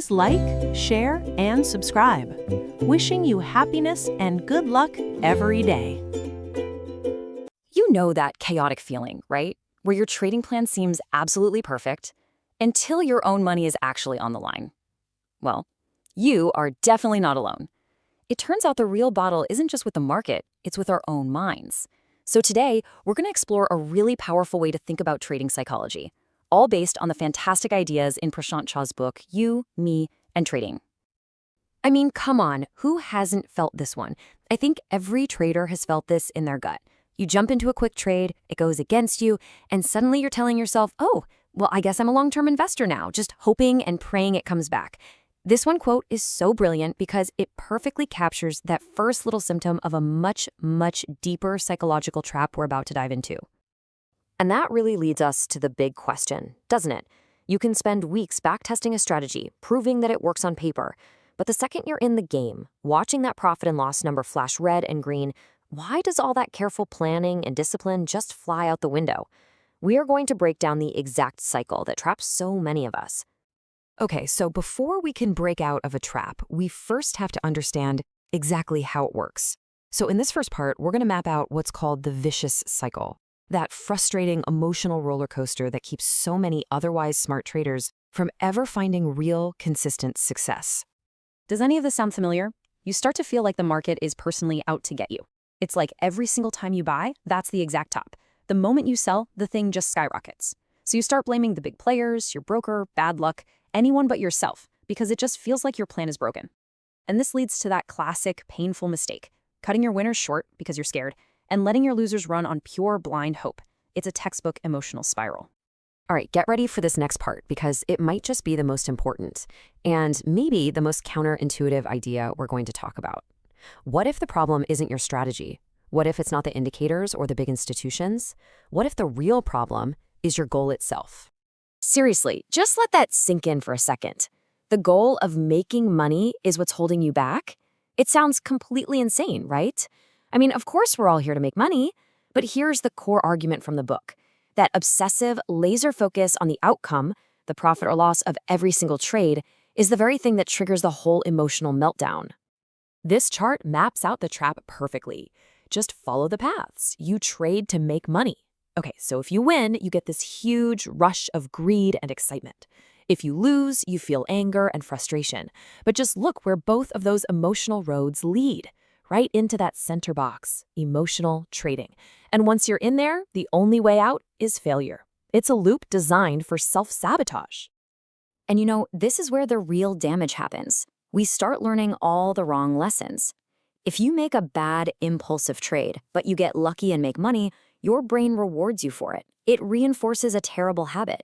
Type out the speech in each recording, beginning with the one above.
Please like, share, and subscribe. Wishing you happiness and good luck every day. You know that chaotic feeling, right? Where your trading plan seems absolutely perfect until your own money is actually on the line. Well, you are definitely not alone. It turns out the real battle isn't just with the market, it's with our own minds. So today, we're going to explore a really powerful way to think about trading psychology, all based on the fantastic ideas in Prashant Shah's book, You, Me, and Trading. I mean, come on, who hasn't felt this one? I think every trader has felt this in their gut. You jump into a quick trade, it goes against you, and suddenly you're telling yourself, oh, well, I guess I'm a long-term investor now, just hoping and praying it comes back. This one quote is so brilliant because it perfectly captures that first little symptom of a much, much deeper psychological trap we're about to dive into. And that really leads us to the big question, doesn't it? You can spend weeks backtesting a strategy, proving that it works on paper. But the second you're in the game, watching that profit and loss number flash red and green, why does all that careful planning and discipline just fly out the window? We are going to break down the exact cycle that traps so many of us. Okay, so before we can break out of a trap, we first have to understand exactly how it works. So in this first part, we're going to map out what's called the vicious cycle, that frustrating emotional roller coaster that keeps so many otherwise smart traders from ever finding real, consistent success. Does any of this sound familiar? You start to feel like the market is personally out to get you. It's like every single time you buy, that's the exact top. The moment you sell, the thing just skyrockets. So you start blaming the big players, your broker, bad luck, anyone but yourself, because it just feels like your plan is broken. And this leads to that classic, painful mistake, cutting your winners short because you're scared, and letting your losers run on pure blind hope. It's a textbook emotional spiral. All right, get ready for this next part because it might just be the most important and maybe the most counterintuitive idea we're going to talk about. What if the problem isn't your strategy? What if it's not the indicators or the big institutions? What if the real problem is your goal itself? Seriously, just let that sink in for a second. The goal of making money is what's holding you back? It sounds completely insane, right? I mean, of course we're all here to make money, but here's the core argument from the book. That obsessive laser focus on the outcome, the profit or loss of every single trade, is the very thing that triggers the whole emotional meltdown. This chart maps out the trap perfectly. Just follow the paths. You trade to make money. Okay, so if you win, you get this huge rush of greed and excitement. If you lose, you feel anger and frustration. But just look where both of those emotional roads lead, right into that center box, emotional trading. And once you're in there, the only way out is failure. It's a loop designed for self-sabotage. And you know, this is where the real damage happens. We start learning all the wrong lessons. If you make a bad, impulsive trade, but you get lucky and make money, your brain rewards you for it. It reinforces a terrible habit.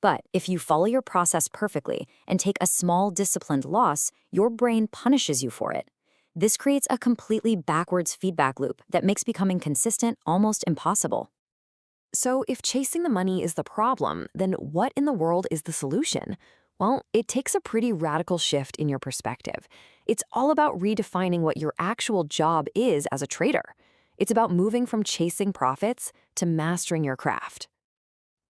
But if you follow your process perfectly and take a small, disciplined loss, your brain punishes you for it. This creates a completely backwards feedback loop that makes becoming consistent almost impossible. So if chasing the money is the problem, then what in the world is the solution? Well, it takes a pretty radical shift in your perspective. It's all about redefining what your actual job is as a trader. It's about moving from chasing profits to mastering your craft.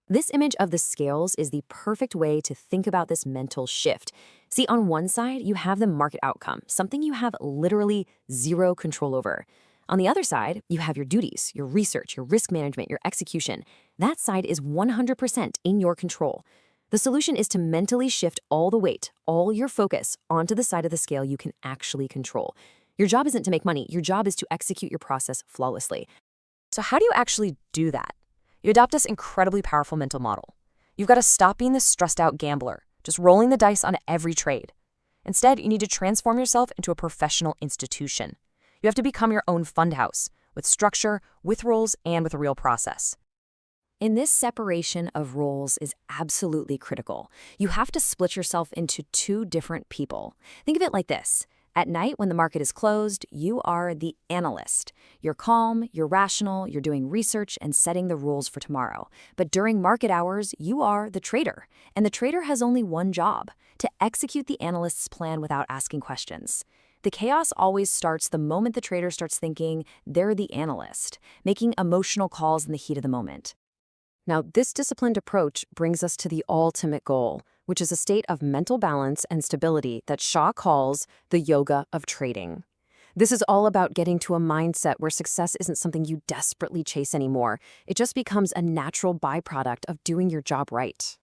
This image of the scales is the perfect way to think about this mental shift. See, on one side, you have the market outcome, something you have literally zero control over. On the other side, you have your duties, your research, your risk management, your execution. That side is 100% in your control. The solution is to mentally shift all the weight, all your focus onto the side of the scale you can actually control. Your job isn't to make money. Your job is to execute your process flawlessly. So how do you actually do that? You adopt this incredibly powerful mental model. You've got to stop being this stressed out gambler, just rolling the dice on every trade. Instead, you need to transform yourself into a professional institution. You have to become your own fund house, with structure, with rules, and with a real process. And this separation of roles is absolutely critical. You have to split yourself into two different people. Think of it like this. At night, when the market is closed, you are the analyst. You're calm, you're rational, you're doing research and setting the rules for tomorrow. But during market hours, you are the trader. And the trader has only one job, to execute the analyst's plan without asking questions. The chaos always starts the moment the trader starts thinking they're the analyst, making emotional calls in the heat of the moment. Now, this disciplined approach brings us to the ultimate goal, which is a state of mental balance and stability that Shah calls the yoga of trading. This is all about getting to a mindset where success isn't something you desperately chase anymore. It just becomes a natural byproduct of doing your job right.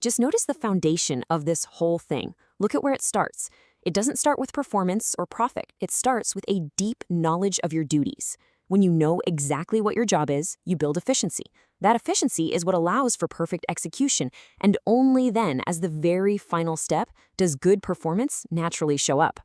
Just notice the foundation of this whole thing. Look at where it starts. It doesn't start with performance or profit. It starts with a deep knowledge of your duties. When you know exactly what your job is, you build efficiency. That efficiency is what allows for perfect execution, and only then, as the very final step, does good performance naturally show up.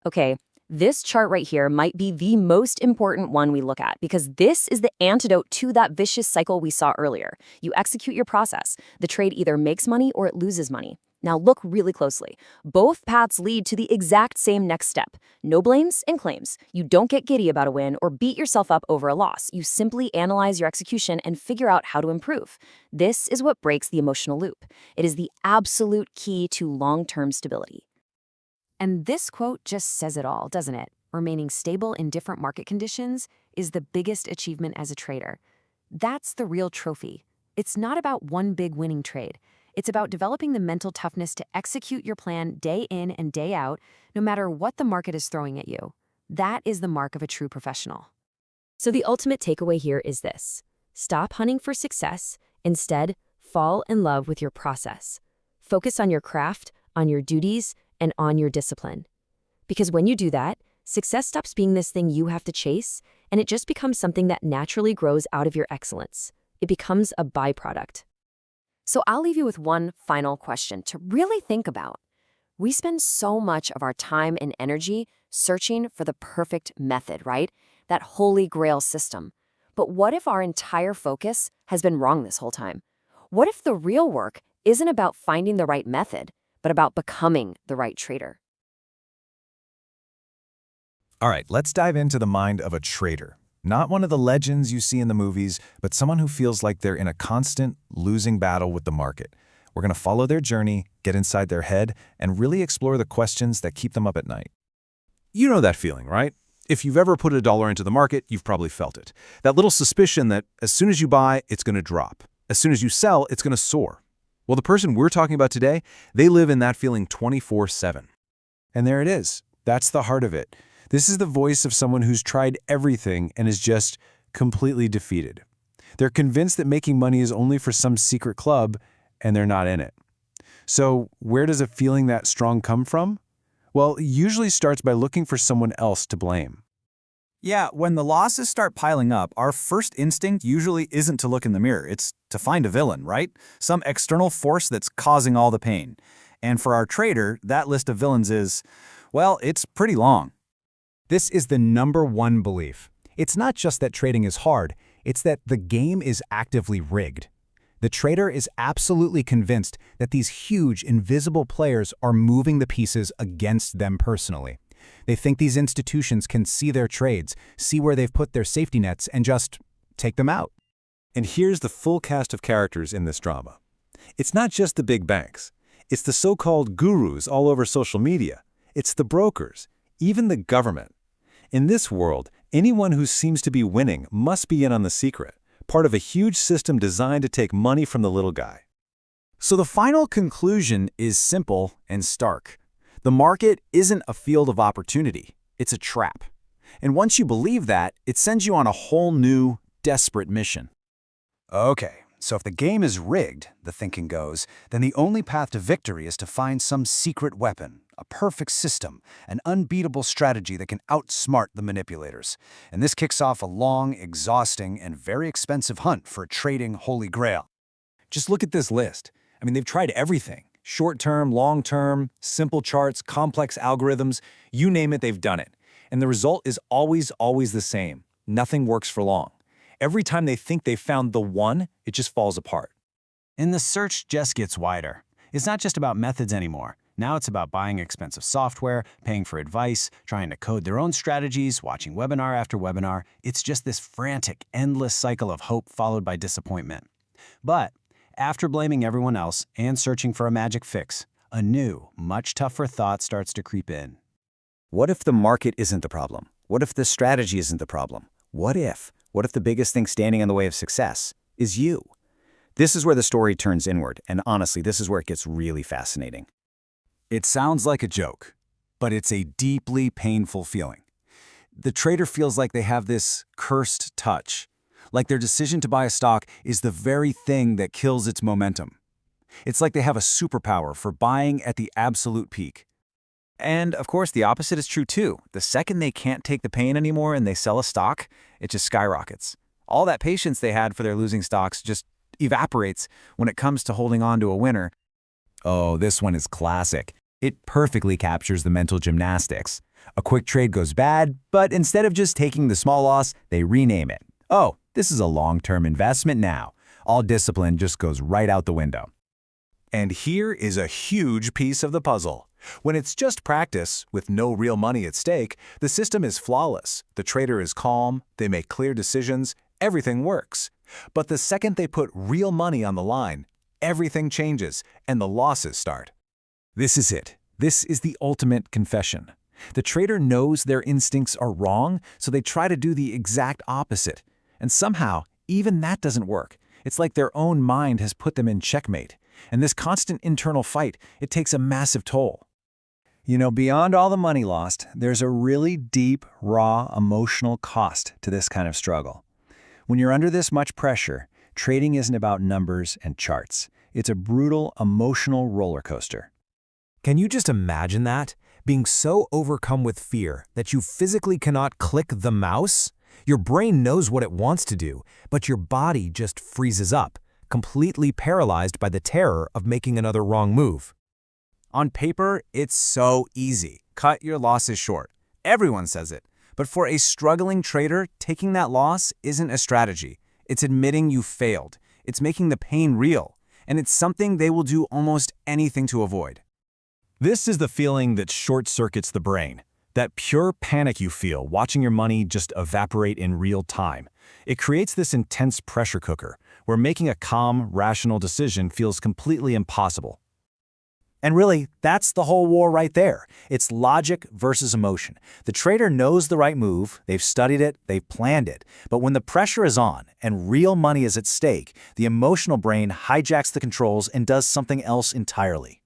Okay, this chart right here might be the most important one we look at because this is the antidote to that vicious cycle we saw earlier. You execute your process. The trade either makes money or it loses money. Now look really closely. Both paths lead to the exact same next step. No blames and claims. You don't get giddy about a win or beat yourself up over a loss. You simply analyze your execution and figure out how to improve. This is what breaks the emotional loop. It is the absolute key to long-term stability. And this quote just says it all, doesn't it? Remaining stable in different market conditions is the biggest achievement as a trader. That's the real trophy. It's not about one big winning trade. It's about developing the mental toughness to execute your plan day in and day out, no matter what the market is throwing at you. That is the mark of a true professional. So the ultimate takeaway here is this. Stop hunting for success. Instead, fall in love with your process. Focus on your craft, on your duties, and on your discipline. Because when you do that, success stops being this thing you have to chase, and it just becomes something that naturally grows out of your excellence. It becomes a byproduct. So I'll leave you with one final question to really think about. We spend so much of our time and energy searching for the perfect method, right? That holy grail system. But what if our entire focus has been wrong this whole time? What if the real work isn't about finding the right method, but about becoming the right trader? All right, let's dive into the mind of a trader. Not one of the legends you see in the movies, but someone who feels like they're in a constant, losing battle with the market. We're going to follow their journey, get inside their head, and really explore the questions that keep them up at night. You know that feeling, right? If you've ever put $1 into the market, you've probably felt it. That little suspicion that as soon as you buy, it's going to drop. As soon as you sell, it's going to soar. Well, the person we're talking about today, they live in that feeling 24/7. And there it is. That's the heart of it. This is the voice of someone who's tried everything and is just completely defeated. They're convinced that making money is only for some secret club, and they're not in it. So where does a feeling that strong come from? Well, it usually starts by looking for someone else to blame. Yeah, when the losses start piling up, our first instinct usually isn't to look in the mirror. It's to find a villain, right? Some external force that's causing all the pain. And for our trader, that list of villains is, well, it's pretty long. This is the #1 belief. It's not just that trading is hard, it's that the game is actively rigged. The trader is absolutely convinced that these huge, invisible players are moving the pieces against them personally. They think these institutions can see their trades, see where they've put their safety nets, and just take them out. And here's the full cast of characters in this drama. It's not just the big banks. It's the so-called gurus all over social media. It's the brokers, even the government. In this world, anyone who seems to be winning must be in on the secret, part of a huge system designed to take money from the little guy. So the final conclusion is simple and stark. The market isn't a field of opportunity, it's a trap. And once you believe that, it sends you on a whole new, desperate mission. Okay, so if the game is rigged, the thinking goes, then the only path to victory is to find some secret weapon, a perfect system, an unbeatable strategy that can outsmart the manipulators. And this kicks off a long, exhausting, and very expensive hunt for a trading holy grail. Just look at this list. I mean, they've tried everything. Short-term, long-term, simple charts, complex algorithms, you name it, they've done it. And the result is always the same. Nothing works for long. Every time they think they've found the one, it just falls apart. And the search just gets wider. It's not just about methods anymore. Now it's about buying expensive software, paying for advice, trying to code their own strategies, watching webinar after webinar. It's just this frantic, endless cycle of hope followed by disappointment. But after blaming everyone else and searching for a magic fix, a new, much tougher thought starts to creep in. What if the market isn't the problem? What if the strategy isn't the problem? What if the biggest thing standing in the way of success is you? This is where the story turns inward, and honestly, this is where it gets really fascinating. It sounds like a joke, but it's a deeply painful feeling. The trader feels like they have this cursed touch, like their decision to buy a stock is the very thing that kills its momentum. It's like they have a superpower for buying at the absolute peak. And of course, the opposite is true too. The second they can't take the pain anymore and they sell a stock, it just skyrockets. All that patience they had for their losing stocks just evaporates when it comes to holding on to a winner. Oh, this one is classic. It perfectly captures the mental gymnastics. A quick trade goes bad, but instead of just taking the small loss, they rename it. Oh, this is a long-term investment now. All discipline just goes right out the window. And here is a huge piece of the puzzle. When it's just practice, with no real money at stake, the system is flawless. The trader is calm, they make clear decisions, everything works. But the second they put real money on the line, everything changes and the losses start. This is it. This is the ultimate confession. The trader knows their instincts are wrong, so they try to do the exact opposite. And somehow, even that doesn't work. It's like their own mind has put them in checkmate. And this constant internal fight, it takes a massive toll. You know, beyond all the money lost, there's a really deep, raw, emotional cost to this kind of struggle. When you're under this much pressure, trading isn't about numbers and charts. It's a brutal, emotional roller coaster. Can you just imagine that? Being so overcome with fear that you physically cannot click the mouse? Your brain knows what it wants to do, but your body just freezes up, completely paralyzed by the terror of making another wrong move. On paper, it's so easy. Cut your losses short. Everyone says it. But for a struggling trader, taking that loss isn't a strategy. It's admitting you failed. It's making the pain real. And it's something they will do almost anything to avoid. This is the feeling that short-circuits the brain. That pure panic you feel watching your money just evaporate in real time. It creates this intense pressure cooker, where making a calm, rational decision feels completely impossible. And really, that's the whole war right there. It's logic versus emotion. The trader knows the right move, they've studied it, they've planned it. But when the pressure is on and real money is at stake, the emotional brain hijacks the controls and does something else entirely.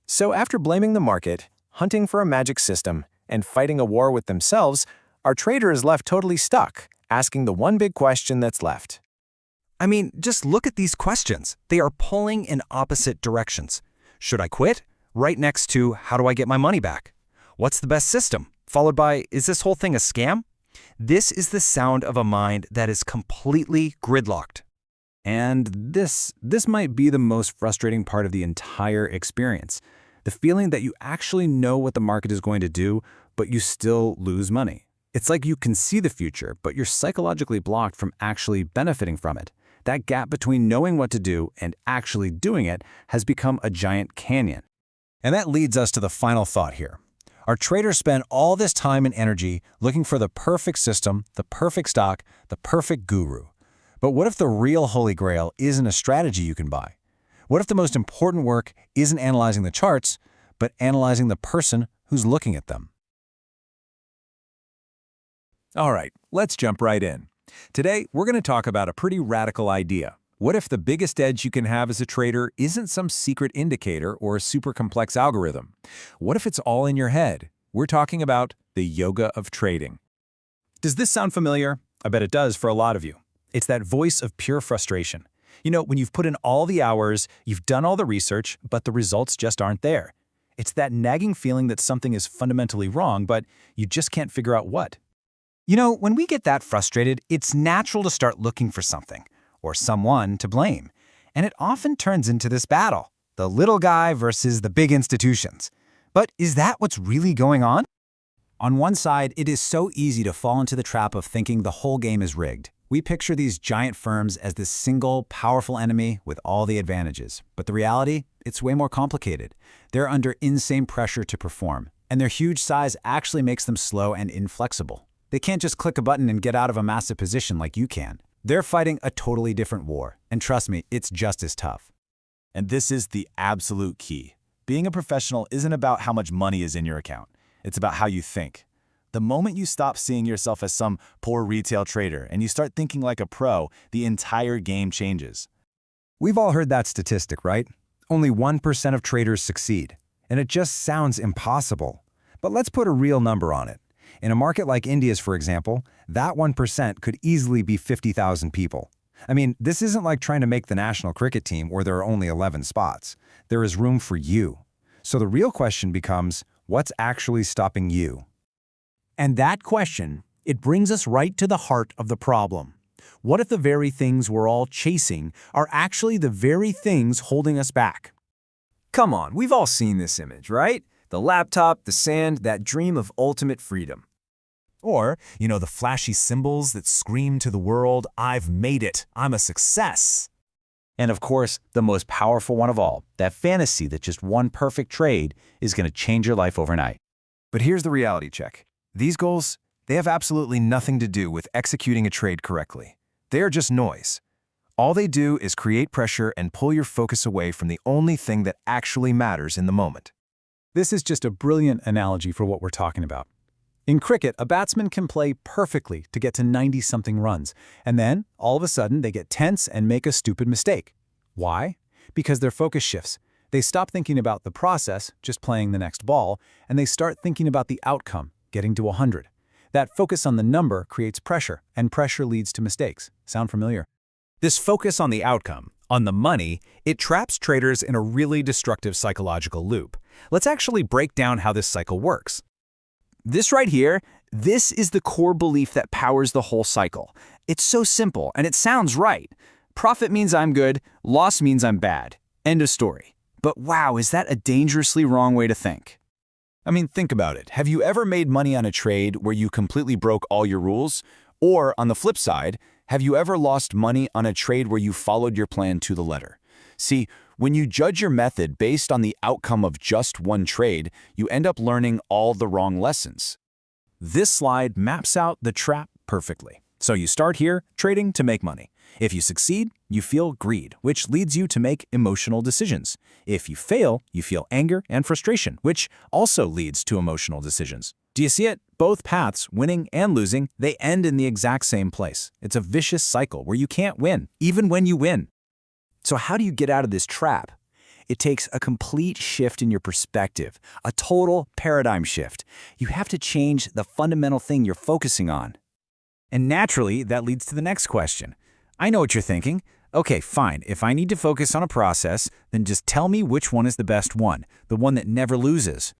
So after blaming the market, hunting for a magic system, and fighting a war with themselves, our trader is left totally stuck, asking the one big question that's left. I mean, just look at these questions. They are pulling in opposite directions. Should I quit? Right next to, how do I get my money back? What's the best system? Followed by, is this whole thing a scam? This is the sound of a mind that is completely gridlocked. And this might be the most frustrating part of the entire experience. The feeling that you actually know what the market is going to do, but you still lose money. It's like you can see the future, but you're psychologically blocked from actually benefiting from it. That gap between knowing what to do and actually doing it has become a giant canyon. And that leads us to the final thought here. Our traders spend all this time and energy looking for the perfect system, the perfect stock, the perfect guru. But what if the real holy grail isn't a strategy you can buy? What if the most important work isn't analyzing the charts, but analyzing the person who's looking at them? All right, let's jump right in. Today, we're going to talk about a pretty radical idea. What if the biggest edge you can have as a trader isn't some secret indicator or a super complex algorithm? What if it's all in your head? We're talking about the yoga of trading. Does this sound familiar? I bet it does for a lot of you. It's that voice of pure frustration. You know, when you've put in all the hours, you've done all the research, but the results just aren't there. It's that nagging feeling that something is fundamentally wrong, but you just can't figure out what. You know, when we get that frustrated, it's natural to start looking for something or someone to blame. And it often turns into this battle, the little guy versus the big institutions. But is that what's really going on? On one side, it is so easy to fall into the trap of thinking the whole game is rigged. We picture these giant firms as this single, powerful enemy with all the advantages. But the reality, it's way more complicated. They're under insane pressure to perform, and their huge size actually makes them slow and inflexible. They can't just click a button and get out of a massive position like you can. They're fighting a totally different war, and trust me, it's just as tough. And this is the absolute key. Being a professional isn't about how much money is in your account. It's about how you think. The moment you stop seeing yourself as some poor retail trader and you start thinking like a pro, the entire game changes. We've all heard that statistic, right? Only 1% of traders succeed. And it just sounds impossible. But let's put a real number on it. In a market like India's, for example, that 1% could easily be 50,000 people. I mean, this isn't like trying to make the national cricket team where there are only 11 spots. There is room for you. So the real question becomes, what's actually stopping you? And that question, it brings us right to the heart of the problem. What if the very things we're all chasing are actually the very things holding us back? Come on, we've all seen this image, right? The laptop, the sand, that dream of ultimate freedom. Or, the flashy symbols that scream to the world, "I've made it, I'm a success." And of course, the most powerful one of all, that fantasy that just one perfect trade is going to change your life overnight. But here's the reality check. These goals, they have absolutely nothing to do with executing a trade correctly. They are just noise. All they do is create pressure and pull your focus away from the only thing that actually matters in the moment. This is just a brilliant analogy for what we're talking about. In cricket, a batsman can play perfectly to get to 90-something runs, and then, all of a sudden, they get tense and make a stupid mistake. Why? Because their focus shifts. They stop thinking about the process, just playing the next ball, and they start thinking about the outcome, getting to 100. That focus on the number creates pressure, and pressure leads to mistakes. Sound familiar? This focus on the outcome, on the money, it traps traders in a really destructive psychological loop. Let's actually break down how this cycle works. This right here, this is the core belief that powers the whole cycle. It's so simple, and it sounds right. Profit means I'm good, loss means I'm bad. End of story. But wow, is that a dangerously wrong way to think? I mean, think about it. Have you ever made money on a trade where you completely broke all your rules? Or, on the flip side, have you ever lost money on a trade where you followed your plan to the letter? See, when you judge your method based on the outcome of just one trade, you end up learning all the wrong lessons. This slide maps out the trap perfectly. So you start here, trading to make money. If you succeed, you feel greed, which leads you to make emotional decisions. If you fail, you feel anger and frustration, which also leads to emotional decisions. Do you see it? Both paths, winning and losing, they end in the exact same place. It's a vicious cycle where you can't win, even when you win. So how do you get out of this trap? It takes a complete shift in your perspective, a total paradigm shift. You have to change the fundamental thing you're focusing on. And naturally, that leads to the next question. I know what you're thinking. Okay, fine. If I need to focus on a process, then just tell me which one is the best one, the one that never loses.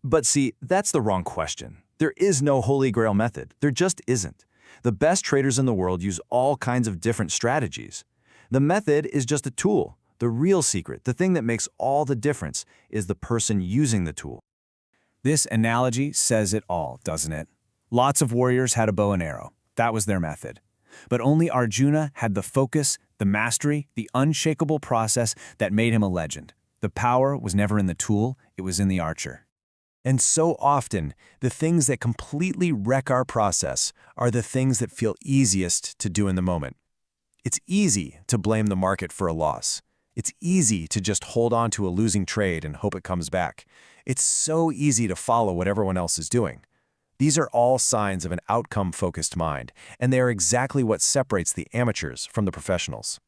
But see, that's the wrong question. There is no holy grail method. There just isn't. The best traders in the world use all kinds of different strategies. The method is just a tool. The real secret, the thing that makes all the difference, is the person using the tool. This analogy says it all, doesn't it? Lots of warriors had a bow and arrow. That was their method. But only Arjuna had the focus, the mastery, the unshakable process that made him a legend. The power was never in the tool, it was in the archer. And so often, the things that completely wreck our process are the things that feel easiest to do in the moment. It's easy to blame the market for a loss. It's easy to just hold on to a losing trade and hope it comes back. It's so easy to follow what everyone else is doing. These are all signs of an outcome-focused mind, and they are exactly what separates the amateurs from the professionals.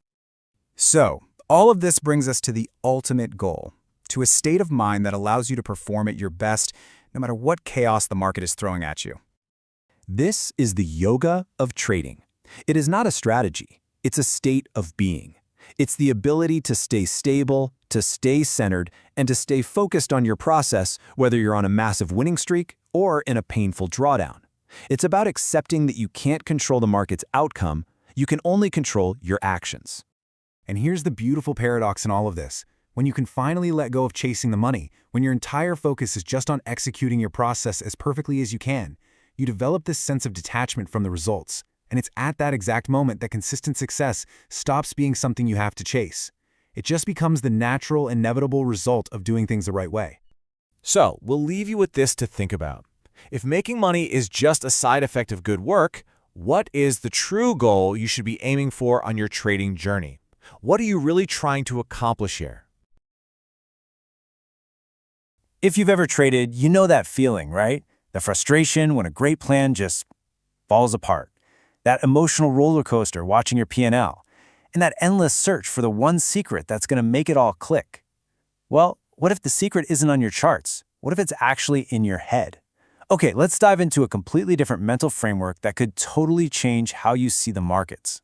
So, all of this brings us to the ultimate goal, to a state of mind that allows you to perform at your best no matter what chaos the market is throwing at you. This is the yoga of trading. It is not a strategy. It's a state of being. It's the ability to stay stable, to stay centered, and to stay focused on your process, whether you're on a massive winning streak or in a painful drawdown. It's about accepting that you can't control the market's outcome, you can only control your actions. And here's the beautiful paradox in all of this. When you can finally let go of chasing the money, when your entire focus is just on executing your process as perfectly as you can, you develop this sense of detachment from the results. And it's at that exact moment that consistent success stops being something you have to chase. It just becomes the natural, inevitable result of doing things the right way. So, we'll leave you with this to think about. If making money is just a side effect of good work, what is the true goal you should be aiming for on your trading journey? What are you really trying to accomplish here? If you've ever traded, you know that feeling, right? The frustration when a great plan just falls apart. That emotional roller coaster watching your P&L. and that endless search for the one secret that's going to make it all click. Well, what if the secret isn't on your charts? What if it's actually in your head? Okay, let's dive into a completely different mental framework that could totally change how you see the markets.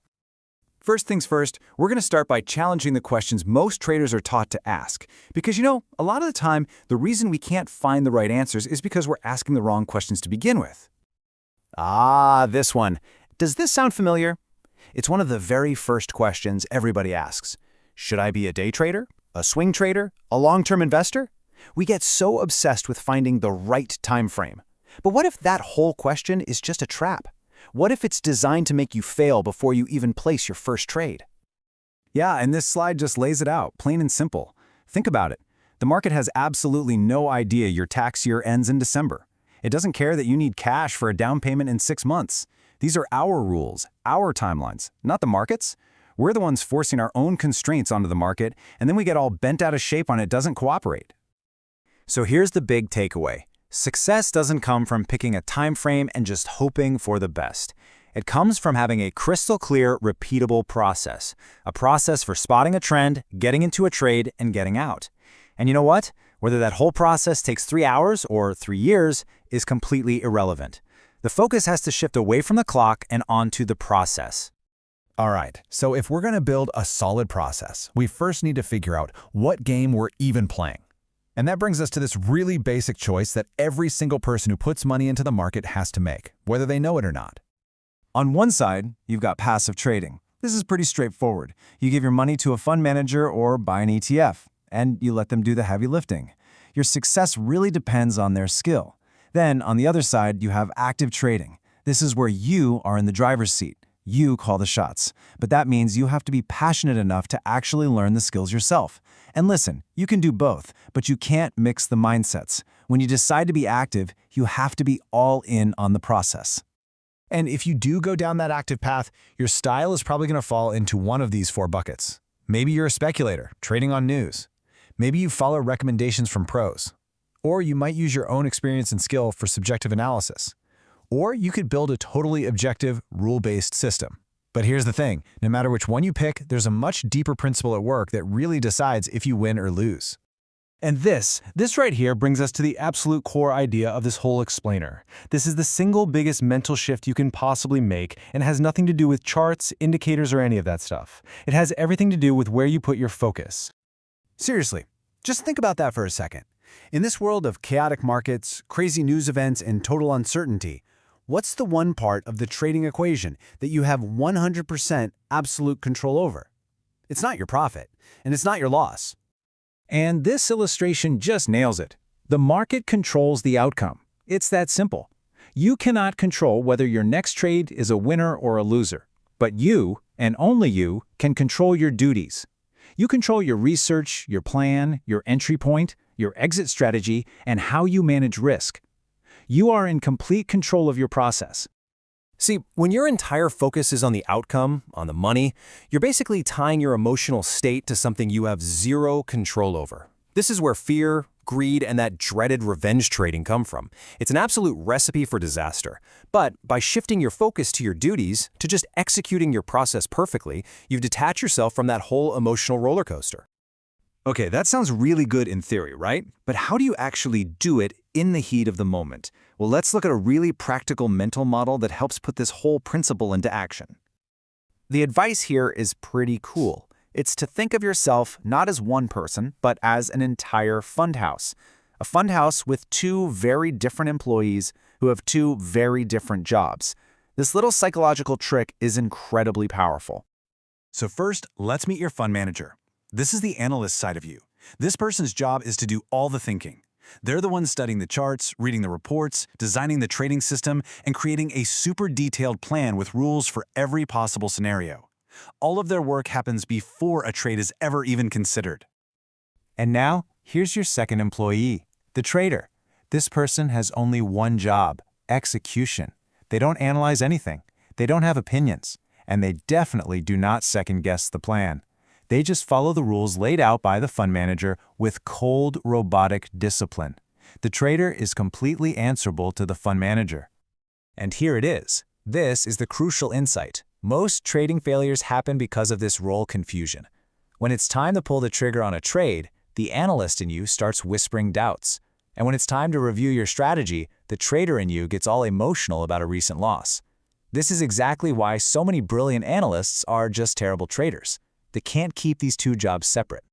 First things first, we're going to start by challenging the questions most traders are taught to ask. Because, a lot of the time, the reason we can't find the right answers is because we're asking the wrong questions to begin with. Ah, this one. Does this sound familiar? It's one of the very first questions everybody asks. Should I be a day trader? A swing trader? A long-term investor? We get so obsessed with finding the right time frame. But what if that whole question is just a trap? What if it's designed to make you fail before you even place your first trade? Yeah, and this slide just lays it out, plain and simple. Think about it. The market has absolutely no idea your tax year ends in December. It doesn't care that you need cash for a down payment in 6 months. These are our rules, our timelines, not the market's. We're the ones forcing our own constraints onto the market, and then we get all bent out of shape when it doesn't cooperate. So here's the big takeaway. Success doesn't come from picking a time frame and just hoping for the best. It comes from having a crystal clear, repeatable process. A process for spotting a trend, getting into a trade, and getting out. And you know what? Whether that whole process takes 3 hours or 3 years is completely irrelevant. The focus has to shift away from the clock and onto the process. All right, so if we're going to build a solid process, we first need to figure out what game we're even playing. And that brings us to this really basic choice that every single person who puts money into the market has to make, whether they know it or not. On one side, you've got passive trading. This is pretty straightforward. You give your money to a fund manager or buy an ETF, and you let them do the heavy lifting. Your success really depends on their skill. Then, on the other side, you have active trading. This is where you are in the driver's seat. You call the shots. But that means you have to be passionate enough to actually learn the skills yourself. And listen, you can do both, but you can't mix the mindsets. When you decide to be active, you have to be all in on the process. And if you do go down that active path, your style is probably going to fall into one of these 4 buckets. Maybe you're a speculator, trading on news. Maybe you follow recommendations from pros. Or you might use your own experience and skill for subjective analysis. Or you could build a totally objective, rule-based system. But here's the thing, no matter which one you pick, there's a much deeper principle at work that really decides if you win or lose. And this right here brings us to the absolute core idea of this whole explainer. This is the single biggest mental shift you can possibly make and has nothing to do with charts, indicators, or any of that stuff. It has everything to do with where you put your focus. Seriously, just think about that for a second. In this world of chaotic markets, crazy news events, and total uncertainty, what's the one part of the trading equation that you have 100% absolute control over? It's not your profit, and it's not your loss. And this illustration just nails it. The market controls the outcome. It's that simple. You cannot control whether your next trade is a winner or a loser. But you, and only you, can control your duties. You control your research, your plan, your entry point, your exit strategy, and how you manage risk. You are in complete control of your process. See, when your entire focus is on the outcome, on the money, you're basically tying your emotional state to something you have zero control over. This is where fear, greed, and that dreaded revenge trading come from. It's an absolute recipe for disaster. But by shifting your focus to your duties, to just executing your process perfectly, you've detached yourself from that whole emotional roller coaster. Okay, that sounds really good in theory, right? But how do you actually do it in the heat of the moment? Well, let's look at a really practical mental model that helps put this whole principle into action. The advice here is pretty cool. It's to think of yourself not as one person, but as an entire fund house. A fund house with 2 very different employees who have 2 very different jobs. This little psychological trick is incredibly powerful. So first, let's meet your fund manager. This is the analyst side of you. This person's job is to do all the thinking. They're the ones studying the charts, reading the reports, designing the trading system, and creating a super detailed plan with rules for every possible scenario. All of their work happens before a trade is ever even considered. And now, here's your second employee, the trader. This person has only one job, execution. They don't analyze anything. They don't have opinions. And they definitely do not second-guess the plan. They just follow the rules laid out by the fund manager with cold, robotic discipline. The trader is completely answerable to the fund manager. And here it is. This is the crucial insight. Most trading failures happen because of this role confusion. When it's time to pull the trigger on a trade, the analyst in you starts whispering doubts. And when it's time to review your strategy, the trader in you gets all emotional about a recent loss. This is exactly why so many brilliant analysts are just terrible traders. They can't keep these two jobs separate.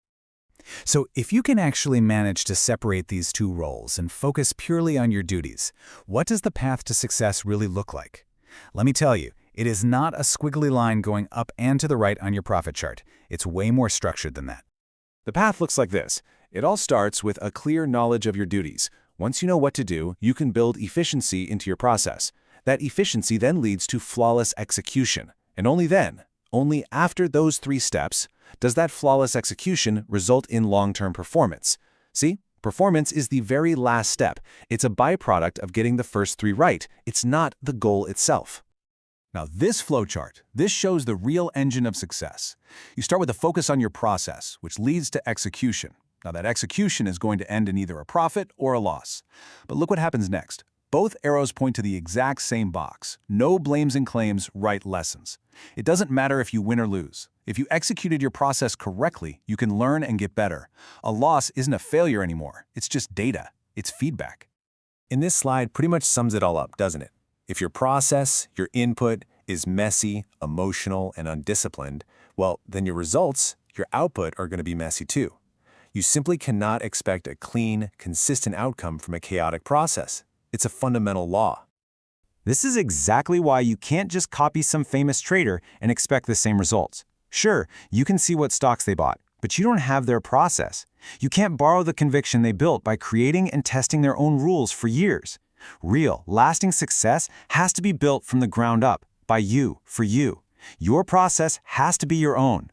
So if you can actually manage to separate these two roles and focus purely on your duties, what does the path to success really look like? Let me tell you, it is not a squiggly line going up and to the right on your profit chart. It's way more structured than that. The path looks like this. It all starts with a clear knowledge of your duties. Once you know what to do, you can build efficiency into your process. That efficiency then leads to flawless execution. And only then, only after those 3 steps, does that flawless execution result in long-term performance. See, performance is the very last step. It's a byproduct of getting the first 3 right. It's not the goal itself. Now this flowchart, this shows the real engine of success. You start with a focus on your process, which leads to execution. Now that execution is going to end in either a profit or a loss. But look what happens next. Both arrows point to the exact same box. No blames and claims, right lessons. It doesn't matter if you win or lose. If you executed your process correctly, you can learn and get better. A loss isn't a failure anymore. It's just data. It's feedback. And this slide pretty much sums it all up, doesn't it? If your process, your input, is messy, emotional, and undisciplined, well, then your results, your output are going to be messy too. You simply cannot expect a clean, consistent outcome from a chaotic process. It's a fundamental law. This is exactly why you can't just copy some famous trader and expect the same results. Sure, you can see what stocks they bought, but you don't have their process. You can't borrow the conviction they built by creating and testing their own rules for years. Real, lasting success has to be built from the ground up, by you, for you. Your process has to be your own.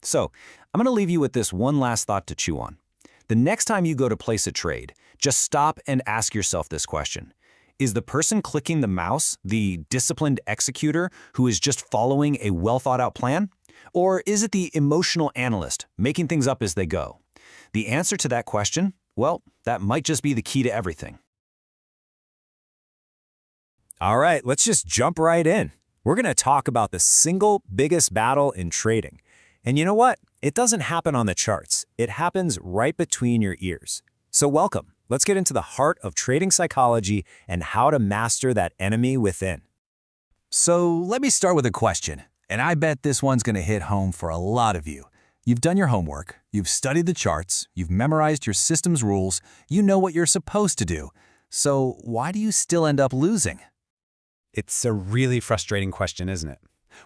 So, I'm going to leave you with this one last thought to chew on. The next time you go to place a trade, just stop and ask yourself this question. Is the person clicking the mouse the disciplined executor who is just following a well-thought-out plan? Or is it the emotional analyst making things up as they go? The answer to that question, well, that might just be the key to everything. All right, let's just jump right in. We're going to talk about the single biggest battle in trading. And you know what? It doesn't happen on the charts. It happens right between your ears. So welcome. Let's get into the heart of trading psychology and how to master that enemy within. So let me start with a question, and I bet this one's going to hit home for a lot of you. You've done your homework, you've studied the charts, you've memorized your system's rules, you know what you're supposed to do. So why do you still end up losing? It's a really frustrating question, isn't it?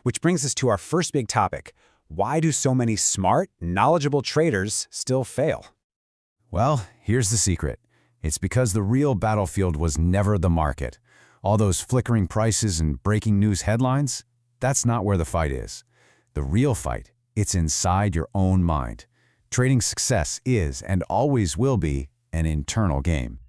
Which brings us to our first big topic. Why do so many smart, knowledgeable traders still fail? Well, here's the secret. It's because the real battlefield was never the market. All those flickering prices and breaking news headlines, that's not where the fight is. The real fight, it's inside your own mind. Trading success is, and always will be, an internal game.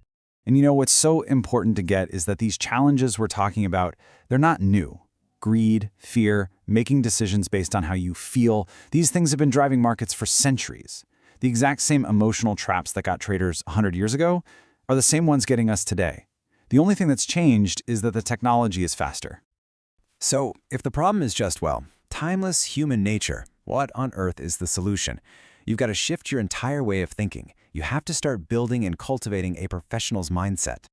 And you know what's so important to get is that these challenges we're talking about, they're not new. Greed, fear, making decisions based on how you feel, these things have been driving markets for centuries. The exact same emotional traps that got traders 100 years ago are the same ones getting us today. The only thing that's changed is that the technology is faster. So, if the problem is just, well, timeless human nature, what on earth is the solution? You've got to shift your entire way of thinking. You have to start building and cultivating a professional's mindset.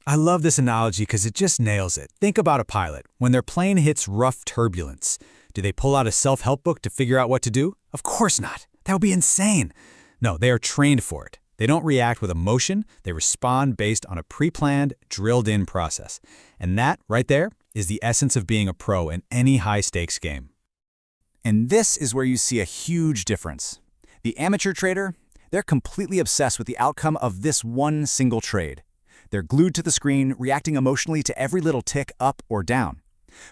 I love this analogy because it just nails it. Think about a pilot. When their plane hits rough turbulence, do they pull out a self-help book to figure out what to do? Of course not. That would be insane. No, they are trained for it. They don't react with emotion. They respond based on a pre-planned, drilled-in process. And that, right there, is the essence of being a pro in any high-stakes game. And this is where you see a huge difference. The amateur trader, they're completely obsessed with the outcome of this one single trade. They're glued to the screen, reacting emotionally to every little tick up or down.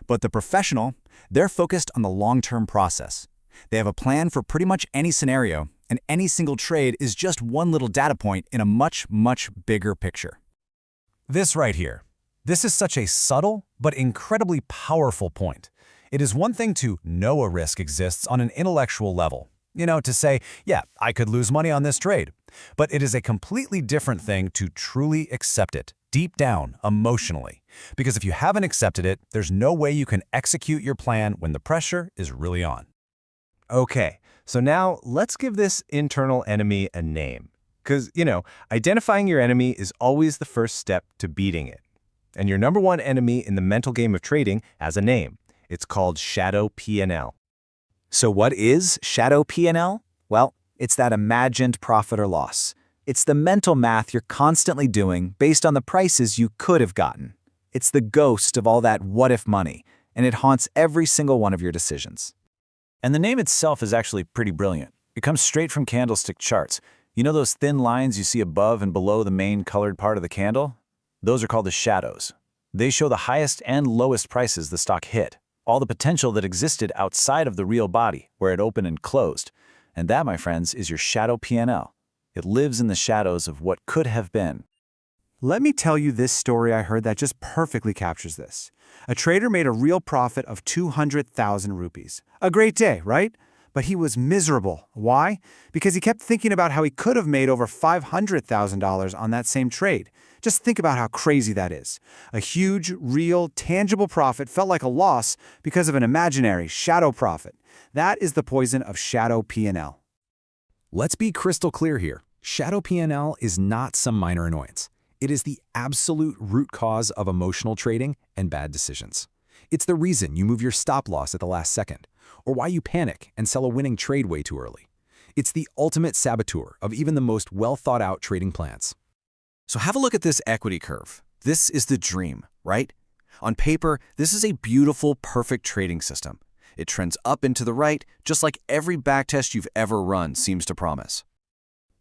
But the professional, they're focused on the long-term process. They have a plan for pretty much any scenario, and any single trade is just one little data point in a much, much bigger picture. This right here. This is such a subtle but incredibly powerful point. It is one thing to know a risk exists on an intellectual level. To say, yeah, I could lose money on this trade. But it is a completely different thing to truly accept it, deep down, emotionally. Because if you haven't accepted it, there's no way you can execute your plan when the pressure is really on. Okay, so now let's give this internal enemy a name. Because, identifying your enemy is always the first step to beating it. And your number one enemy in the mental game of trading has a name. It's called shadow P&L. So what is shadow P&L? Well, it's that imagined profit or loss. It's the mental math you're constantly doing based on the prices you could have gotten. It's the ghost of all that what-if money, and it haunts every single one of your decisions. And the name itself is actually pretty brilliant. It comes straight from candlestick charts. You know those thin lines you see above and below the main colored part of the candle? Those are called the shadows. They show the highest and lowest prices the stock hit, all the potential that existed outside of the real body, where it opened and closed. And that, my friends, is your shadow P&L. It lives in the shadows of what could have been. Let me tell you this story I heard that just perfectly captures this. A trader made a real profit of 200,000 rupees. A great day, right? But he was miserable. Why? Because he kept thinking about how he could have made over $500,000 on that same trade. Just think about how crazy that is. A huge, real, tangible profit felt like a loss because of an imaginary shadow profit. That is the poison of shadow P&L. Let's be crystal clear here. Shadow P&L is not some minor annoyance. It is the absolute root cause of emotional trading and bad decisions. It's the reason you move your stop loss at the last second, or why you panic and sell a winning trade way too early. It's the ultimate saboteur of even the most well-thought-out trading plans. So have a look at this equity curve. This is the dream, right? On paper, this is a beautiful, perfect trading system. It trends up and to the right, just like every backtest you've ever run seems to promise.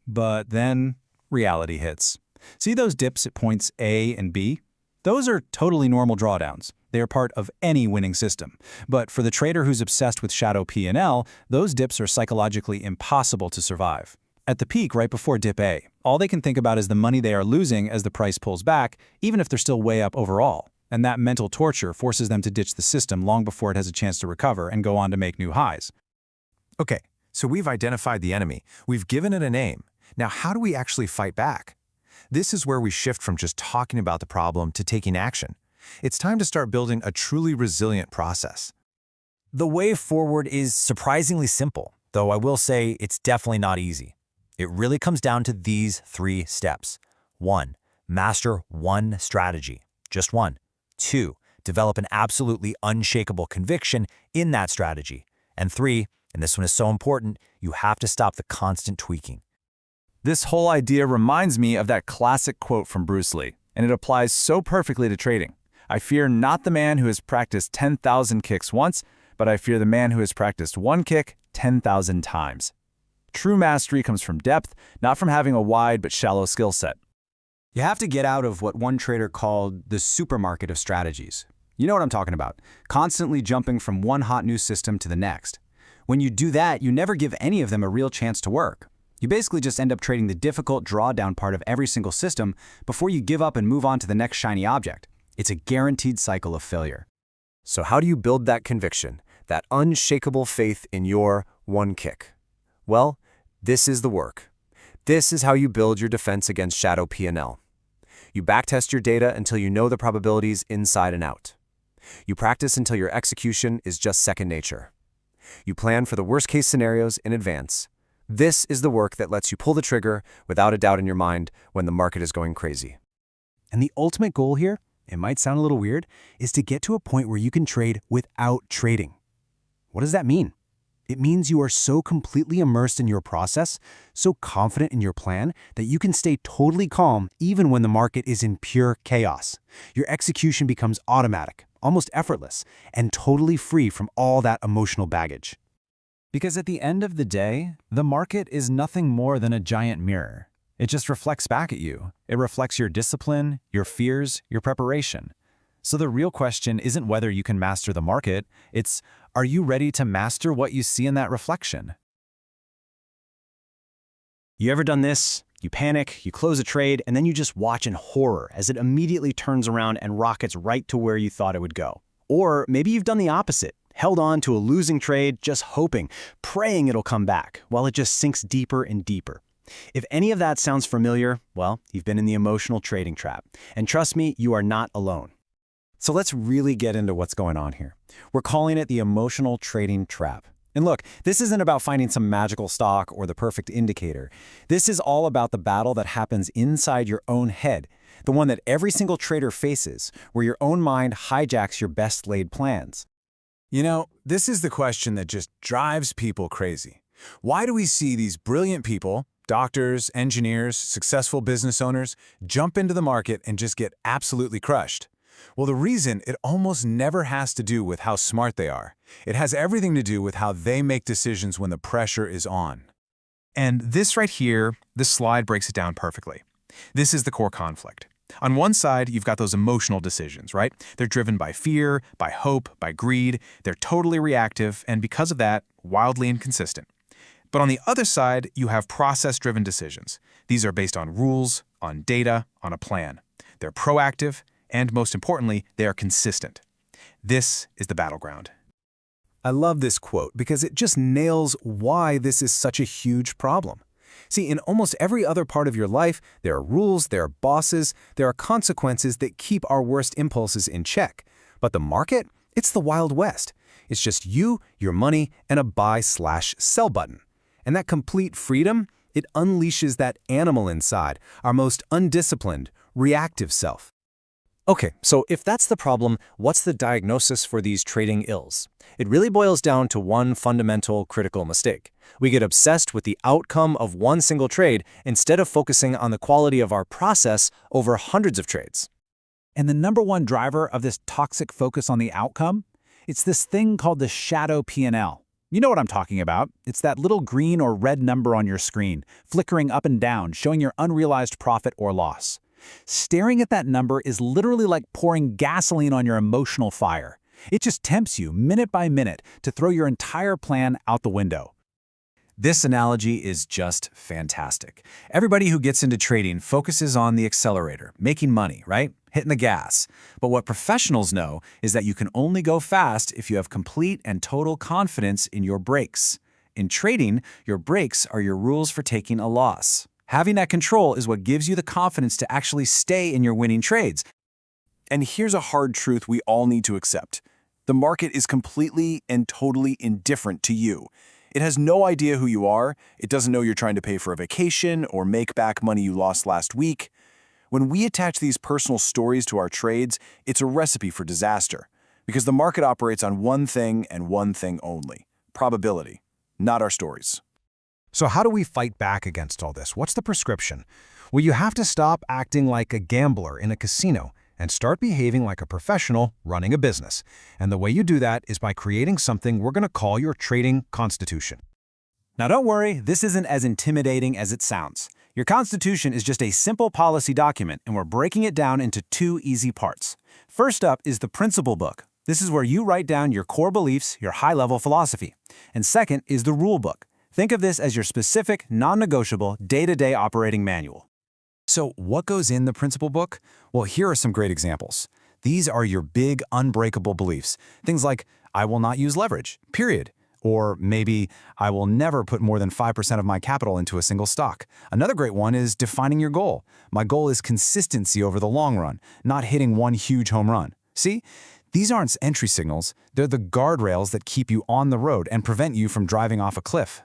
But then reality hits. See those dips at points A and B? Those are totally normal drawdowns. They are part of any winning system. But for the trader who's obsessed with shadow P&L, those dips are psychologically impossible to survive. At the peak right before dip A, all they can think about is the money they are losing as the price pulls back, even if they're still way up overall. And that mental torture forces them to ditch the system long before it has a chance to recover and go on to make new highs. Okay, so we've identified the enemy. We've given it a name. Now, how do we actually fight back? This is where we shift from just talking about the problem to taking action. It's time to start building a truly resilient process. The way forward is surprisingly simple, though I will say it's definitely not easy. It really comes down to these 3 steps. 1. Master one strategy. Just one. 2. Develop an absolutely unshakable conviction in that strategy. And 3, and this one is so important, you have to stop the constant tweaking. This whole idea reminds me of that classic quote from Bruce Lee, and it applies so perfectly to trading. I fear not the man who has practiced 10,000 kicks once, but I fear the man who has practiced one kick 10,000 times. True mastery comes from depth, not from having a wide but shallow skill set. You have to get out of what one trader called the supermarket of strategies. You know what I'm talking about, constantly jumping from one hot new system to the next. When you do that, you never give any of them a real chance to work. You basically just end up trading the difficult drawdown part of every single system before you give up and move on to the next shiny object. It's a guaranteed cycle of failure. So how do you build that conviction, that unshakable faith in your one kick? Well, this is the work. This is how you build your defense against shadow P&L. You backtest your data until you know the probabilities inside and out. You practice until your execution is just second nature. You plan for the worst-case scenarios in advance. This is the work that lets you pull the trigger without a doubt in your mind when the market is going crazy. And the ultimate goal here, it might sound a little weird, is to get to a point where you can trade without trading. What does that mean? It means you are so completely immersed in your process, so confident in your plan, that you can stay totally calm even when the market is in pure chaos. Your execution becomes automatic, almost effortless, and totally free from all that emotional baggage. Because at the end of the day, the market is nothing more than a giant mirror. It just reflects back at you. It reflects your discipline, your fears, your preparation. So the real question isn't whether you can master the market, it's, are you ready to master what you see in that reflection? You ever done this? You panic, you close a trade, and then you just watch in horror as it immediately turns around and rockets right to where you thought it would go. Or maybe you've done the opposite, held on to a losing trade, just hoping, praying it'll come back, while it just sinks deeper and deeper. If any of that sounds familiar, well, you've been in the emotional trading trap. And trust me, you are not alone. So let's really get into what's going on here. We're calling it the emotional trading trap. And look, this isn't about finding some magical stock or the perfect indicator. This is all about the battle that happens inside your own head, the one that every single trader faces, where your own mind hijacks your best laid plans. You know, this is the question that just drives people crazy. Why do we see these brilliant people, doctors, engineers, successful business owners, jump into the market and just get absolutely crushed? Well, the reason, it almost never has to do with how smart they are. It has everything to do with how they make decisions when the pressure is on. And this right here, this slide breaks it down perfectly. This is the core conflict. On one side, you've got those emotional decisions, right? They're driven by fear, by hope, by greed. They're totally reactive, and because of that, wildly inconsistent. But on the other side, you have process-driven decisions. These are based on rules, on data, on a plan. They're proactive, and most importantly, they are consistent. This is the battleground. I love this quote because it just nails why this is such a huge problem. See, in almost every other part of your life, there are rules, there are bosses, there are consequences that keep our worst impulses in check. But the market? It's the Wild West. It's just you, your money, and a buy/sell button. And that complete freedom, it unleashes that animal inside, our most undisciplined, reactive self. Okay, so if that's the problem, what's the diagnosis for these trading ills? It really boils down to one fundamental critical mistake. We get obsessed with the outcome of one single trade instead of focusing on the quality of our process over hundreds of trades. And the number one driver of this toxic focus on the outcome? It's this thing called the shadow P&L. You know what I'm talking about. It's that little green or red number on your screen, flickering up and down, showing your unrealized profit or loss. Staring at that number is literally like pouring gasoline on your emotional fire. It just tempts you, minute by minute, to throw your entire plan out the window. This analogy is just fantastic. Everybody who gets into trading focuses on the accelerator, making money, right? Hitting the gas. But what professionals know is that you can only go fast if you have complete and total confidence in your brakes. In trading, your brakes are your rules for taking a loss. Having that control is what gives you the confidence to actually stay in your winning trades. And here's a hard truth we all need to accept. The market is completely and totally indifferent to you. It has no idea who you are. It doesn't know you're trying to pay for a vacation or make back money you lost last week. When we attach these personal stories to our trades, it's a recipe for disaster, because the market operates on one thing and one thing only: probability, not our stories. So how do we fight back against all this? What's the prescription? Well, you have to stop acting like a gambler in a casino and start behaving like a professional running a business. And the way you do that is by creating something we're going to call your trading constitution. Now don't worry, this isn't as intimidating as it sounds. Your constitution is just a simple policy document, and we're breaking it down into two easy parts. First up is the principle book. This is where you write down your core beliefs, your high-level philosophy. And second is the rule book. Think of this as your specific, non-negotiable, day-to-day operating manual. So what goes in the principle book? Well, here are some great examples. These are your big, unbreakable beliefs. Things like, I will not use leverage, period. Or maybe, I will never put more than 5% of my capital into a single stock. Another great one is defining your goal. My goal is consistency over the long run, not hitting one huge home run. See? These aren't entry signals. They're the guardrails that keep you on the road and prevent you from driving off a cliff.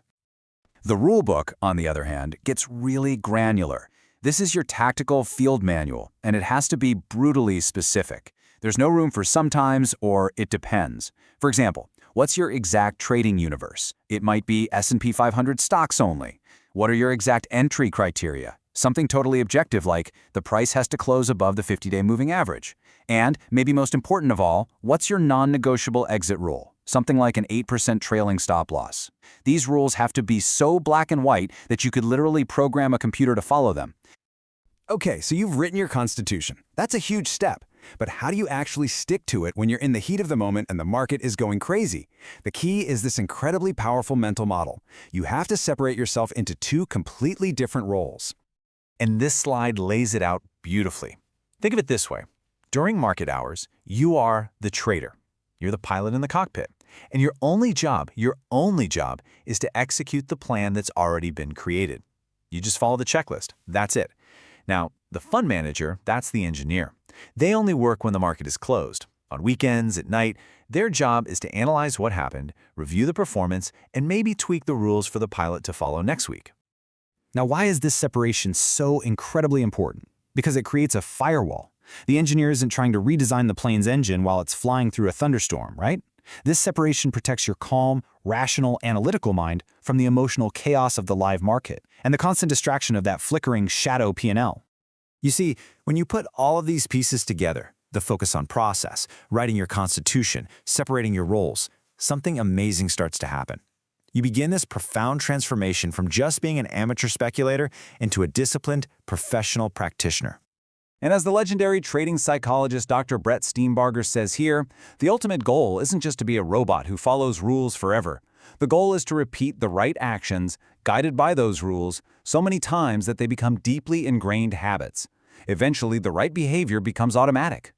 The rule book, on the other hand, gets really granular. This is your tactical field manual, and it has to be brutally specific. There's no room for sometimes or it depends. For example, what's your exact trading universe? It might be S&P 500 stocks only. What are your exact entry criteria? Something totally objective like the price has to close above the 50-day moving average. And, maybe most important of all, what's your non-negotiable exit rule? Something like an 8% trailing stop loss. These rules have to be so black and white that you could literally program a computer to follow them. Okay, so you've written your constitution. That's a huge step. But how do you actually stick to it when you're in the heat of the moment and the market is going crazy? The key is this incredibly powerful mental model. You have to separate yourself into two completely different roles. And this slide lays it out beautifully. Think of it this way. During market hours, you are the trader. You're the pilot in the cockpit. And your only job is to execute the plan that's already been created. You just follow the checklist. That's it. Now, the fund manager, that's the engineer. They only work when the market is closed. On weekends, at night, their job is to analyze what happened, review the performance, and maybe tweak the rules for the pilot to follow next week. Now, why is this separation so incredibly important? Because it creates a firewall. The engineer isn't trying to redesign the plane's engine while it's flying through a thunderstorm, right? This separation protects your calm, rational, analytical mind from the emotional chaos of the live market and the constant distraction of that flickering shadow P&L. You see, when you put all of these pieces together, the focus on process, writing your constitution, separating your roles, something amazing starts to happen. You begin this profound transformation from just being an amateur speculator into a disciplined, professional practitioner. And as the legendary trading psychologist Dr. Brett Steenbarger says here, the ultimate goal isn't just to be a robot who follows rules forever. The goal is to repeat the right actions, guided by those rules, so many times that they become deeply ingrained habits. Eventually, the right behavior becomes automatic.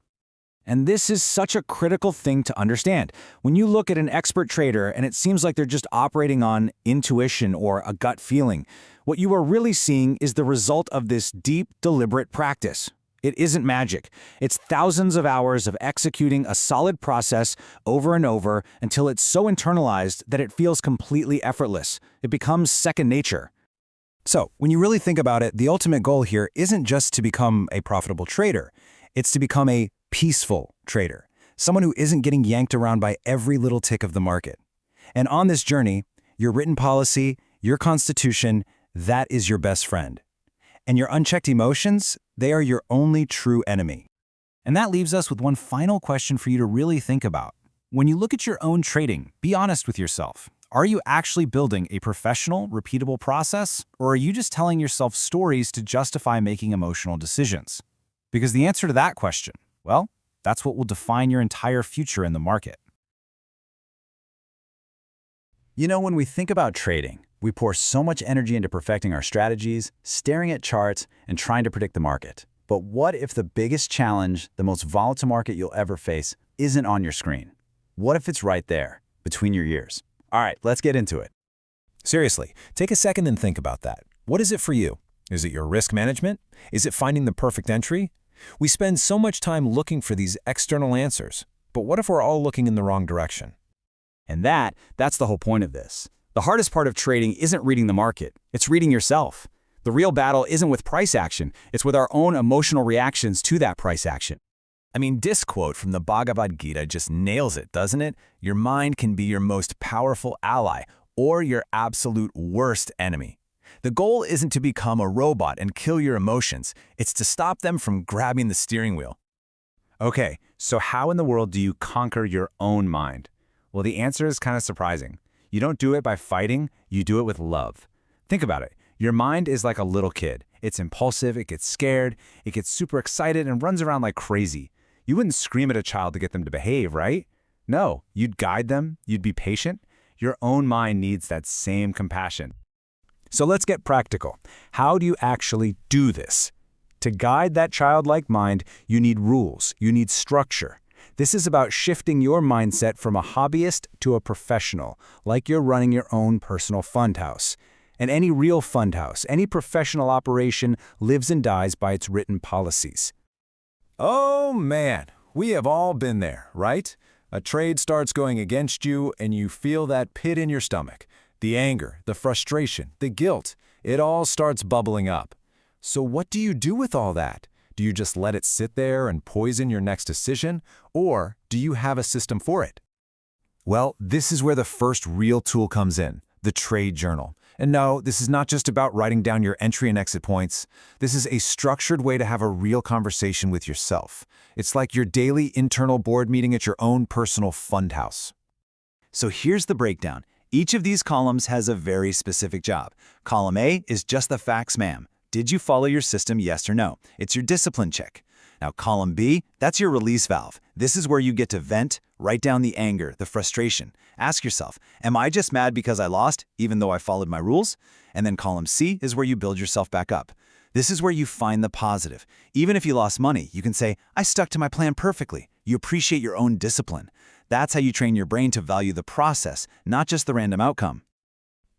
And this is such a critical thing to understand. When you look at an expert trader and it seems like they're just operating on intuition or a gut feeling, what you are really seeing is the result of this deep, deliberate practice. It isn't magic. It's thousands of hours of executing a solid process over and over until it's so internalized that it feels completely effortless. It becomes second nature. So, when you really think about it, the ultimate goal here isn't just to become a profitable trader. It's to become a peaceful trader, someone who isn't getting yanked around by every little tick of the market. And on this journey, your written policy, your constitution, that is your best friend. And your unchecked emotions, they are your only true enemy. And that leaves us with one final question for you to really think about. When you look at your own trading, be honest with yourself. Are you actually building a professional, repeatable process, or are you just telling yourself stories to justify making emotional decisions? Because the answer to that question, well, that's what will define your entire future in the market. You know, when we think about trading, we pour so much energy into perfecting our strategies, staring at charts, and trying to predict the market. But what if the biggest challenge, the most volatile market you'll ever face, isn't on your screen? What if it's right there, between your ears? All right, let's get into it. Seriously, take a second and think about that. What is it for you? Is it your risk management? Is it finding the perfect entry? We spend so much time looking for these external answers, but what if we're all looking in the wrong direction? And that's the whole point of this. The hardest part of trading isn't reading the market, it's reading yourself. The real battle isn't with price action, it's with our own emotional reactions to that price action. I mean, this quote from the Bhagavad Gita just nails it, doesn't it? Your mind can be your most powerful ally or your absolute worst enemy. The goal isn't to become a robot and kill your emotions, it's to stop them from grabbing the steering wheel. Okay, so how in the world do you conquer your own mind? Well, the answer is kind of surprising. You don't do it by fighting, you do it with love. Think about it. Your mind is like a little kid. It's impulsive, it gets scared, it gets super excited and runs around like crazy. You wouldn't scream at a child to get them to behave, right? No, you'd guide them, you'd be patient. Your own mind needs that same compassion. So let's get practical. How do you actually do this? To guide that childlike mind, you need rules, you need structure. This is about shifting your mindset from a hobbyist to a professional, like you're running your own personal fund house. And any real fund house, any professional operation lives and dies by its written policies. Oh man, we have all been there, right? A trade starts going against you and you feel that pit in your stomach. The anger, the frustration, the guilt, it all starts bubbling up. So what do you do with all that? Do you just let it sit there and poison your next decision, or do you have a system for it? Well, this is where the first real tool comes in, the trade journal. And no, this is not just about writing down your entry and exit points. This is a structured way to have a real conversation with yourself. It's like your daily internal board meeting at your own personal fund house. So here's the breakdown. Each of these columns has a very specific job. Column A is just the facts, ma'am. Did you follow your system, yes or no? It's your discipline check. Now, column B, that's your release valve. This is where you get to vent, write down the anger, the frustration. Ask yourself, am I just mad because I lost, even though I followed my rules? And then column C is where you build yourself back up. This is where you find the positive. Even if you lost money, you can say, I stuck to my plan perfectly. You appreciate your own discipline. That's how you train your brain to value the process, not just the random outcome.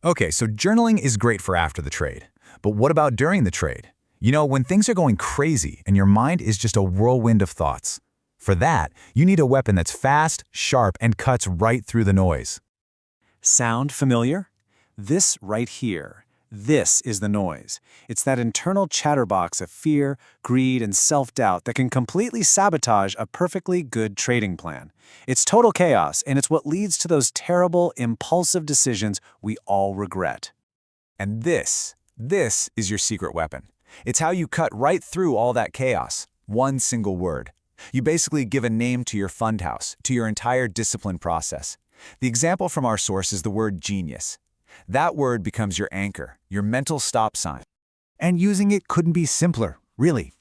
Okay, so journaling is great for after the trade. But what about during the trade? You know, when things are going crazy and your mind is just a whirlwind of thoughts. For that, you need a weapon that's fast, sharp, and cuts right through the noise. Sound familiar? This right here. This is the noise. It's that internal chatterbox of fear, greed, and self-doubt that can completely sabotage a perfectly good trading plan. It's total chaos, and it's what leads to those terrible, impulsive decisions we all regret. And this is your secret weapon. It's how you cut right through all that chaos. One single word. You basically give a name to your fund house, to your entire discipline process. The example from our source is the word genius. That word becomes your anchor, your mental stop sign. And using it couldn't be simpler, really.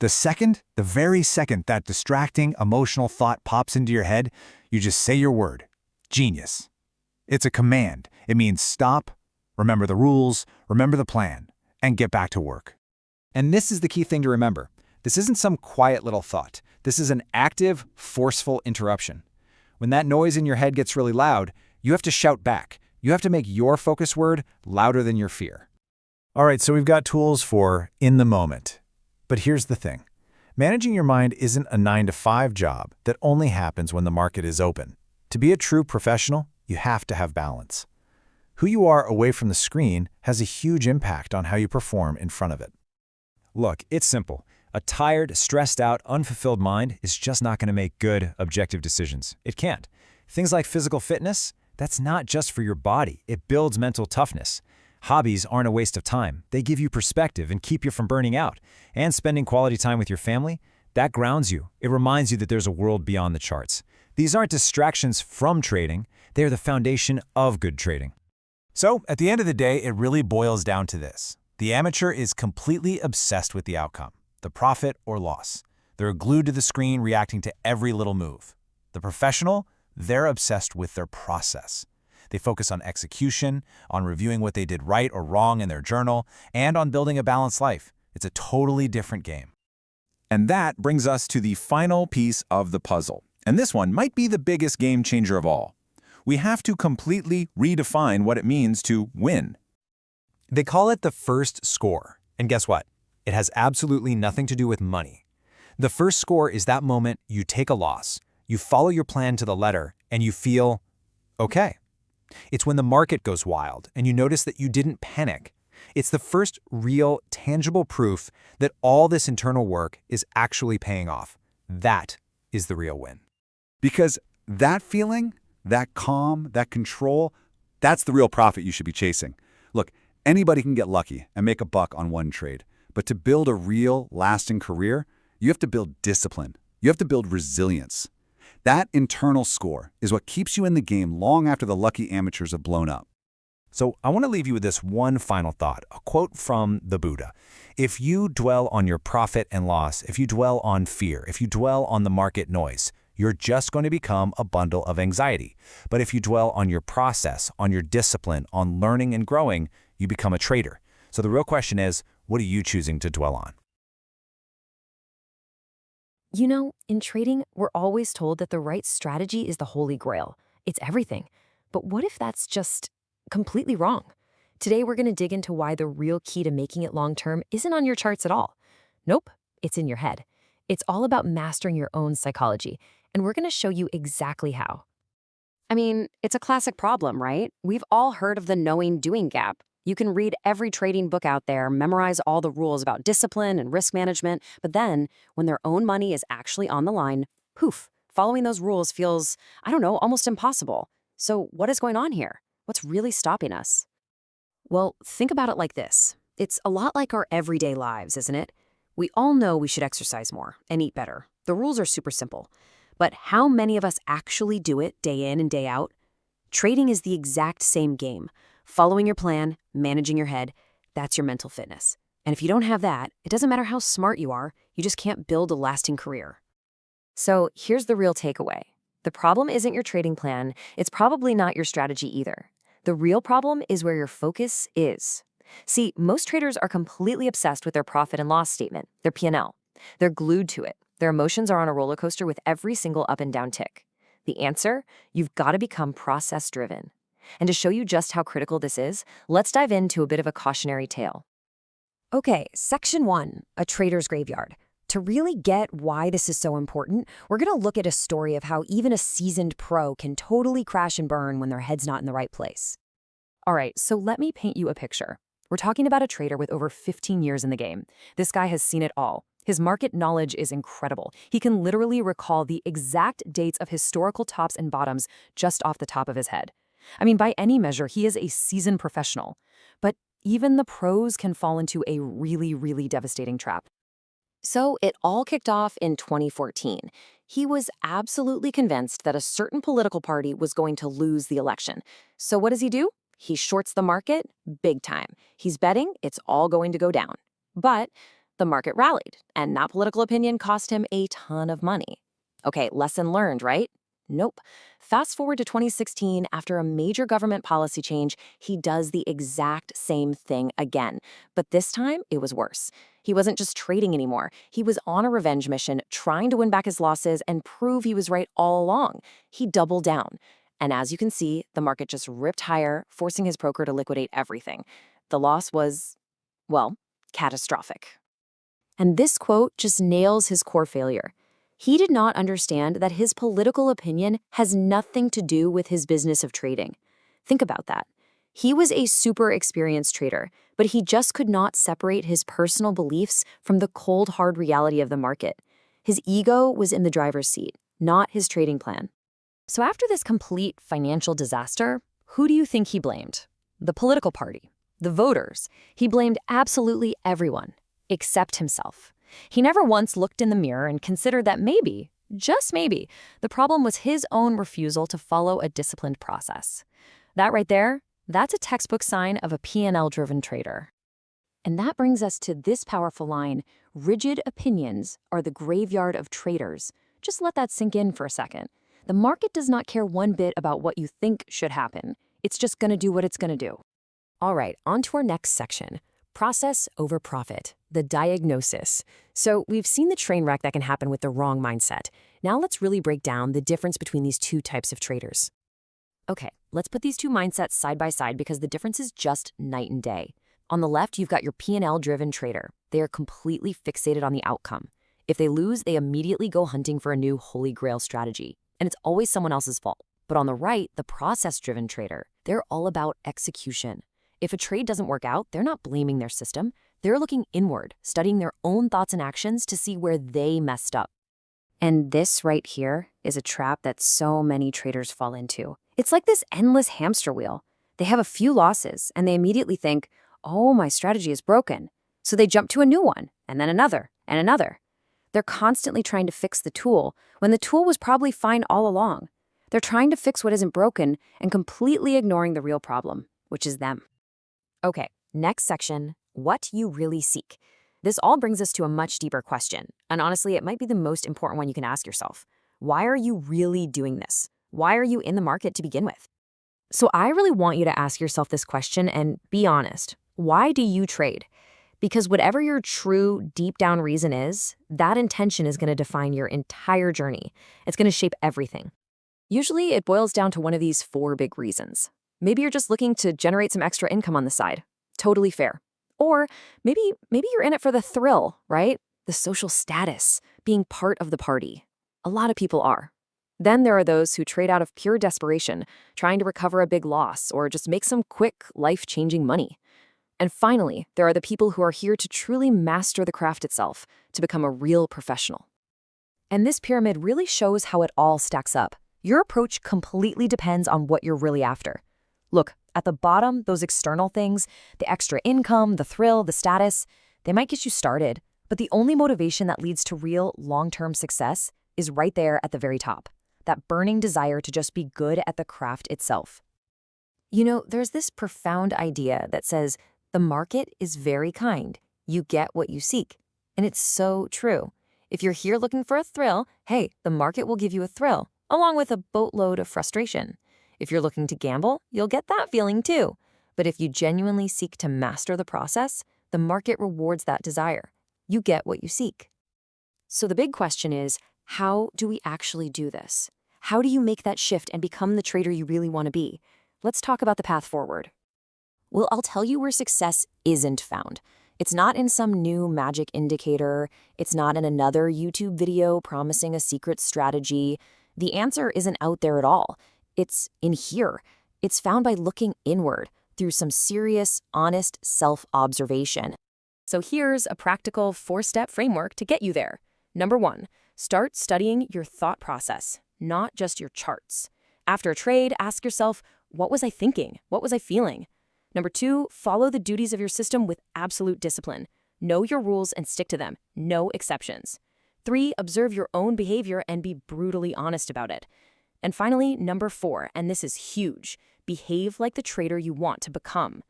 The very second that distracting, emotional thought pops into your head, you just say your word, genius. It's a command. It means stop, remember the rules, remember the plan, and get back to work. And this is the key thing to remember. This isn't some quiet little thought. This is an active, forceful interruption. When that noise in your head gets really loud, you have to shout back. You have to make your focus word louder than your fear. All right, so we've got tools for in the moment. But here's the thing. Managing your mind isn't a 9-to-5 job that only happens when the market is open. To be a true professional, you have to have balance. Who you are away from the screen has a huge impact on how you perform in front of it. Look, it's simple. A tired, stressed out, unfulfilled mind is just not going to make good, objective decisions. It can't. Things like physical fitness, that's not just for your body. It builds mental toughness. Hobbies aren't a waste of time. They give you perspective and keep you from burning out. And spending quality time with your family, that grounds you. It reminds you that there's a world beyond the charts. These aren't distractions from trading. They're the foundation of good trading. So, at the end of the day, it really boils down to this. The amateur is completely obsessed with the outcome, the profit or loss. They're glued to the screen reacting to every little move. The professional, they're obsessed with their process. They focus on execution, on reviewing what they did right or wrong in their journal, and on building a balanced life. It's a totally different game. And that brings us to the final piece of the puzzle. And this one might be the biggest game changer of all. We have to completely redefine what it means to win. They call it the first score. And guess what? It has absolutely nothing to do with money. The first score is that moment you take a loss, you follow your plan to the letter, and you feel okay. It's when the market goes wild and you notice that you didn't panic. It's the first real, tangible proof that all this internal work is actually paying off. That is the real win. Because that feeling, that calm, that control, that's the real profit you should be chasing. Look, anybody can get lucky and make a buck on one trade. But to build a real, lasting career, you have to build discipline. You have to build resilience. That internal score is what keeps you in the game long after the lucky amateurs have blown up. So I want to leave you with this one final thought, a quote from the Buddha. If you dwell on your profit and loss, if you dwell on fear, if you dwell on the market noise, you're just going to become a bundle of anxiety. But if you dwell on your process, on your discipline, on learning and growing, you become a trader. So the real question is, what are you choosing to dwell on? You know, in trading, we're always told that the right strategy is the holy grail. It's everything. But what if that's just completely wrong? Today, we're going to dig into why the real key to making it long-term isn't on your charts at all. Nope, it's in your head. It's all about mastering your own psychology, and we're going to show you exactly how. I mean, it's a classic problem, right? We've all heard of the knowing-doing gap. You can read every trading book out there, memorize all the rules about discipline and risk management, but then, when their own money is actually on the line, poof, following those rules feels, I don't know, almost impossible. So what is going on here? What's really stopping us? Well, think about it like this. It's a lot like our everyday lives, isn't it? We all know we should exercise more and eat better. The rules are super simple. But how many of us actually do it day in and day out? Trading is the exact same game. Following your plan, managing your head, that's your mental fitness. And if you don't have that, it doesn't matter how smart you are, you just can't build a lasting career. So here's the real takeaway. The problem isn't your trading plan. It's probably not your strategy either. The real problem is where your focus is. See, most traders are completely obsessed with their profit and loss statement, their P&L. They're glued to it. Their emotions are on a roller coaster with every single up and down tick. The answer? You've got to become process-driven. And to show you just how critical this is, let's dive into a bit of a cautionary tale. Okay, section 1, a trader's graveyard. To really get why this is so important, we're going to look at a story of how even a seasoned pro can totally crash and burn when their head's not in the right place. All right, so let me paint you a picture. We're talking about a trader with over 15 years in the game. This guy has seen it all. His market knowledge is incredible. He can literally recall the exact dates of historical tops and bottoms just off the top of his head. I mean, by any measure, he is a seasoned professional. But even the pros can fall into a really, really devastating trap. So it all kicked off in 2014. He was absolutely convinced that a certain political party was going to lose the election. So what does he do? He shorts the market big time. He's betting it's all going to go down. But the market rallied, and that political opinion cost him a ton of money. Okay, lesson learned, right? Nope. Fast forward to 2016, after a major government policy change, he does the exact same thing again. But this time, it was worse. He wasn't just trading anymore. He was on a revenge mission, trying to win back his losses and prove he was right all along. He doubled down. And as you can see, the market just ripped higher, forcing his broker to liquidate everything. The loss was, well, catastrophic. And this quote just nails his core failure. He did not understand that his political opinion has nothing to do with his business of trading. Think about that. He was a super experienced trader, but he just could not separate his personal beliefs from the cold, hard reality of the market. His ego was in the driver's seat, not his trading plan. So after this complete financial disaster, who do you think he blamed? The political party, the voters. He blamed absolutely everyone, except himself. He never once looked in the mirror and considered that maybe, just maybe, the problem was his own refusal to follow a disciplined process. That right there, that's a textbook sign of a P&L-driven trader. And that brings us to this powerful line: rigid opinions are the graveyard of traders. Just let that sink in for a second. The market does not care one bit about what you think should happen. It's just going to do what it's going to do. All right, on to our next section. Process over profit, the diagnosis. So we've seen the train wreck that can happen with the wrong mindset. Now let's really break down the difference between these two types of traders. Okay, let's put these two mindsets side by side because the difference is just night and day. On the left, you've got your P&L-driven trader. They are completely fixated on the outcome. If they lose, they immediately go hunting for a new holy grail strategy, and it's always someone else's fault. But on the right, the process-driven trader, they're all about execution. If a trade doesn't work out, they're not blaming their system. They're looking inward, studying their own thoughts and actions to see where they messed up. And this right here is a trap that so many traders fall into. It's like this endless hamster wheel. They have a few losses, and they immediately think, oh, my strategy is broken. So they jump to a new one, and then another, and another. They're constantly trying to fix the tool when the tool was probably fine all along. They're trying to fix what isn't broken and completely ignoring the real problem, which is them. Okay, next section, what you really seek. This all brings us to a much deeper question, and honestly, it might be the most important one you can ask yourself. Why are you really doing this? Why are you in the market to begin with? So I really want you to ask yourself this question and be honest. Why do you trade? Because whatever your true, deep down reason is, that intention is going to define your entire journey. It's going to shape everything. Usually, it boils down to one of these 4 big reasons. Maybe you're just looking to generate some extra income on the side. Totally fair. Or maybe you're in it for the thrill, right? The social status, being part of the party. A lot of people are. Then there are those who trade out of pure desperation, trying to recover a big loss or just make some quick, life-changing money. And finally, there are the people who are here to truly master the craft itself, to become a real professional. And this pyramid really shows how it all stacks up. Your approach completely depends on what you're really after. Look, at the bottom, those external things, the extra income, the thrill, the status, they might get you started, but the only motivation that leads to real long-term success is right there at the very top, that burning desire to just be good at the craft itself. You know, there's this profound idea that says the market is very kind. You get what you seek. And it's so true. If you're here looking for a thrill, hey, the market will give you a thrill, along with a boatload of frustration. If you're looking to gamble, you'll get that feeling too. But if you genuinely seek to master the process, the market rewards that desire. You get what you seek. So the big question is, how do we actually do this? How do you make that shift and become the trader you really want to be? Let's talk about the path forward. Well, I'll tell you where success isn't found. It's not in some new magic indicator. It's not in another YouTube video promising a secret strategy. The answer isn't out there at all. It's in here. It's found by looking inward through some serious, honest self-observation. So here's a practical 4-step framework to get you there. Number 1, start studying your thought process, not just your charts. After a trade, ask yourself, what was I thinking? What was I feeling? Number 2, follow the duties of your system with absolute discipline. Know your rules and stick to them, no exceptions. 3, observe your own behavior and be brutally honest about it. And finally, number 4, and this is huge, behave like the trader you want to become.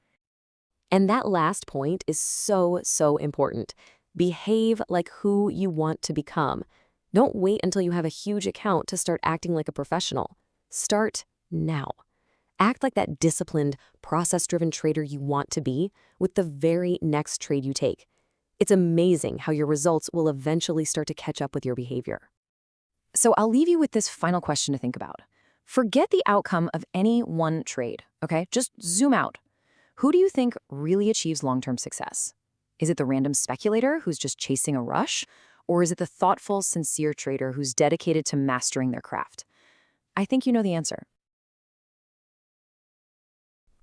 And that last point is so important. Behave like who you want to become. Don't wait until you have a huge account to start acting like a professional. Start now. Act like that disciplined, process-driven trader you want to be with the very next trade you take. It's amazing how your results will eventually start to catch up with your behavior. So I'll leave you with this final question to think about. Forget the outcome of any one trade, okay? Just zoom out. Who do you think really achieves long-term success? Is it the random speculator who's just chasing a rush? Or is it the thoughtful, sincere trader who's dedicated to mastering their craft? I think you know the answer.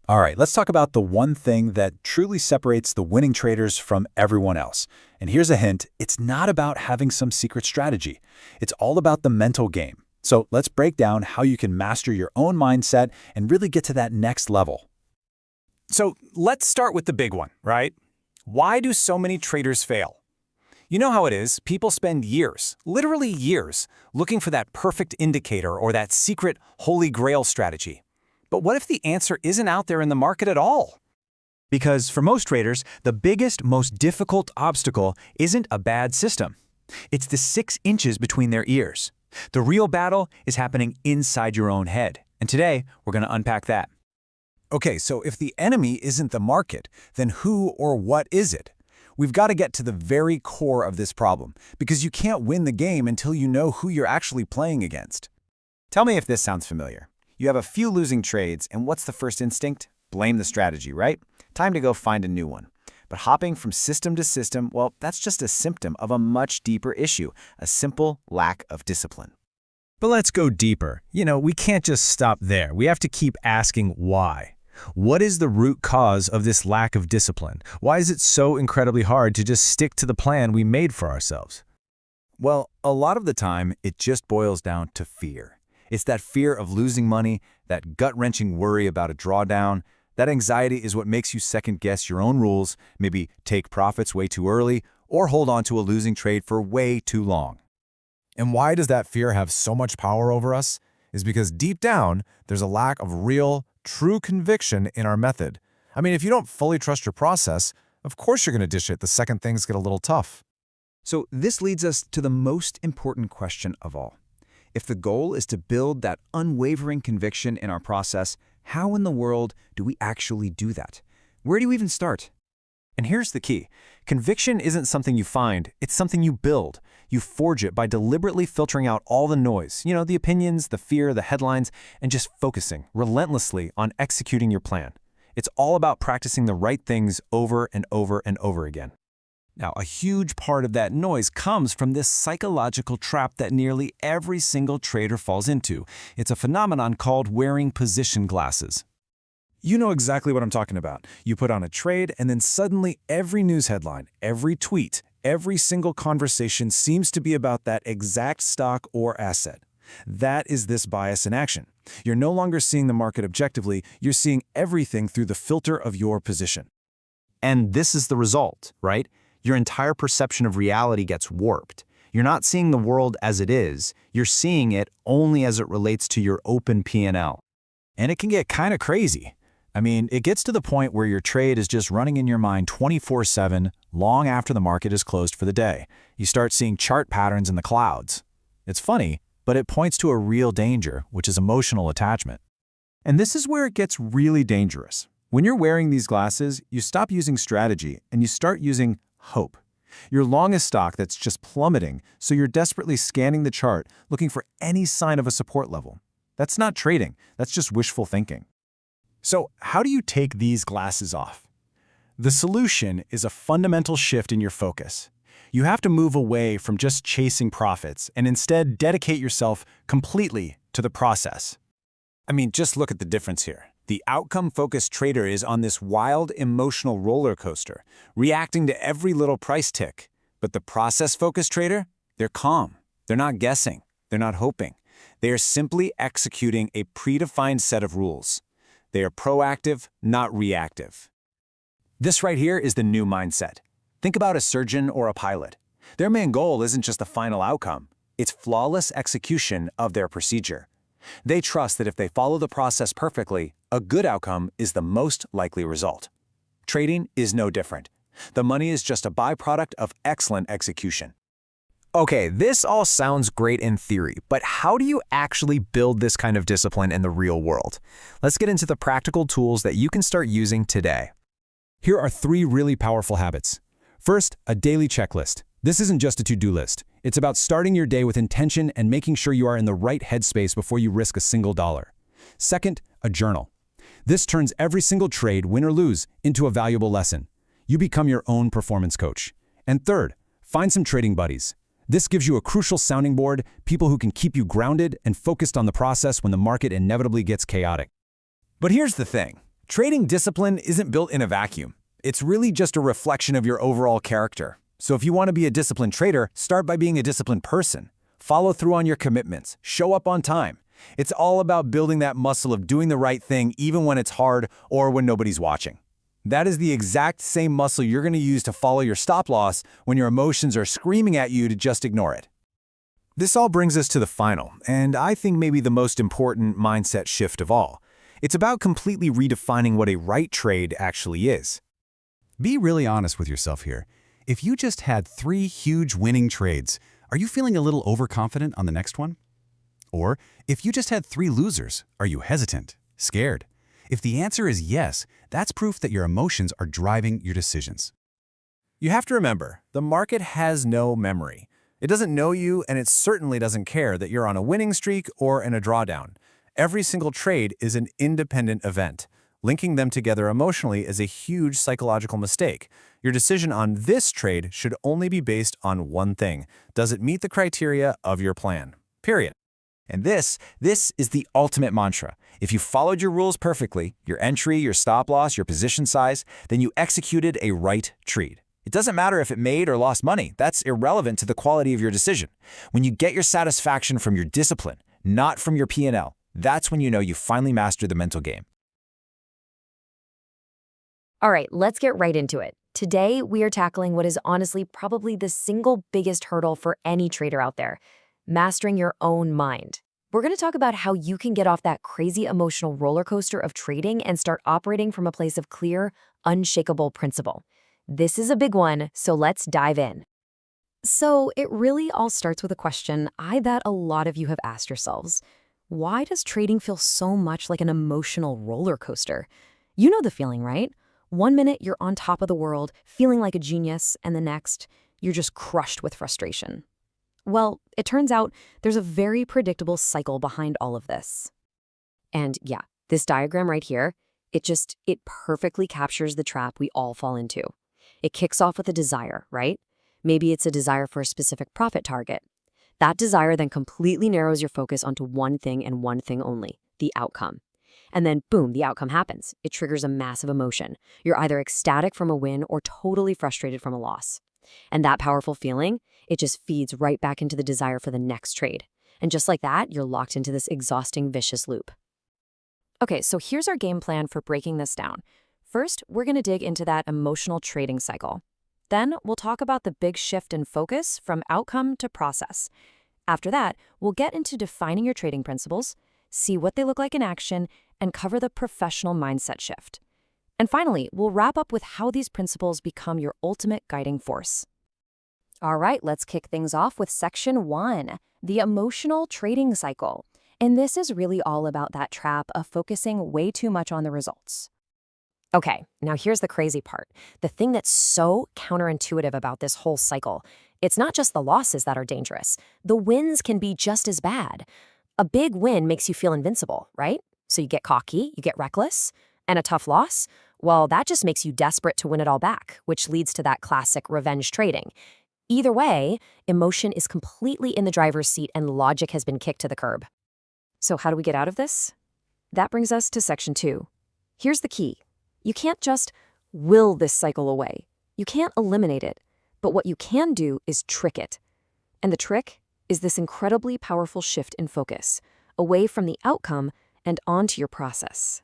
All right, let's talk about the one thing that truly separates the winning traders from everyone else. And here's a hint, it's not about having some secret strategy. It's all about the mental game. So let's break down how you can master your own mindset and really get to that next level. So let's start with the big one, right? Why do so many traders fail? You know how it is, people spend years, literally years, looking for that perfect indicator or that secret holy grail strategy. But what if the answer isn't out there in the market at all? Because for most traders, the biggest, most difficult obstacle isn't a bad system. It's the 6 inches between their ears. The real battle is happening inside your own head. And today, we're going to unpack that. Okay, so if the enemy isn't the market, then who or what is it? We've got to get to the very core of this problem, because you can't win the game until you know who you're actually playing against. Tell me if this sounds familiar. You have a few losing trades, and what's the first instinct? Blame the strategy, right? Time to go find a new one. But hopping from system to system, well, that's just a symptom of a much deeper issue, a simple lack of discipline. But let's go deeper. We can't just stop there. We have to keep asking why. What is the root cause of this lack of discipline? Why is it so incredibly hard to just stick to the plan we made for ourselves? Well, a lot of the time, it just boils down to fear. It's that fear of losing money, that gut-wrenching worry about a drawdown. That anxiety is what makes you second-guess your own rules, maybe take profits way too early, or hold on to a losing trade for way too long. And why does that fear have so much power over us? Is because deep down, there's a lack of real, true conviction in our method. I mean, if you don't fully trust your process, of course you're going to dish it the second things get a little tough. So this leads us to the most important question of all. If the goal is to build that unwavering conviction in our process, how in the world do we actually do that? Where do you even start? And here's the key. Conviction isn't something you find, it's something you build. You forge it by deliberately filtering out all the noise, the opinions, the fear, the headlines, and just focusing relentlessly on executing your plan. It's all about practicing the right things over and over and over again. Now, a huge part of that noise comes from this psychological trap that nearly every single trader falls into. It's a phenomenon called wearing position glasses. You know exactly what I'm talking about. You put on a trade, and then suddenly every news headline, every tweet, every single conversation seems to be about that exact stock or asset. That is this bias in action. You're no longer seeing the market objectively, you're seeing everything through the filter of your position. And this is the result, right? Your entire perception of reality gets warped. You're not seeing the world as it is, you're seeing it only as it relates to your open P&L. And it can get kind of crazy. I mean, it gets to the point where your trade is just running in your mind 24/7, long after the market is closed for the day. You start seeing chart patterns in the clouds. It's funny, but it points to a real danger, which is emotional attachment. And this is where it gets really dangerous. When you're wearing these glasses, you stop using strategy and you start using hope. You're long a stock that's just plummeting, so you're desperately scanning the chart, looking for any sign of a support level. That's not trading, that's just wishful thinking. So how do you take these glasses off? The solution is a fundamental shift in your focus. You have to move away from just chasing profits and instead dedicate yourself completely to the process. I mean, just look at the difference here. The outcome-focused trader is on this wild emotional roller coaster, reacting to every little price tick. But the process-focused trader, they're calm. They're not guessing. They're not hoping. They are simply executing a predefined set of rules. They are proactive, not reactive. This right here is the new mindset. Think about a surgeon or a pilot. Their main goal isn't just the final outcome. It's flawless execution of their procedure. They trust that if they follow the process perfectly, a good outcome is the most likely result. Trading is no different. The money is just a byproduct of excellent execution. Okay, this all sounds great in theory, but how do you actually build this kind of discipline in the real world? Let's get into the practical tools that you can start using today. Here are 3 really powerful habits. First, a daily checklist. This isn't just a to-do list. It's about starting your day with intention and making sure you are in the right headspace before you risk a single dollar. Second, a journal. This turns every single trade, win or lose, into a valuable lesson. You become your own performance coach. And third, find some trading buddies. This gives you a crucial sounding board, people who can keep you grounded and focused on the process when the market inevitably gets chaotic. But here's the thing. Trading discipline isn't built in a vacuum. It's really just a reflection of your overall character. So if you want to be a disciplined trader, start by being a disciplined person. Follow through on your commitments. Show up on time. It's all about building that muscle of doing the right thing even when it's hard or when nobody's watching. That is the exact same muscle you're going to use to follow your stop loss when your emotions are screaming at you to just ignore it. This all brings us to the final, and I think maybe the most important mindset shift of all. It's about completely redefining what a right trade actually is. Be really honest with yourself here. If you just had 3 huge winning trades, are you feeling a little overconfident on the next one? Or if you just had 3 losers, are you hesitant, scared? If the answer is yes, that's proof that your emotions are driving your decisions. You have to remember, the market has no memory. It doesn't know you, and it certainly doesn't care that you're on a winning streak or in a drawdown. Every single trade is an independent event. Linking them together emotionally is a huge psychological mistake. Your decision on this trade should only be based on one thing. Does it meet the criteria of your plan? Period. And this is the ultimate mantra. If you followed your rules perfectly, your entry, your stop loss, your position size, then you executed a right trade. It doesn't matter if it made or lost money. That's irrelevant to the quality of your decision. When you get your satisfaction from your discipline, not from your P&L, that's when you know you finally mastered the mental game. All right, let's get right into it. Today, we are tackling what is honestly probably the single biggest hurdle for any trader out there, mastering your own mind. We're going to talk about how you can get off that crazy emotional roller coaster of trading and start operating from a place of clear, unshakable principle. This is a big one, so let's dive in. So it really all starts with a question I bet a lot of you have asked yourselves. Why does trading feel so much like an emotional roller coaster? You know the feeling, right? One minute you're on top of the world, feeling like a genius, and the next, you're just crushed with frustration. Well, it turns out there's a very predictable cycle behind all of this. And yeah, this diagram right here, it perfectly captures the trap we all fall into. It kicks off with a desire, right? Maybe it's a desire for a specific profit target. That desire then completely narrows your focus onto one thing and one thing only, the outcome. And then, boom, the outcome happens. It triggers a massive emotion. You're either ecstatic from a win or totally frustrated from a loss. And that powerful feeling, it just feeds right back into the desire for the next trade. And just like that, you're locked into this exhausting, vicious loop. Okay, so here's our game plan for breaking this down. First, we're going to dig into that emotional trading cycle. Then, we'll talk about the big shift in focus from outcome to process. After that, we'll get into defining your trading principles, see what they look like in action, and cover the professional mindset shift. And finally, we'll wrap up with how these principles become your ultimate guiding force. All right, let's kick things off with section 1, the emotional trading cycle. And this is really all about that trap of focusing way too much on the results. Okay, now here's the crazy part. The thing that's so counterintuitive about this whole cycle, it's not just the losses that are dangerous. The wins can be just as bad. A big win makes you feel invincible, right? So you get cocky, you get reckless. And a tough loss? Well, that just makes you desperate to win it all back, which leads to that classic revenge trading. Either way, emotion is completely in the driver's seat and logic has been kicked to the curb. So how do we get out of this? That brings us to section 2. Here's the key. You can't just will this cycle away. You can't eliminate it. But what you can do is trick it. And the trick is this incredibly powerful shift in focus, away from the outcome and onto your process.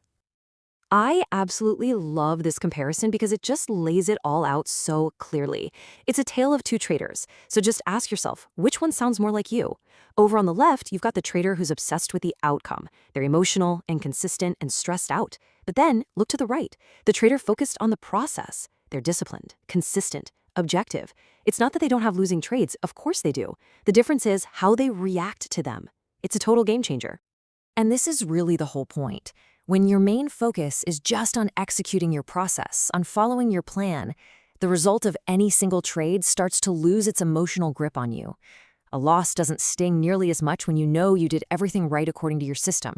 I absolutely love this comparison because it just lays it all out so clearly. It's a tale of two traders, so just ask yourself, which one sounds more like you? Over on the left, you've got the trader who's obsessed with the outcome. They're emotional, inconsistent, and stressed out. But then, look to the right, the trader focused on the process. They're disciplined, consistent, objective. It's not that they don't have losing trades, of course they do. The difference is how they react to them. It's a total game changer. And this is really the whole point. When your main focus is just on executing your process, on following your plan, the result of any single trade starts to lose its emotional grip on you. A loss doesn't sting nearly as much when you know you did everything right according to your system.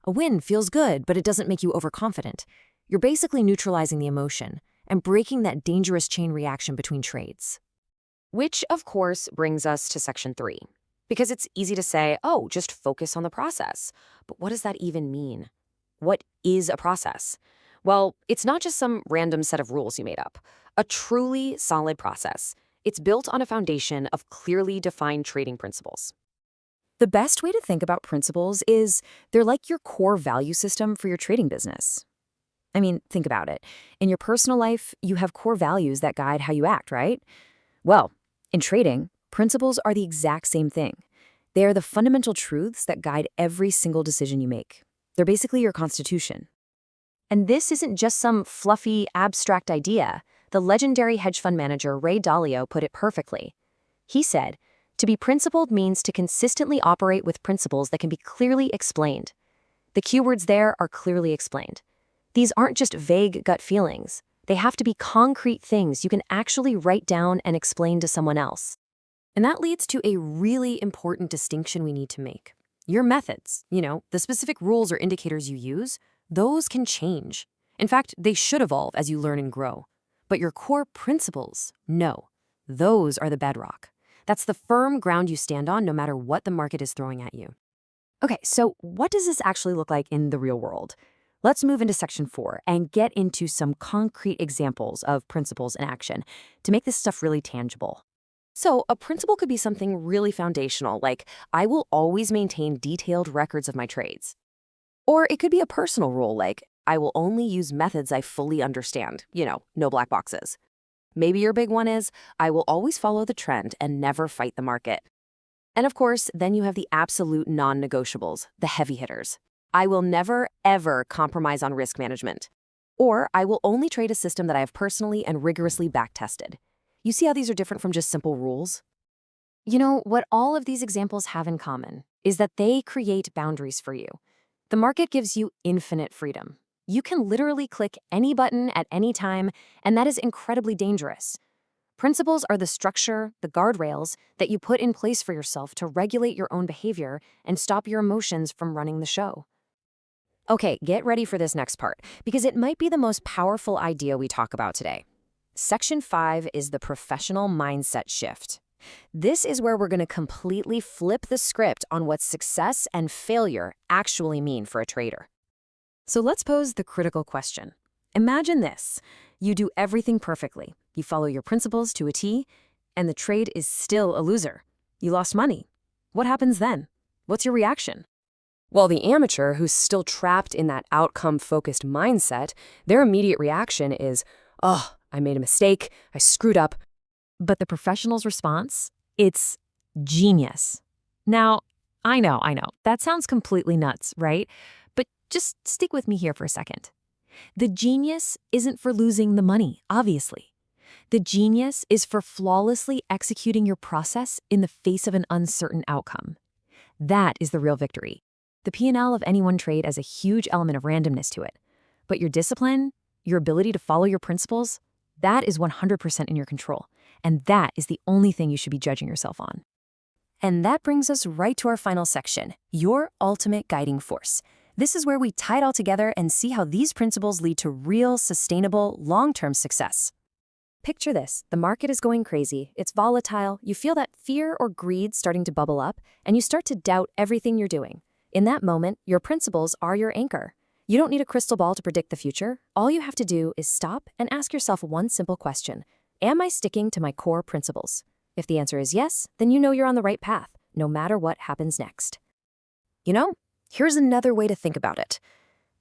A win feels good, but it doesn't make you overconfident. You're basically neutralizing the emotion and breaking that dangerous chain reaction between trades. Which, of course, brings us to section 3. Because it's easy to say, oh, just focus on the process. But what does that even mean? What is a process? Well, it's not just some random set of rules you made up. A truly solid process. It's built on a foundation of clearly defined trading principles. The best way to think about principles is they're like your core value system for your trading business. I mean, think about it. In your personal life, you have core values that guide how you act, right? Well, in trading, principles are the exact same thing. They are the fundamental truths that guide every single decision you make. They're basically your constitution. And this isn't just some fluffy, abstract idea. The legendary hedge fund manager Ray Dalio put it perfectly. He said, "To be principled means to consistently operate with principles that can be clearly explained." The keywords there are clearly explained. These aren't just vague gut feelings. They have to be concrete things you can actually write down and explain to someone else. And that leads to a really important distinction we need to make. Your methods, the specific rules or indicators you use, those can change. In fact, they should evolve as you learn and grow. But your core principles, no. Those are the bedrock. That's the firm ground you stand on no matter what the market is throwing at you. Okay, so what does this actually look like in the real world? Let's move into section 4 and get into some concrete examples of principles in action to make this stuff really tangible. So a principle could be something really foundational, like I will always maintain detailed records of my trades. Or it could be a personal rule, like I will only use methods I fully understand, no black boxes. Maybe your big one is I will always follow the trend and never fight the market. And of course, then you have the absolute non-negotiables, the heavy hitters. I will never, ever compromise on risk management. Or I will only trade a system that I have personally and rigorously back-tested. You see how these are different from just simple rules? What all of these examples have in common is that they create boundaries for you. The market gives you infinite freedom. You can literally click any button at any time, and that is incredibly dangerous. Principles are the structure, the guardrails that you put in place for yourself to regulate your own behavior and stop your emotions from running the show. Okay, get ready for this next part, because it might be the most powerful idea we talk about today. Section 5 is the professional mindset shift. This is where we're going to completely flip the script on what success and failure actually mean for a trader. So let's pose the critical question. Imagine this. You do everything perfectly. You follow your principles to a T, and the trade is still a loser. You lost money. What happens then? What's your reaction? Well, the amateur who's still trapped in that outcome-focused mindset, their immediate reaction is, oh, I made a mistake, I screwed up. But the professional's response? It's genius. Now, I know, that sounds completely nuts, right? But just stick with me here for a second. The genius isn't for losing the money, obviously. The genius is for flawlessly executing your process in the face of an uncertain outcome. That is the real victory. The P&L of any one trade has a huge element of randomness to it. But your discipline, your ability to follow your principles, that is 100% in your control. And that is the only thing you should be judging yourself on. And that brings us right to our final section, your ultimate guiding force. This is where we tie it all together and see how these principles lead to real, sustainable, long-term success. Picture this. The market is going crazy. It's volatile. You feel that fear or greed starting to bubble up, and you start to doubt everything you're doing. In that moment, your principles are your anchor. You don't need a crystal ball to predict the future. All you have to do is stop and ask yourself one simple question. Am I sticking to my core principles? If the answer is yes, then you know you're on the right path, no matter what happens next. You know, here's another way to think about it.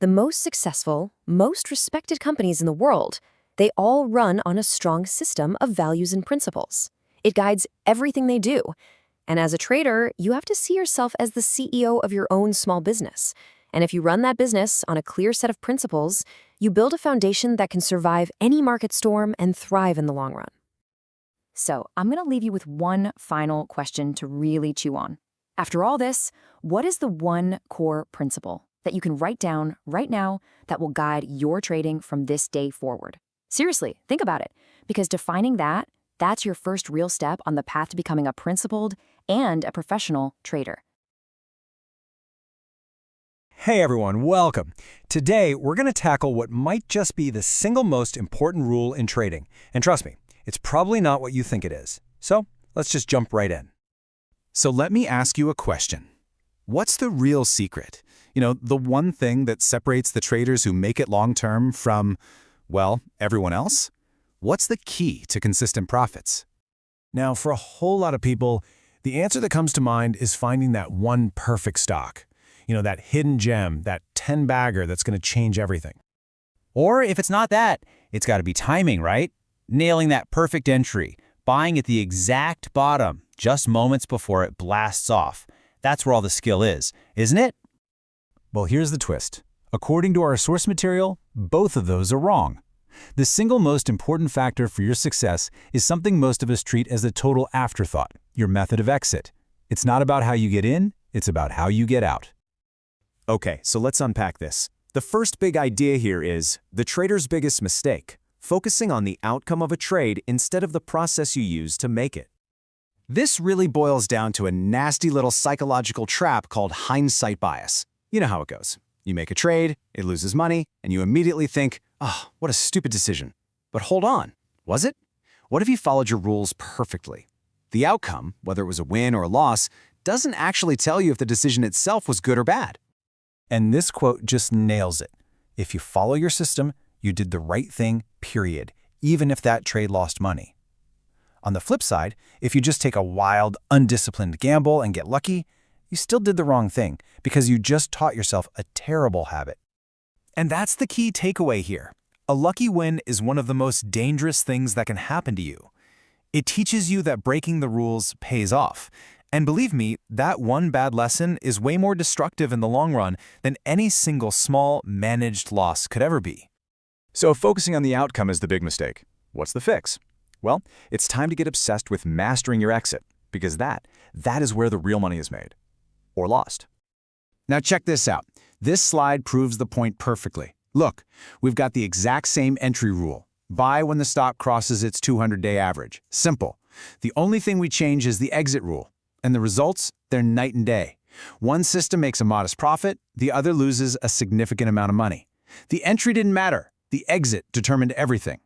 The most successful, most respected companies in the world, they all run on a strong system of values and principles. It guides everything they do. And as a trader, you have to see yourself as the CEO of your own small business. And if you run that business on a clear set of principles, you build a foundation that can survive any market storm and thrive in the long run. So, I'm going to leave you with one final question to really chew on. After all this, what is the one core principle that you can write down right now that will guide your trading from this day forward? Seriously, think about it, because defining that's your first real step on the path to becoming a principled and a professional trader. Hey everyone, welcome. Today, we're going to tackle what might just be the single most important rule in trading. And trust me, it's probably not what you think it is. So, let's just jump right in. So let me ask you a question. What's the real secret? The one thing that separates the traders who make it long-term from, well, everyone else? What's the key to consistent profits? Now, for a whole lot of people, the answer that comes to mind is finding that one perfect stock. That hidden gem, that 10-bagger that's going to change everything. Or if it's not that, it's got to be timing, right? Nailing that perfect entry, buying at the exact bottom, just moments before it blasts off. That's where all the skill is, isn't it? Well, here's the twist. According to our source material, both of those are wrong. The single most important factor for your success is something most of us treat as a total afterthought, your method of exit. It's not about how you get in, it's about how you get out. Okay, so let's unpack this. The first big idea here is the trader's biggest mistake, focusing on the outcome of a trade instead of the process you use to make it. This really boils down to a nasty little psychological trap called hindsight bias. You know how it goes. You make a trade, it loses money, and you immediately think, oh, what a stupid decision. But hold on, was it? What if you followed your rules perfectly? The outcome, whether it was a win or a loss, doesn't actually tell you if the decision itself was good or bad. And this quote just nails it. If you follow your system, you did the right thing, period, even if that trade lost money. On the flip side, if you just take a wild, undisciplined gamble and get lucky, you still did the wrong thing because you just taught yourself a terrible habit. And that's the key takeaway here. A lucky win is one of the most dangerous things that can happen to you. It teaches you that breaking the rules pays off. And believe me, that one bad lesson is way more destructive in the long run than any single small, managed loss could ever be. So focusing on the outcome is the big mistake. What's the fix? Well, it's time to get obsessed with mastering your exit, because that is where the real money is made. Or lost. Now check this out. This slide proves the point perfectly. Look, we've got the exact same entry rule. Buy when the stock crosses its 200-day average. Simple. The only thing we change is the exit rule. And the results, they're night and day. One system makes a modest profit, the other loses a significant amount of money. The entry didn't matter. The exit determined everything.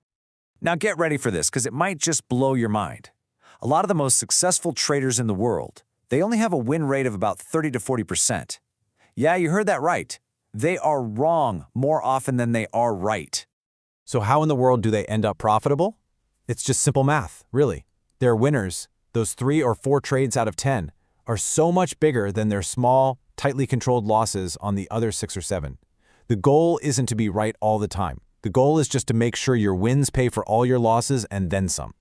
Now get ready for this, because it might just blow your mind. A lot of the most successful traders in the world, they only have a win rate of about 30 to 40%. Yeah, you heard that right. They are wrong more often than they are right. So how in the world do they end up profitable? It's just simple math, really. Their winners, those 3 or 4 trades out of 10, are so much bigger than their small, tightly controlled losses on the other 6 or 7. The goal isn't to be right all the time. The goal is just to make sure your wins pay for all your losses and then some.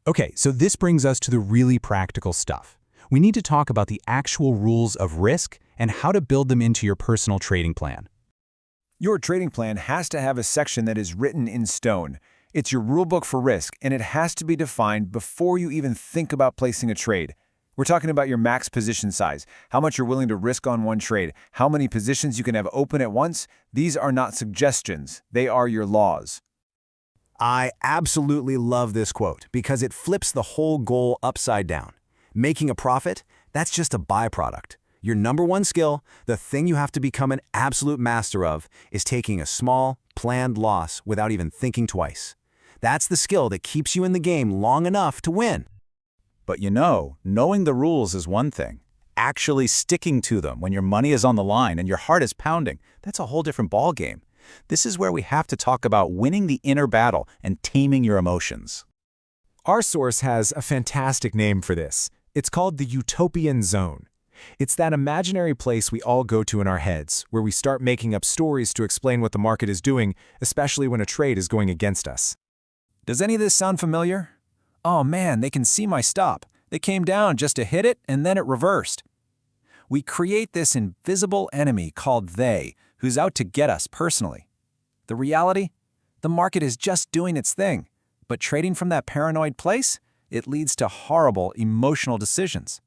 Okay, so this brings us to the really practical stuff. We need to talk about the actual rules of risk and how to build them into your personal trading plan. Your trading plan has to have a section that is written in stone. It's your rulebook for risk, and it has to be defined before you even think about placing a trade. We're talking about your max position size, how much you're willing to risk on one trade, how many positions you can have open at once. These are not suggestions. They are your laws. I absolutely love this quote because it flips the whole goal upside down. Making a profit, that's just a byproduct. Your number one skill, the thing you have to become an absolute master of, is taking a small, planned loss without even thinking twice. That's the skill that keeps you in the game long enough to win. But knowing the rules is one thing. Actually sticking to them when your money is on the line and your heart is pounding, that's a whole different ballgame. This is where we have to talk about winning the inner battle and taming your emotions. Our source has a fantastic name for this. It's called the utopian zone. It's that imaginary place we all go to in our heads, where we start making up stories to explain what the market is doing, especially when a trade is going against us. Does any of this sound familiar? Oh man, they can see my stop. They came down just to hit it, and then it reversed. We create this invisible enemy called they, who's out to get us personally. The reality? The market is just doing its thing, but trading from that paranoid place, it leads to horrible emotional decisions.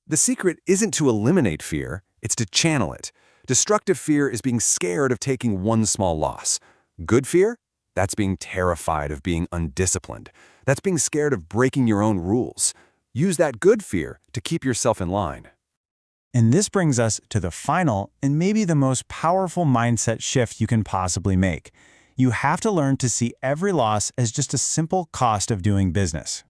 The secret isn't to eliminate fear, it's to channel it. Destructive fear is being scared of taking one small loss. Good fear? That's being terrified of being undisciplined. That's being scared of breaking your own rules. Use that good fear to keep yourself in line. And this brings us to the final and maybe the most powerful mindset shift you can possibly make. You have to learn to see every loss as just a simple cost of doing business.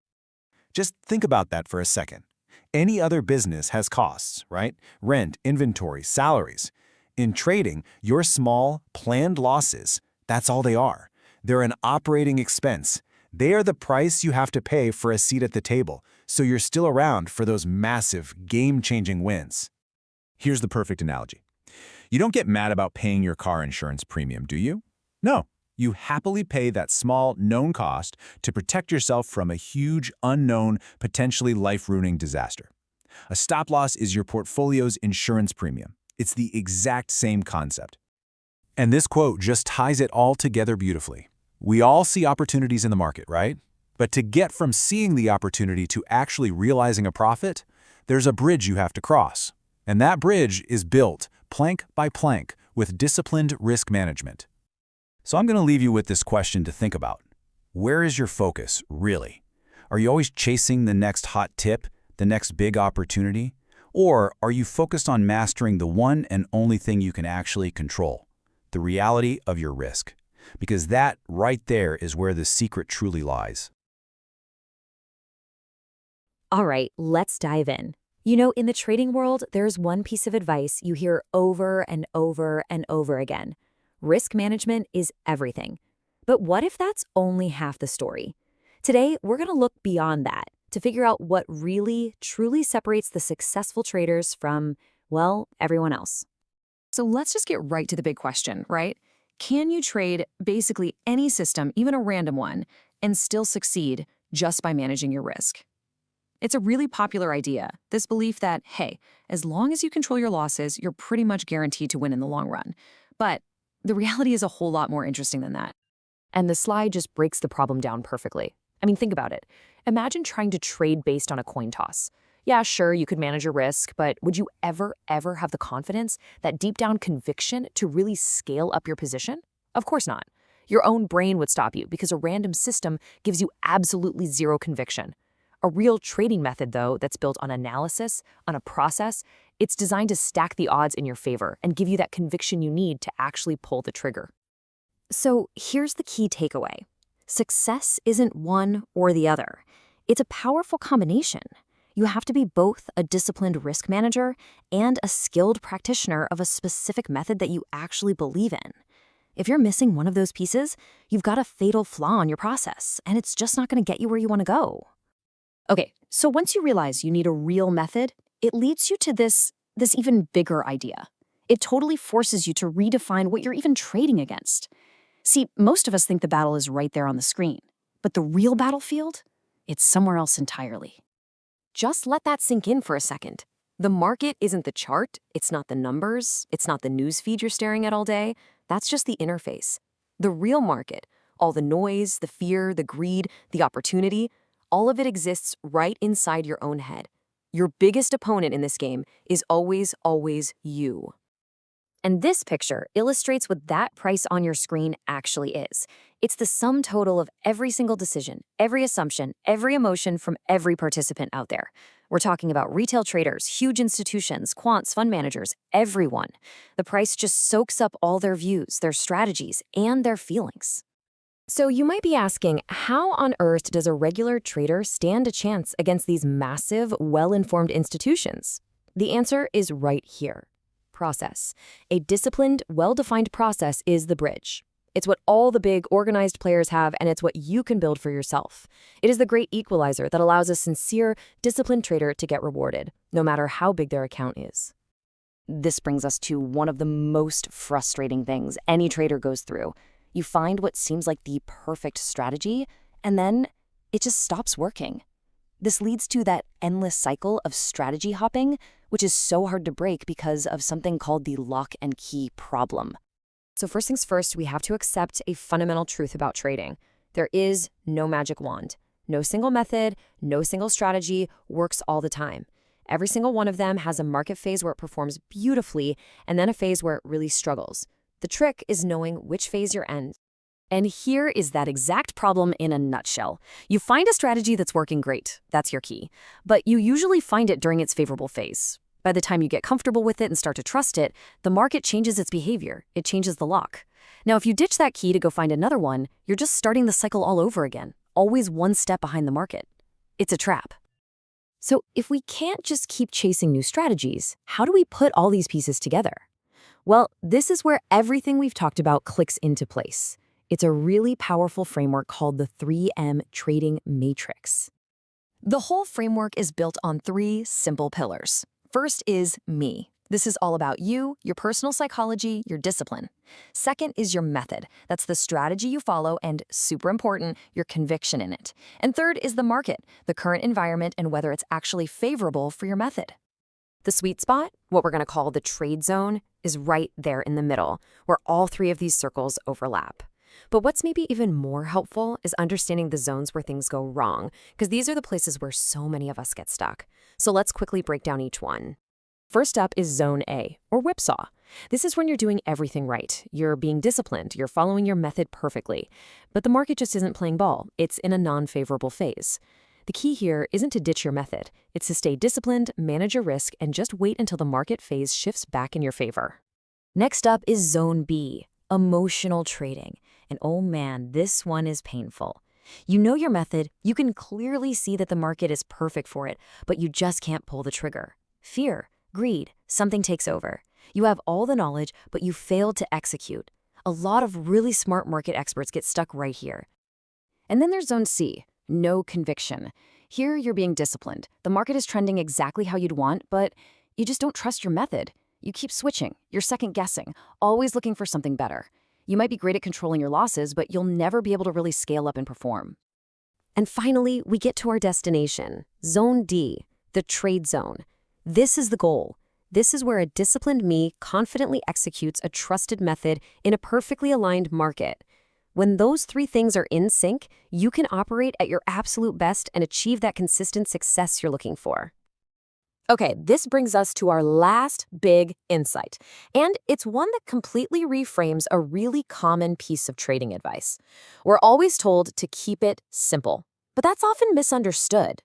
Just think about that for a second. Any other business has costs, right? Rent, inventory, salaries. In trading, your small, planned losses, that's all they are. They're an operating expense. They are the price you have to pay for a seat at the table, so you're still around for those massive, game-changing wins. Here's the perfect analogy. You don't get mad about paying your car insurance premium, do you? No. You happily pay that small, known cost to protect yourself from a huge, unknown, potentially life-ruining disaster. A stop-loss is your portfolio's insurance premium. It's the exact same concept. And this quote just ties it all together beautifully. We all see opportunities in the market, right? But to get from seeing the opportunity to actually realizing a profit, there's a bridge you have to cross. And that bridge is built, plank by plank, with disciplined risk management. So I'm going to leave you with this question to think about. Where is your focus, really? Are you always chasing the next hot tip, the next big opportunity? Or are you focused on mastering the one and only thing you can actually control, the reality of your risk? Because that right there is where the secret truly lies. All right, let's dive in. In the trading world, there's one piece of advice you hear over and over and over again. Risk management is everything. But what if that's only half the story? Today, we're going to look beyond that to figure out what really, truly separates the successful traders from, well, everyone else. So let's just get right to the big question, right? Can you trade basically any system, even a random one, and still succeed just by managing your risk? It's a really popular idea, this belief that, hey, as long as you control your losses, you're pretty much guaranteed to win in the long run. But the reality is a whole lot more interesting than that. And the slide just breaks the problem down perfectly. I mean, think about it. Imagine trying to trade based on a coin toss. Yeah, sure, you could manage your risk, but would you ever have the confidence, that deep down conviction to really scale up your position? Of course not. Your own brain would stop you because a random system gives you absolutely zero conviction. A real trading method, though, that's built on analysis, on a process, it's designed to stack the odds in your favor and give you that conviction you need to actually pull the trigger. So here's the key takeaway. Success isn't one or the other. It's a powerful combination. You have to be both a disciplined risk manager and a skilled practitioner of a specific method that you actually believe in. If you're missing one of those pieces, you've got a fatal flaw in your process, and it's just not going to get you where you want to go. Okay, so once you realize you need a real method, it leads you to this even bigger idea. It totally forces you to redefine what you're even trading against. See, most of us think the battle is right there on the screen, but the real battlefield, it's somewhere else entirely. Just let that sink in for a second. The market isn't the chart, it's not the numbers, it's not the news feed you're staring at all day. That's just the interface. The real market, all the noise, the fear, the greed, the opportunity, all of it exists right inside your own head. Your biggest opponent in this game is always you. And this picture illustrates what that price on your screen actually is. It's the sum total of every single decision, every assumption, every emotion from every participant out there. We're talking about retail traders, huge institutions, quants, fund managers, everyone. The price just soaks up all their views, their strategies, and their feelings. So you might be asking, how on earth does a regular trader stand a chance against these massive, well-informed institutions? The answer is right here. Process. A disciplined, well-defined process is the bridge. It's what all the big, organized players have, and it's what you can build for yourself. It is the great equalizer that allows a sincere, disciplined trader to get rewarded, no matter how big their account is. This brings us to one of the most frustrating things any trader goes through. You find what seems like the perfect strategy, and then it just stops working. This leads to that endless cycle of strategy hopping, which is so hard to break because of something called the lock and key problem. So first things first, we have to accept a fundamental truth about trading. There is no magic wand. No single method, no single strategy works all the time. Every single one of them has a market phase where it performs beautifully and then a phase where it really struggles. The trick is knowing which phase you're in. And here is that exact problem in a nutshell. You find a strategy that's working great. That's your key. But you usually find it during its favorable phase. By the time you get comfortable with it and start to trust it, the market changes its behavior. It changes the lock. Now, if you ditch that key to go find another one, you're just starting the cycle all over again, always one step behind the market. It's a trap. So if we can't just keep chasing new strategies, how do we put all these pieces together? Well, this is where everything we've talked about clicks into place. It's a really powerful framework called the 3M Trading Matrix. The whole framework is built on 3 simple pillars. First is me. This is all about you, your personal psychology, your discipline. Second is your method. That's the strategy you follow and, super important, your conviction in it. And third is the market, the current environment, and whether it's actually favorable for your method. The sweet spot, what we're going to call the trade zone, is right there in the middle, where all 3 of these circles overlap. But what's maybe even more helpful is understanding the zones where things go wrong, because these are the places where so many of us get stuck. So let's quickly break down each one. First up is Zone A, or whipsaw. This is when you're doing everything right. You're being disciplined, you're following your method perfectly. But the market just isn't playing ball. It's in a non-favorable phase. The key here isn't to ditch your method. It's to stay disciplined, manage your risk, and just wait until the market phase shifts back in your favor. Next up is Zone B, emotional trading. And oh man, this one is painful. You know your method, you can clearly see that the market is perfect for it, but you just can't pull the trigger. Fear, greed, something takes over. You have all the knowledge, but you failed to execute. A lot of really smart market experts get stuck right here. And then there's Zone C, no conviction. Here you're being disciplined. The market is trending exactly how you'd want, but you just don't trust your method. You keep switching, you're second guessing, always looking for something better. You might be great at controlling your losses, but you'll never be able to really scale up and perform. And finally, we get to our destination, Zone D, the trade zone. This is the goal. This is where a disciplined me confidently executes a trusted method in a perfectly aligned market. When those 3 things are in sync, you can operate at your absolute best and achieve that consistent success you're looking for. Okay, this brings us to our last big insight, and it's one that completely reframes a really common piece of trading advice. We're always told to keep it simple, but that's often misunderstood.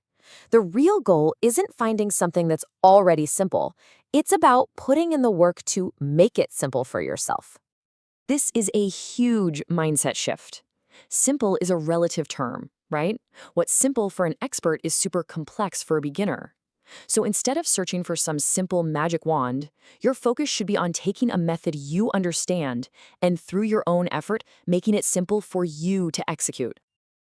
The real goal isn't finding something that's already simple. It's about putting in the work to make it simple for yourself. This is a huge mindset shift. Simple is a relative term, right? What's simple for an expert is super complex for a beginner. So instead of searching for some simple magic wand, your focus should be on taking a method you understand and through your own effort, making it simple for you to execute.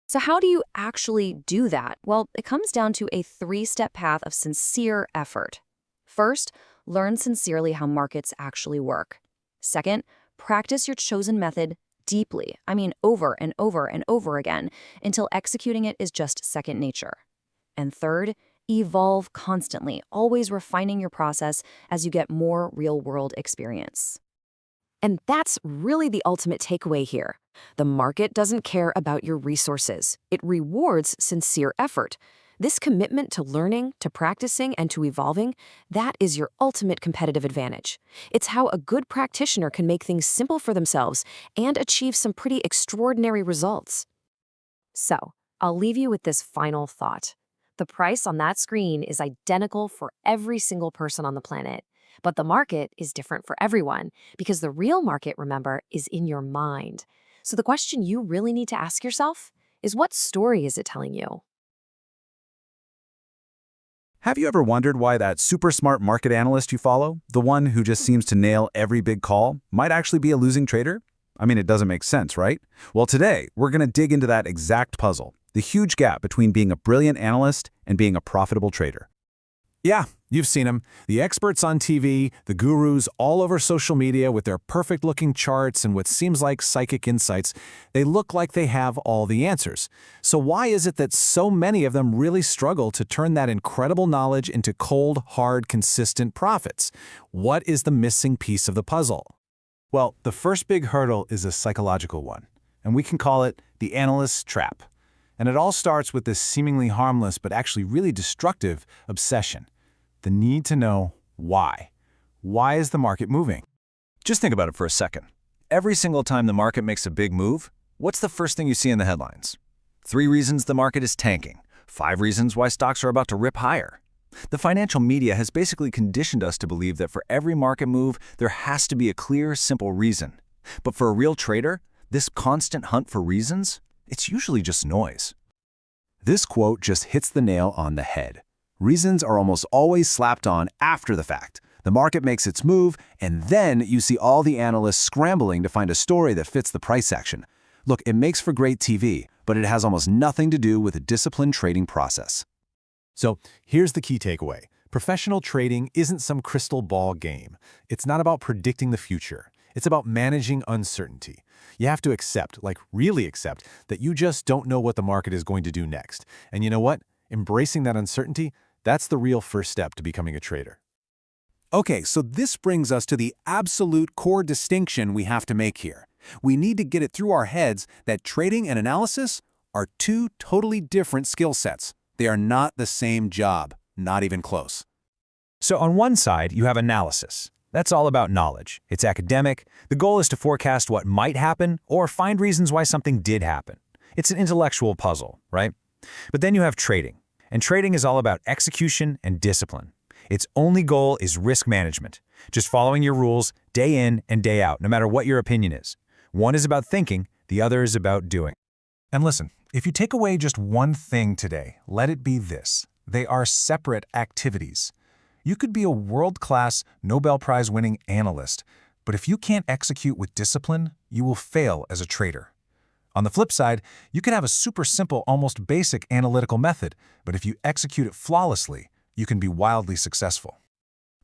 So how do you actually do that? Well, it comes down to a 3-step path of sincere effort. First, learn sincerely how markets actually work. Second, practice your chosen method deeply, over and over and over again, until executing it is just second nature. And third, evolve constantly, always refining your process as you get more real-world experience. And that's really the ultimate takeaway here. The market doesn't care about your resources. It rewards sincere effort. This commitment to learning, to practicing, and to evolving, that is your ultimate competitive advantage. It's how a good practitioner can make things simple for themselves and achieve some pretty extraordinary results. So, I'll leave you with this final thought. The price on that screen is identical for every single person on the planet. But the market is different for everyone because the real market, remember, is in your mind. So the question you really need to ask yourself is, what story is it telling you? Have you ever wondered why that super smart market analyst you follow, the one who just seems to nail every big call, might actually be a losing trader? I mean, it doesn't make sense, right? Well, today, we're going to dig into that exact puzzle, the huge gap between being a brilliant analyst and being a profitable trader. Yeah, you've seen them. The experts on TV, the gurus all over social media with their perfect-looking charts and what seems like psychic insights. They look like they have all the answers. So why is it that so many of them really struggle to turn that incredible knowledge into cold, hard, consistent profits? What is the missing piece of the puzzle? Well, the first big hurdle is a psychological one, and we can call it the analyst's trap. And it all starts with this seemingly harmless but actually really destructive obsession. The need to know why. Why is the market moving? Just think about it for a second. Every single time the market makes a big move, what's the first thing you see in the headlines? 3 reasons the market is tanking. 5 reasons why stocks are about to rip higher. The financial media has basically conditioned us to believe that for every market move, there has to be a clear, simple reason. But for a real trader, this constant hunt for reasons, it's usually just noise. This quote just hits the nail on the head. Reasons are almost always slapped on after the fact. The market makes its move, and then you see all the analysts scrambling to find a story that fits the price action. Look, it makes for great TV, but it has almost nothing to do with a disciplined trading process. So here's the key takeaway. Professional trading isn't some crystal ball game. It's not about predicting the future. It's about managing uncertainty. You have to accept, like really accept, that you just don't know what the market is going to do next. And you know what? Embracing that uncertainty, that's the real first step to becoming a trader. Okay, so this brings us to the absolute core distinction we have to make here. We need to get it through our heads that trading and analysis are 2 totally different skill sets. They are not the same job, not even close. So on one side, you have analysis. That's all about knowledge. It's academic. The goal is to forecast what might happen or find reasons why something did happen. It's an intellectual puzzle, right? But then you have trading. And trading is all about execution and discipline. Its only goal is risk management, just following your rules day in and day out, no matter what your opinion is. One is about thinking, the other is about doing. And listen, if you take away just one thing today, let it be this. They are separate activities. You could be a world-class, Nobel Prize-winning analyst, but if you can't execute with discipline, you will fail as a trader. On the flip side, you can have a super simple, almost basic analytical method, but if you execute it flawlessly, you can be wildly successful.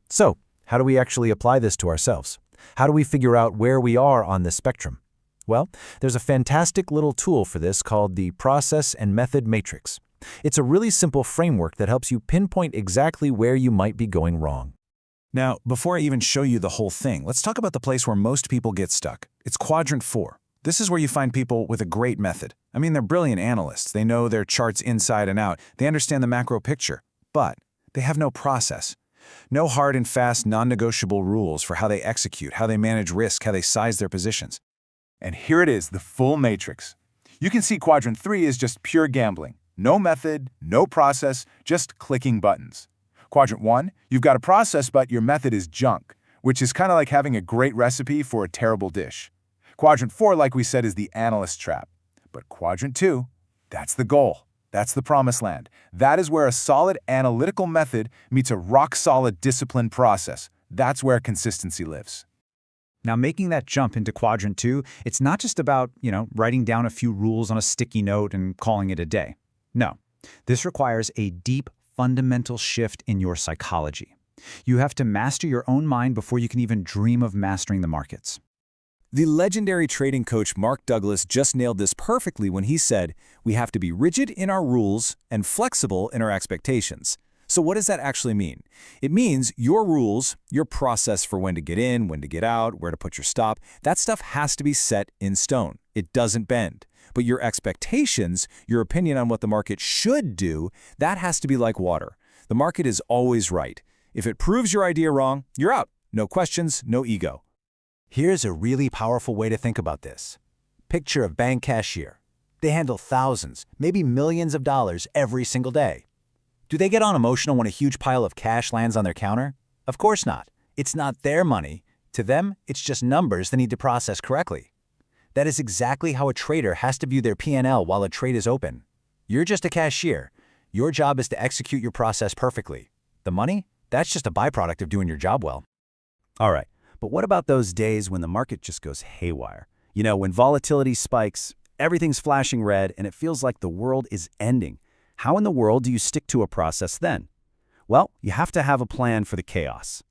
So, how do we actually apply this to ourselves? How do we figure out where we are on this spectrum? Well, there's a fantastic little tool for this called the Process and Method Matrix. It's a really simple framework that helps you pinpoint exactly where you might be going wrong. Now, before I even show you the whole thing, let's talk about the place where most people get stuck. It's quadrant 4. This is where you find people with a great method. I mean, they're brilliant analysts. They know their charts inside and out. They understand the macro picture, but they have no process. No hard and fast, non-negotiable rules for how they execute, how they manage risk, how they size their positions. And here it is, the full matrix. You can see quadrant 3 is just pure gambling. No method, no process, just clicking buttons. Quadrant 1, you've got a process, but your method is junk, which is kind of like having a great recipe for a terrible dish. Quadrant 4, like we said, is the analyst trap. But quadrant 2, that's the goal. That's the promised land. That is where a solid analytical method meets a rock-solid disciplined process. That's where consistency lives. Now, making that jump into quadrant 2, it's not just about, writing down a few rules on a sticky note and calling it a day. No, this requires a deep, fundamental shift in your psychology. You have to master your own mind before you can even dream of mastering the markets. The legendary trading coach Mark Douglas just nailed this perfectly when he said, we have to be rigid in our rules and flexible in our expectations. So what does that actually mean? It means your rules, your process for when to get in, when to get out, where to put your stop, that stuff has to be set in stone. It doesn't bend. But your expectations, your opinion on what the market should do, that has to be like water. The market is always right. If it proves your idea wrong, you're out. No questions, no ego. Here's a really powerful way to think about this. Picture a bank cashier. They handle thousands, maybe millions of dollars every single day. Do they get on emotional when a huge pile of cash lands on their counter? Of course not. It's not their money. To them, it's just numbers they need to process correctly. That is exactly how a trader has to view their P&L while a trade is open. You're just a cashier. Your job is to execute your process perfectly. The money? That's just a byproduct of doing your job well. All right, but what about those days when the market just goes haywire? You know, when volatility spikes, everything's flashing red, and it feels like the world is ending. How in the world do you stick to a process then? Well, you have to have a plan for the chaos.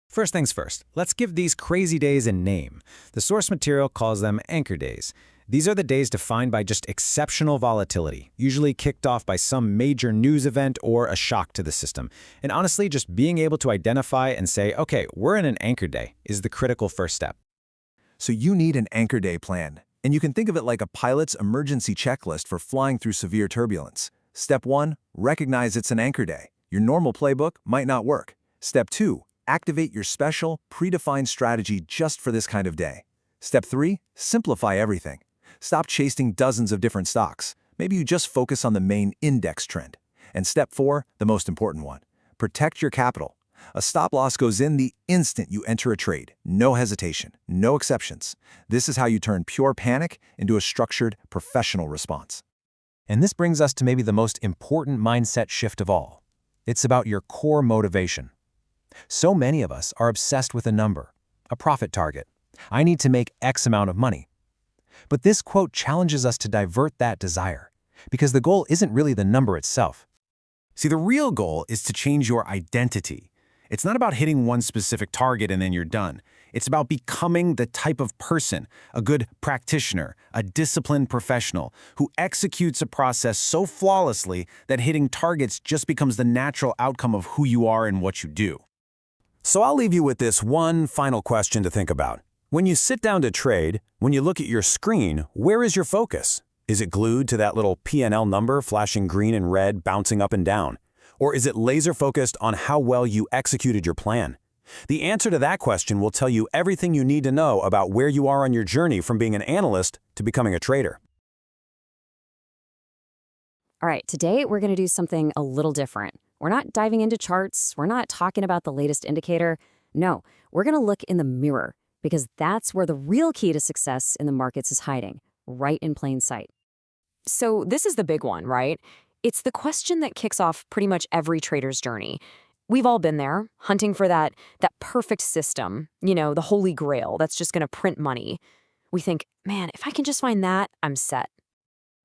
First things first, let's give these crazy days a name. The source material calls them anchor days. These are the days defined by just exceptional volatility, usually kicked off by some major news event or a shock to the system. And honestly, just being able to identify and say, okay, we're in an anchor day is the critical first step. So you need an anchor day plan, and you can think of it like a pilot's emergency checklist for flying through severe turbulence. Step 1, recognize it's an anchor day. Your normal playbook might not work. Step 2, activate your special, predefined strategy just for this kind of day. Step 3, simplify everything. Stop chasing dozens of different stocks. Maybe you just focus on the main index trend. And step 4, the most important one, protect your capital. A stop loss goes in the instant you enter a trade. No hesitation, no exceptions. This is how you turn pure panic into a structured, professional response. And this brings us to maybe the most important mindset shift of all. It's about your core motivation. So many of us are obsessed with a number, a profit target. I need to make X amount of money. But this quote challenges us to divert that desire, because the goal isn't really the number itself. See, the real goal is to change your identity. It's not about hitting one specific target and then you're done. It's about becoming the type of person, a good practitioner, a disciplined professional, who executes a process so flawlessly that hitting targets just becomes the natural outcome of who you are and what you do. So I'll leave you with this one final question to think about. When you sit down to trade, when you look at your screen, where is your focus? Is it glued to that little P&L number flashing green and red, bouncing up and down? Or is it laser-focused on how well you executed your plan? The answer to that question will tell you everything you need to know about where you are on your journey from being an analyst to becoming a trader. All right, today we're going to do something a little different. We're not diving into charts. We're not talking about the latest indicator. No, we're going to look in the mirror, because that's where the real key to success in the markets is hiding, right in plain sight. So this is the big one, right? It's the question that kicks off pretty much every trader's journey. We've all been there, hunting for that perfect system, the holy grail that's just going to print money. We think, man, if I can just find that, I'm set.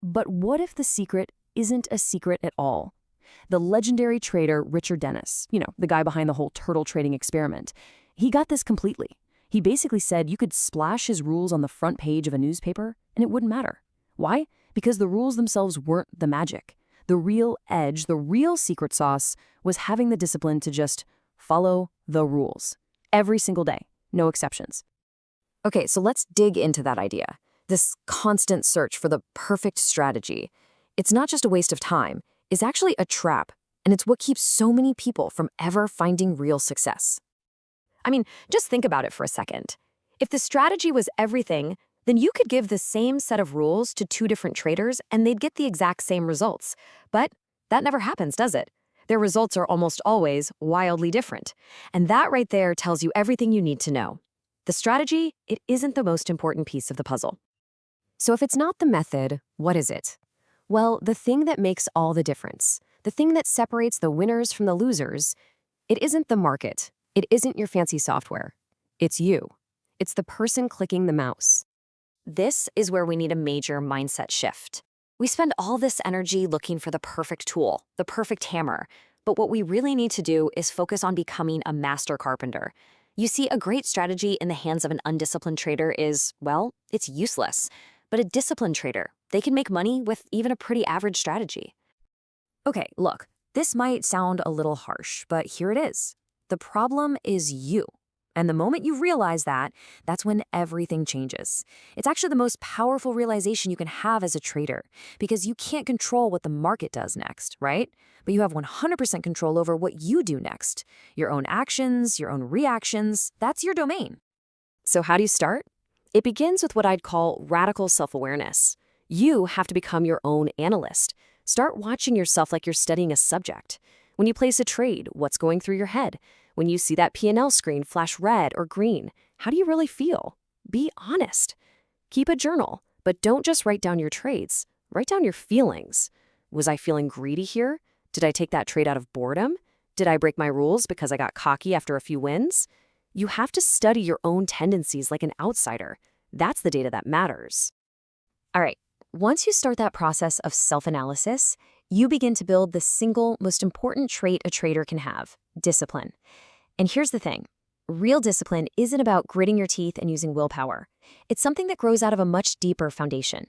But what if the secret isn't a secret at all? The legendary trader Richard Dennis, the guy behind the whole turtle trading experiment, he got this completely. He basically said you could splash his rules on the front page of a newspaper and it wouldn't matter. Why? Because the rules themselves weren't the magic. The real edge, the real secret sauce, was having the discipline to just follow the rules. Every single day, no exceptions. Okay, so let's dig into that idea. This constant search for the perfect strategy. It's not just a waste of time, it's actually a trap, and it's what keeps so many people from ever finding real success. I mean, just think about it for a second. If the strategy was everything, then you could give the same set of rules to two different traders and they'd get the exact same results. But that never happens, does it? Their results are almost always wildly different. And that right there tells you everything you need to know. The strategy, it isn't the most important piece of the puzzle. So if it's not the method, what is it? Well, the thing that makes all the difference, the thing that separates the winners from the losers, it isn't the market. It isn't your fancy software. It's you. It's the person clicking the mouse. This is where we need a major mindset shift. We spend all this energy looking for the perfect tool, the perfect hammer. But what we really need to do is focus on becoming a master carpenter. You see, a great strategy in the hands of an undisciplined trader is, well, it's useless. But a disciplined trader, they can make money with even a pretty average strategy. Okay, look, this might sound a little harsh, but here it is. The problem is you. And the moment you realize that, that's when everything changes. It's actually the most powerful realization you can have as a trader, because you can't control what the market does next, right? But you have 100% control over what you do next. Your own actions, your own reactions, that's your domain. So how do you start? It begins with what I'd call radical self-awareness. You have to become your own analyst. Start watching yourself like you're studying a subject. When you place a trade, what's going through your head? When you see that P&L screen flash red or green, how do you really feel? Be honest. Keep a journal, but don't just write down your trades. Write down your feelings. Was I feeling greedy here? Did I take that trade out of boredom? Did I break my rules because I got cocky after a few wins? You have to study your own tendencies like an outsider. That's the data that matters. All right, once you start that process of self-analysis, you begin to build the single most important trait a trader can have, discipline. And here's the thing. Real discipline isn't about gritting your teeth and using willpower. It's something that grows out of a much deeper foundation.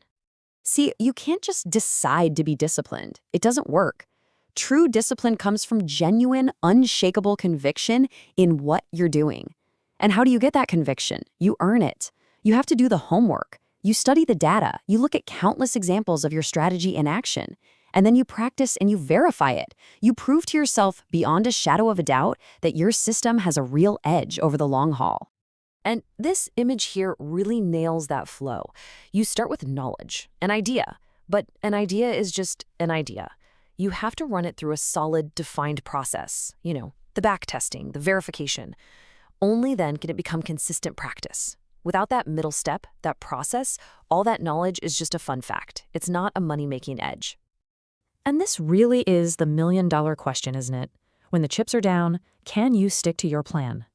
See, you can't just decide to be disciplined. It doesn't work. True discipline comes from genuine, unshakable conviction in what you're doing. And how do you get that conviction? You earn it. You have to do the homework. You study the data. You look at countless examples of your strategy in action. And then you practice and you verify it. You prove to yourself beyond a shadow of a doubt that your system has a real edge over the long haul. And this image here really nails that flow. You start with knowledge, an idea, but an idea is just an idea. You have to run it through a solid, defined process. The back testing, the verification. Only then can it become consistent practice. Without that middle step, that process, all that knowledge is just a fun fact. It's not a money-making edge. And this really is the million-dollar question, isn't it? When the chips are down, can you stick to your plan?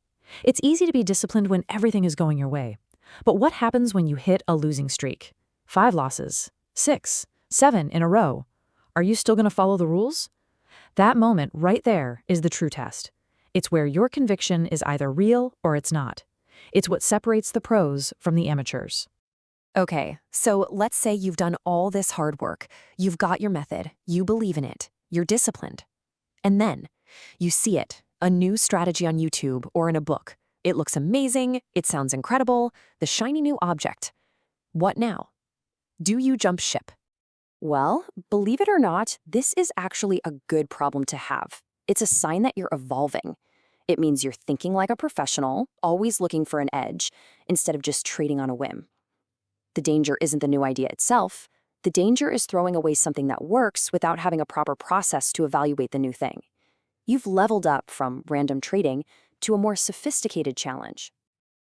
It's easy to be disciplined when everything is going your way. But what happens when you hit a losing streak? 5 losses, 6, 7 in a row. Are you still going to follow the rules? That moment right there is the true test. It's where your conviction is either real or it's not. It's what separates the pros from the amateurs. Okay, so let's say you've done all this hard work. You've got your method. You believe in it. You're disciplined. And then you see it, a new strategy on YouTube or in a book. It looks amazing. It sounds incredible. The shiny new object. What now? Do you jump ship? Well, believe it or not, this is actually a good problem to have. It's a sign that you're evolving. It means you're thinking like a professional, always looking for an edge, instead of just trading on a whim. The danger isn't the new idea itself. The danger is throwing away something that works without having a proper process to evaluate the new thing. You've leveled up from random trading to a more sophisticated challenge.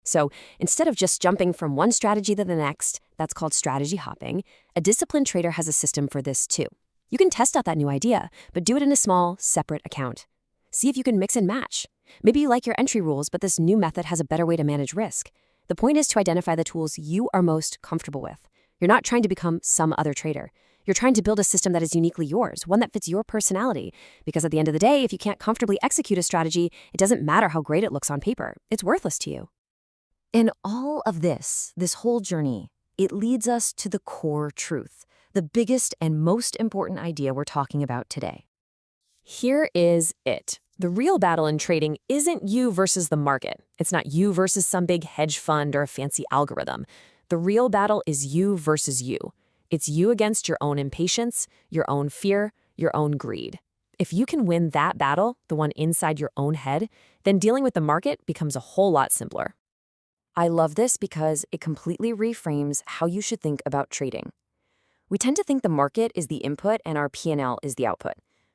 So instead of just jumping from one strategy to the next, that's called strategy hopping, a disciplined trader has a system for this too. You can test out that new idea, but do it in a small, separate account. See if you can mix and match. Maybe you like your entry rules, but this new method has a better way to manage risk. The point is to identify the tools you are most comfortable with. You're not trying to become some other trader. You're trying to build a system that is uniquely yours, one that fits your personality. Because at the end of the day, if you can't comfortably execute a strategy, it doesn't matter how great it looks on paper. It's worthless to you. In all of this whole journey, it leads us to the core truth, the biggest and most important idea we're talking about today. Here is it. The real battle in trading isn't you versus the market. It's not you versus some big hedge fund or a fancy algorithm. The real battle is you versus you. It's you against your own impatience, your own fear, your own greed. If you can win that battle, the one inside your own head, then dealing with the market becomes a whole lot simpler. I love this because it completely reframes how you should think about trading. We tend to think the market is the input and our P&L is the output.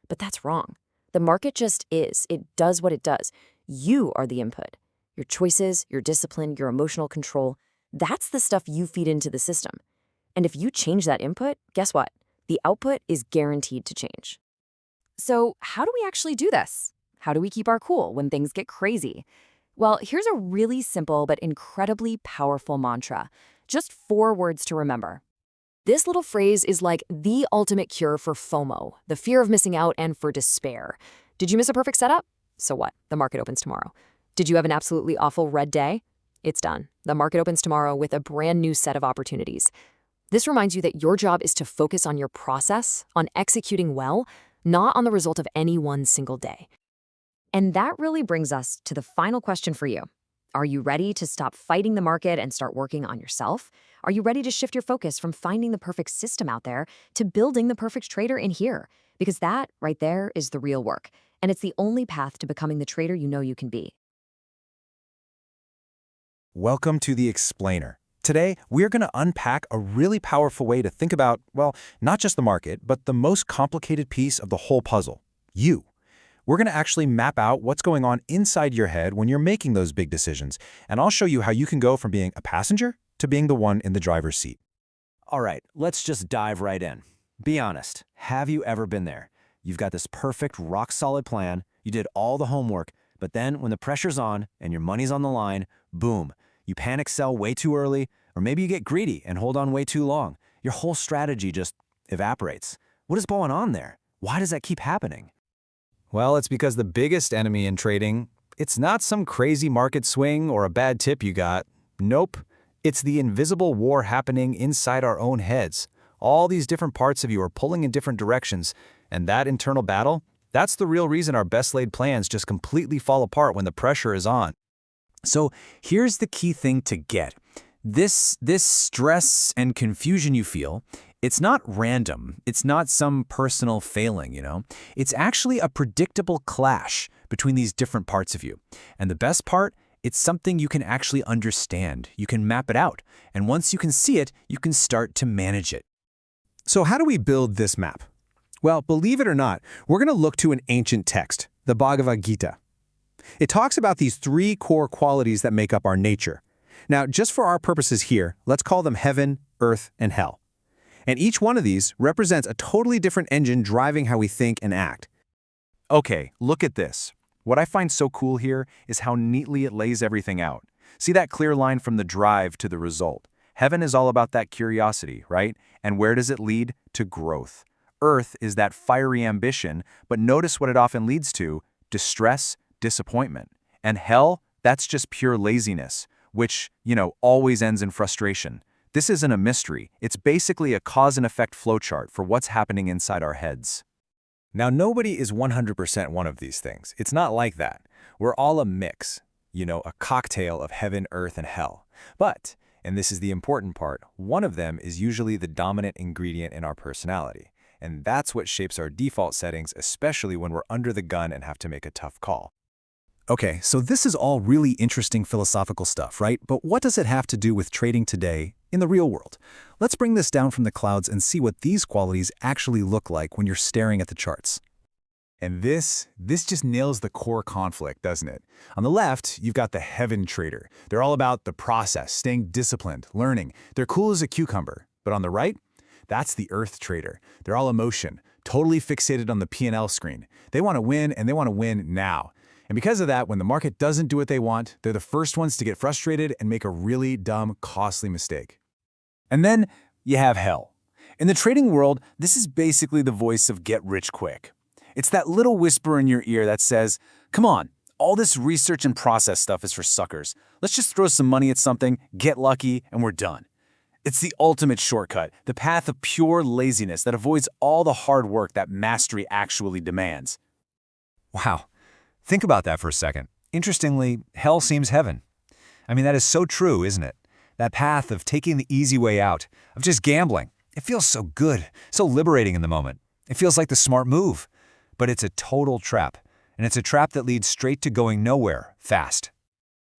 But that's wrong. The market just is. It does what it does. You are the input. Your choices, your discipline, your emotional control, that's the stuff you feed into the system. And if you change that input, guess what? The output is guaranteed to change. So how do we actually do this? How do we keep our cool when things get crazy? Well, here's a really simple but incredibly powerful mantra. Just 4 words to remember. This little phrase is like the ultimate cure for FOMO, the fear of missing out, and for despair. Did you miss a perfect setup? So what? The market opens tomorrow. Did you have an absolutely awful red day? It's done. The market opens tomorrow with a brand new set of opportunities. This reminds you that your job is to focus on your process, on executing well, not on the result of any one single day. And that really brings us to the final question for you. Are you ready to stop fighting the market and start working on yourself? Are you ready to shift your focus from finding the perfect system out there to building the perfect trader in here? Because that right there is the real work, and it's the only path to becoming the trader you know you can be. Welcome to The Explainer. Today, we're going to unpack a really powerful way to think about, well, not just the market, but the most complicated piece of the whole puzzle, you. We're going to actually map out what's going on inside your head when you're making those big decisions, and I'll show you how you can go from being a passenger to being the one in the driver's seat. All right, let's just dive right in. Be honest, have you ever been there? You've got this perfect, rock-solid plan, you did all the homework, but then when the pressure's on and your money's on the line, boom, you panic sell way too early, or maybe you get greedy and hold on way too long. Your whole strategy just evaporates. What is going on there? Why does that keep happening? Well, it's because the biggest enemy in trading, it's not some crazy market swing or a bad tip you got. Nope. It's the invisible war happening inside our own heads. All these different parts of you are pulling in different directions, and that internal battle, that's the real reason our best-laid plans just completely fall apart when the pressure is on. So here's the key thing to get. This stress and confusion you feel, it's not random. It's not some personal failing, It's actually a predictable clash between these different parts of you. And the best part, it's something you can actually understand. You can map it out. And once you can see it, you can start to manage it. So how do we build this map? Well, believe it or not, we're going to look to an ancient text, the Bhagavad Gita. It talks about these 3 core qualities that make up our nature. Now, just for our purposes here, let's call them heaven, earth, and hell. And each one of these represents a totally different engine driving how we think and act. Okay, look at this. What I find so cool here is how neatly it lays everything out. See that clear line from the drive to the result. Heaven is all about that curiosity, right? And where does it lead? To growth. Earth is that fiery ambition, but notice what it often leads to: distress, disappointment. And hell, that's just pure laziness, which, always ends in frustration. This isn't a mystery. It's basically a cause and effect flowchart for what's happening inside our heads. Now, nobody is 100% one of these things. It's not like that. We're all a mix, a cocktail of heaven, earth, and hell. But, and this is the important part, one of them is usually the dominant ingredient in our personality. And that's what shapes our default settings, especially when we're under the gun and have to make a tough call. Okay, so this is all really interesting philosophical stuff, right? But what does it have to do with trading today in the real world? Let's bring this down from the clouds and see what these qualities actually look like when you're staring at the charts. And this just nails the core conflict, doesn't it? On the left, you've got the heaven trader. They're all about the process, staying disciplined, learning. They're cool as a cucumber. But on the right, that's the earth trader. They're all emotion, totally fixated on the P&L screen. They want to win, and they want to win now. And because of that, when the market doesn't do what they want, they're the first ones to get frustrated and make a really dumb, costly mistake. And then you have hell. In the trading world, this is basically the voice of get rich quick. It's that little whisper in your ear that says, come on, all this research and process stuff is for suckers. Let's just throw some money at something, get lucky, and we're done. It's the ultimate shortcut, the path of pure laziness that avoids all the hard work that mastery actually demands. Wow. Think about that for a second. Interestingly, hell seems heaven. I mean, that is so true, isn't it? That path of taking the easy way out, of just gambling. It feels so good, so liberating in the moment. It feels like the smart move. But it's a total trap. And it's a trap that leads straight to going nowhere, fast.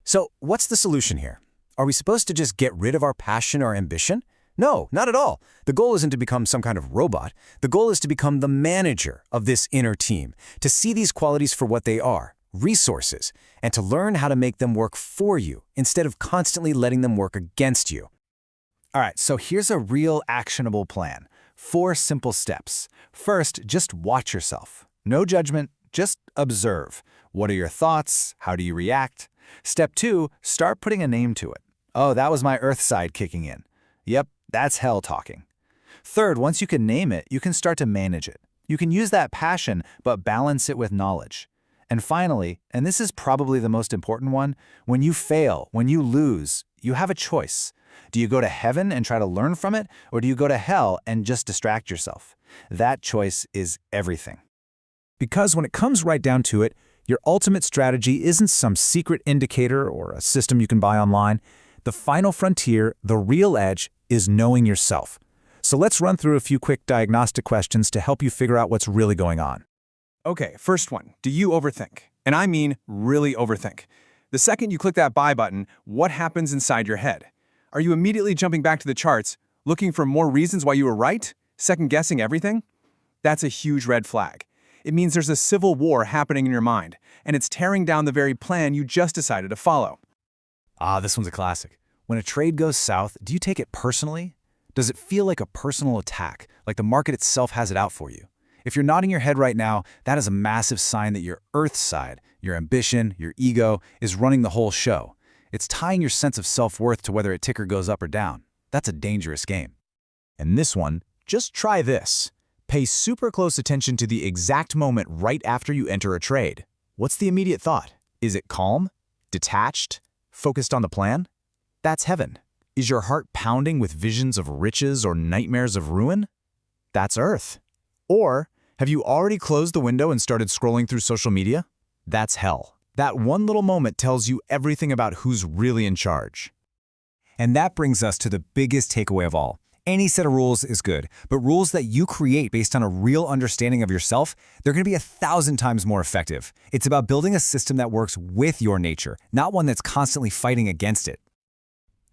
So what's the solution here? Are we supposed to just get rid of our passion or ambition? No, not at all. The goal isn't to become some kind of robot. The goal is to become the manager of this inner team, to see these qualities for what they are, resources, and to learn how to make them work for you instead of constantly letting them work against you. All right, so here's a real actionable plan. 4 simple steps. First, just watch yourself. No judgment, just observe. What are your thoughts? How do you react? Step 2, start putting a name to it. Oh, that was my earth side kicking in. Yep, that's hell talking. Third, once you can name it, you can start to manage it. You can use that passion, but balance it with knowledge. And finally, and this is probably the most important one, when you fail, when you lose, you have a choice. Do you go to heaven and try to learn from it, or do you go to hell and just distract yourself? That choice is everything. Because when it comes right down to it, your ultimate strategy isn't some secret indicator or a system you can buy online. The final frontier, the real edge, is knowing yourself. So let's run through a few quick diagnostic questions to help you figure out what's really going on. Okay, first one. Do you overthink? And I mean really overthink. The second you click that buy button, what happens inside your head? Are you immediately jumping back to the charts, looking for more reasons why you were right? Second-guessing everything? That's a huge red flag. It means there's a civil war happening in your mind, and it's tearing down the very plan you just decided to follow. Ah, this one's a classic. When a trade goes south, do you take it personally? Does it feel like a personal attack, like the market itself has it out for you? If you're nodding your head right now, that is a massive sign that your earth side, your ambition, your ego, is running the whole show. It's tying your sense of self-worth to whether a ticker goes up or down. That's a dangerous game. And this one, just try this. Pay super close attention to the exact moment right after you enter a trade. What's the immediate thought? Is it calm? Detached? Focused on the plan? That's heaven. Is your heart pounding with visions of riches or nightmares of ruin? That's earth. Or have you already closed the window and started scrolling through social media? That's hell. That one little moment tells you everything about who's really in charge. And that brings us to the biggest takeaway of all. Any set of rules is good, but rules that you create based on a real understanding of yourself, they're going to be 1,000 times more effective. It's about building a system that works with your nature, not one that's constantly fighting against it.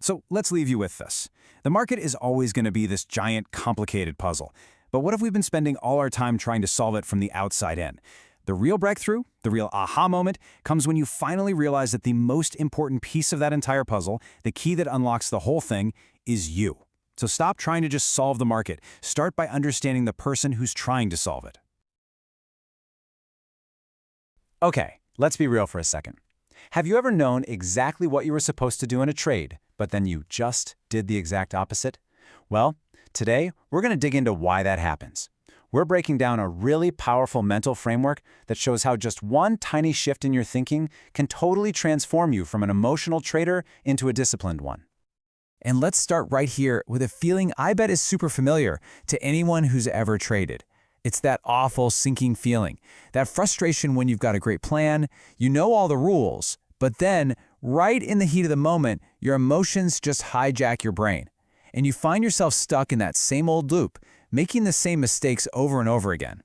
So let's leave you with this. The market is always going to be this giant, complicated puzzle. But what if we've been spending all our time trying to solve it from the outside in? The real breakthrough, the real aha moment, comes when you finally realize that the most important piece of that entire puzzle, the key that unlocks the whole thing, is you. So stop trying to just solve the market. Start by understanding the person who's trying to solve it. Okay, let's be real for a second. Have you ever known exactly what you were supposed to do in a trade, but then you just did the exact opposite? Well, today we're going to dig into why that happens. We're breaking down a really powerful mental framework that shows how just one tiny shift in your thinking can totally transform you from an emotional trader into a disciplined one. And let's start right here with a feeling I bet is super familiar to anyone who's ever traded. It's that awful sinking feeling, that frustration when you've got a great plan, you know all the rules, but then, right in the heat of the moment, your emotions just hijack your brain. And you find yourself stuck in that same old loop, making the same mistakes over and over again.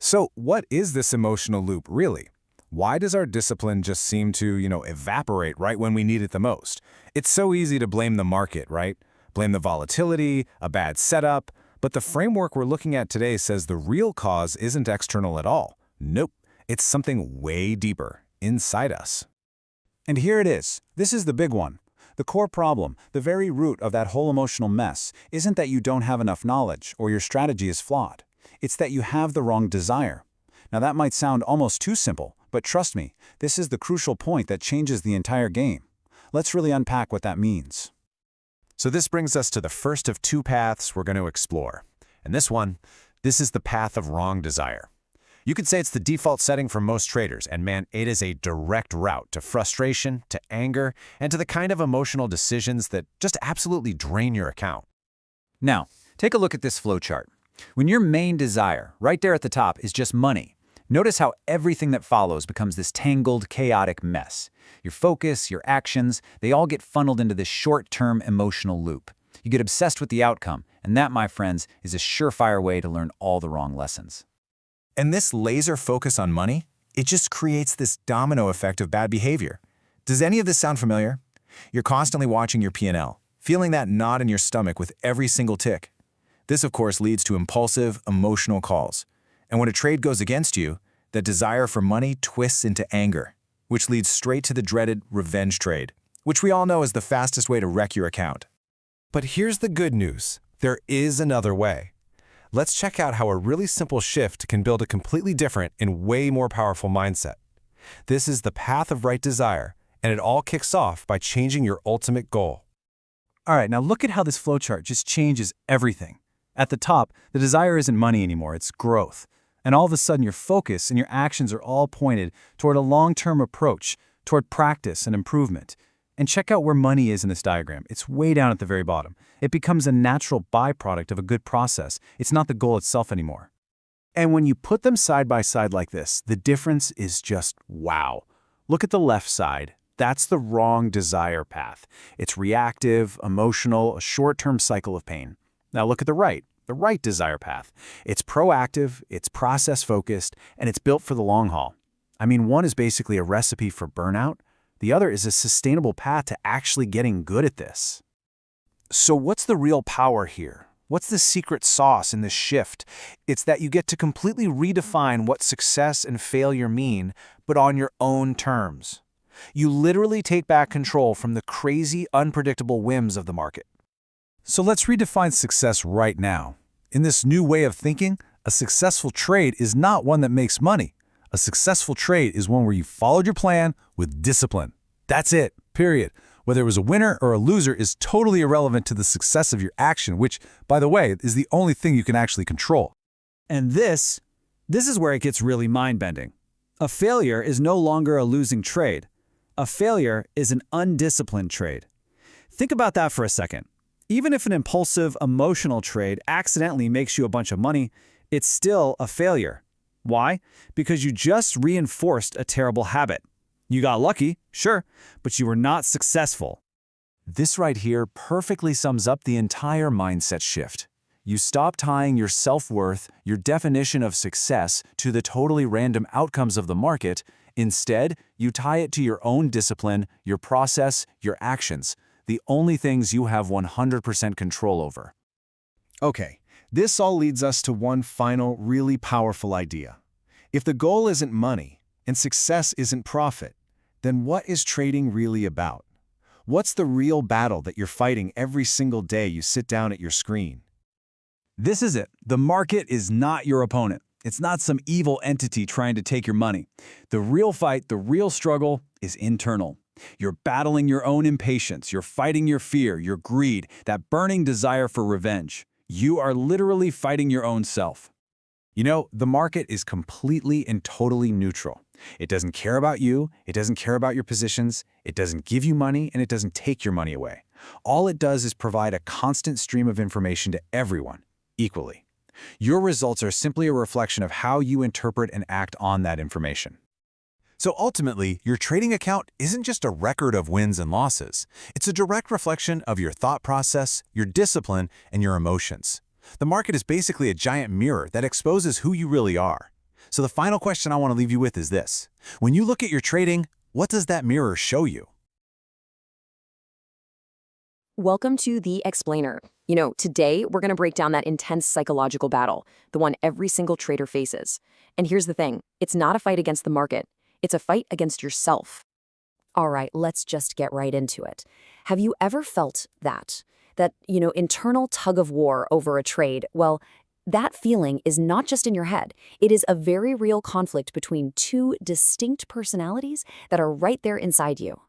So what is this emotional loop, really? Why does our discipline just seem to, evaporate right when we need it the most? It's so easy to blame the market, right? Blame the volatility, a bad setup. But the framework we're looking at today says the real cause isn't external at all. Nope, it's something way deeper, inside us. And here it is. This is the big one. The core problem, the very root of that whole emotional mess, isn't that you don't have enough knowledge or your strategy is flawed. It's that you have the wrong desire. Now that might sound almost too simple, but trust me, this is the crucial point that changes the entire game. Let's really unpack what that means. So this brings us to the first of two paths we're going to explore. And this is the path of wrong desire. You could say it's the default setting for most traders, and man, it is a direct route to frustration, to anger, and to the kind of emotional decisions that just absolutely drain your account. Now, take a look at this flowchart. When your main desire, right there at the top, is just money, notice how everything that follows becomes this tangled, chaotic mess. Your focus, your actions, they all get funneled into this short-term emotional loop. You get obsessed with the outcome, and that, my friends, is a surefire way to learn all the wrong lessons. And this laser focus on money, it just creates this domino effect of bad behavior. Does any of this sound familiar? You're constantly watching your P&L, feeling that knot in your stomach with every single tick. This, of course, leads to impulsive, emotional calls. And when a trade goes against you, the desire for money twists into anger, which leads straight to the dreaded revenge trade, which we all know is the fastest way to wreck your account. But here's the good news. There is another way. Let's check out how a really simple shift can build a completely different and way more powerful mindset. This is the path of right desire, and it all kicks off by changing your ultimate goal. All right, now look at how this flowchart just changes everything. At the top, the desire isn't money anymore, it's growth. And all of a sudden, your focus and your actions are all pointed toward a long-term approach, toward practice and improvement. And check out where money is in this diagram. It's way down at the very bottom. It becomes a natural byproduct of a good process. It's not the goal itself anymore. And when you put them side by side like this, the difference is just wow. Look at the left side. That's the wrong desire path. It's reactive, emotional, a short-term cycle of pain. Now look at the right desire path. It's proactive, it's process-focused, and it's built for the long haul. I mean, one is basically a recipe for burnout. The other is a sustainable path to actually getting good at this. So what's the real power here? What's the secret sauce in this shift? It's that you get to completely redefine what success and failure mean, but on your own terms. You literally take back control from the crazy, unpredictable whims of the market. So let's redefine success right now. In this new way of thinking, a successful trade is not one that makes money. A successful trade is one where you followed your plan with discipline. That's it, period. Whether it was a winner or a loser is totally irrelevant to the success of your action, which, by the way, is the only thing you can actually control. And this is where it gets really mind-bending. A failure is no longer a losing trade. A failure is an undisciplined trade. Think about that for a second. Even if an impulsive, emotional trade accidentally makes you a bunch of money, it's still a failure. Why? Because you just reinforced a terrible habit. You got lucky, sure, but you were not successful. This right here perfectly sums up the entire mindset shift. You stop tying your self-worth, your definition of success, to the totally random outcomes of the market. Instead, you tie it to your own discipline, your process, your actions, the only things you have 100% control over. Okay, this all leads us to one final, really powerful idea. If the goal isn't money, and success isn't profit, then what is trading really about? What's the real battle that you're fighting every single day you sit down at your screen? This is it. The market is not your opponent. It's not some evil entity trying to take your money. The real fight, the real struggle is internal. You're battling your own impatience. You're fighting your fear, your greed, that burning desire for revenge. You are literally fighting your own self. You know, the market is completely and totally neutral. It doesn't care about you, it doesn't care about your positions, it doesn't give you money, and it doesn't take your money away. All it does is provide a constant stream of information to everyone, equally. Your results are simply a reflection of how you interpret and act on that information. So ultimately, your trading account isn't just a record of wins and losses. It's a direct reflection of your thought process, your discipline, and your emotions. The market is basically a giant mirror that exposes who you really are. So the final question I want to leave you with is this. When you look at your trading, what does that mirror show you? Welcome to The Explainer. Today we're going to break down that intense psychological battle, the one every single trader faces. And here's the thing, it's not a fight against the market, it's a fight against yourself. All right, let's just get right into it. Have you ever felt that internal tug of war over a trade? Well, that feeling is not just in your head. It is a very real conflict between two distinct personalities that are right there inside you.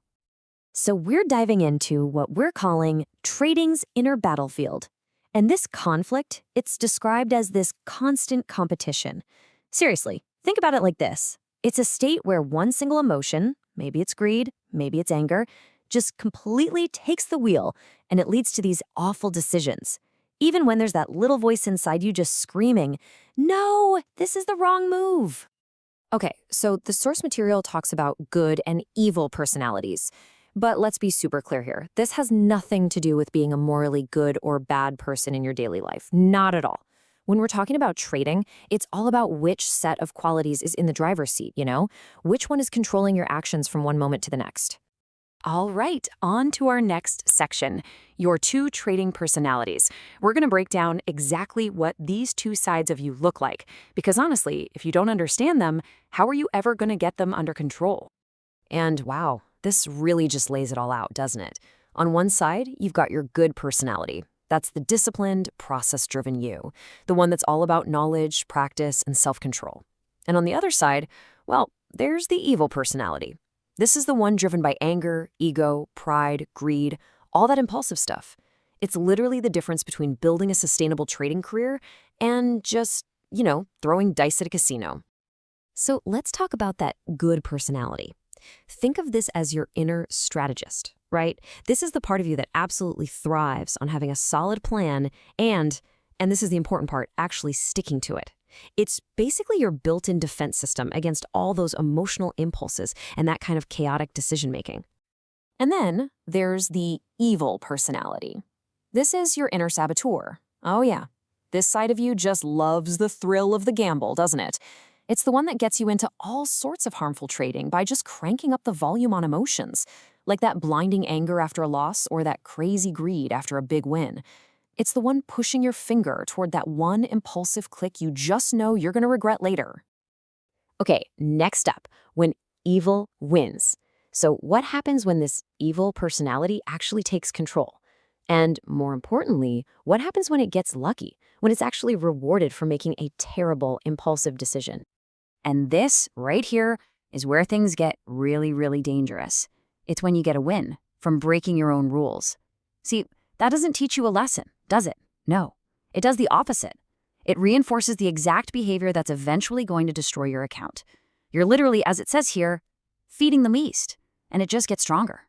So we're diving into what we're calling trading's inner battlefield. And this conflict, it's described as this constant competition. Seriously, think about it like this. It's a state where one single emotion, maybe it's greed, maybe it's anger, just completely takes the wheel, and it leads to these awful decisions. Even when there's that little voice inside you just screaming, "No, this is the wrong move." Okay, so the source material talks about good and evil personalities. But let's be super clear here. This has nothing to do with being a morally good or bad person in your daily life. Not at all. When we're talking about trading, it's all about which set of qualities is in the driver's seat, Which one is controlling your actions from one moment to the next? All right, on to our next section, your two trading personalities. We're going to break down exactly what these two sides of you look like, because honestly, if you don't understand them, how are you ever going to get them under control? And wow, this really just lays it all out, doesn't it? On one side, you've got your good personality. That's the disciplined, process-driven you, the one that's all about knowledge, practice, and self-control. And on the other side, well, there's the evil personality. This is the one driven by anger, ego, pride, greed, all that impulsive stuff. It's literally the difference between building a sustainable trading career and just, throwing dice at a casino. So let's talk about that good personality. Think of this as your inner strategist, right? This is the part of you that absolutely thrives on having a solid plan and this is the important part, actually sticking to it. It's basically your built-in defense system against all those emotional impulses and that kind of chaotic decision-making. And then there's the evil personality. This is your inner saboteur. Oh yeah, this side of you just loves the thrill of the gamble, doesn't it? It's the one that gets you into all sorts of harmful trading by just cranking up the volume on emotions, like that blinding anger after a loss or that crazy greed after a big win. It's the one pushing your finger toward that one impulsive click you just know you're going to regret later. Okay, next up, when evil wins. So what happens when this evil personality actually takes control? And more importantly, what happens when it gets lucky, when it's actually rewarded for making a terrible, impulsive decision? And this, right here, is where things get really, really dangerous. It's when you get a win from breaking your own rules. See, that doesn't teach you a lesson, does it? No. It does the opposite. It reinforces the exact behavior that's eventually going to destroy your account. You're literally, as it says here, feeding the beast, and it just gets stronger.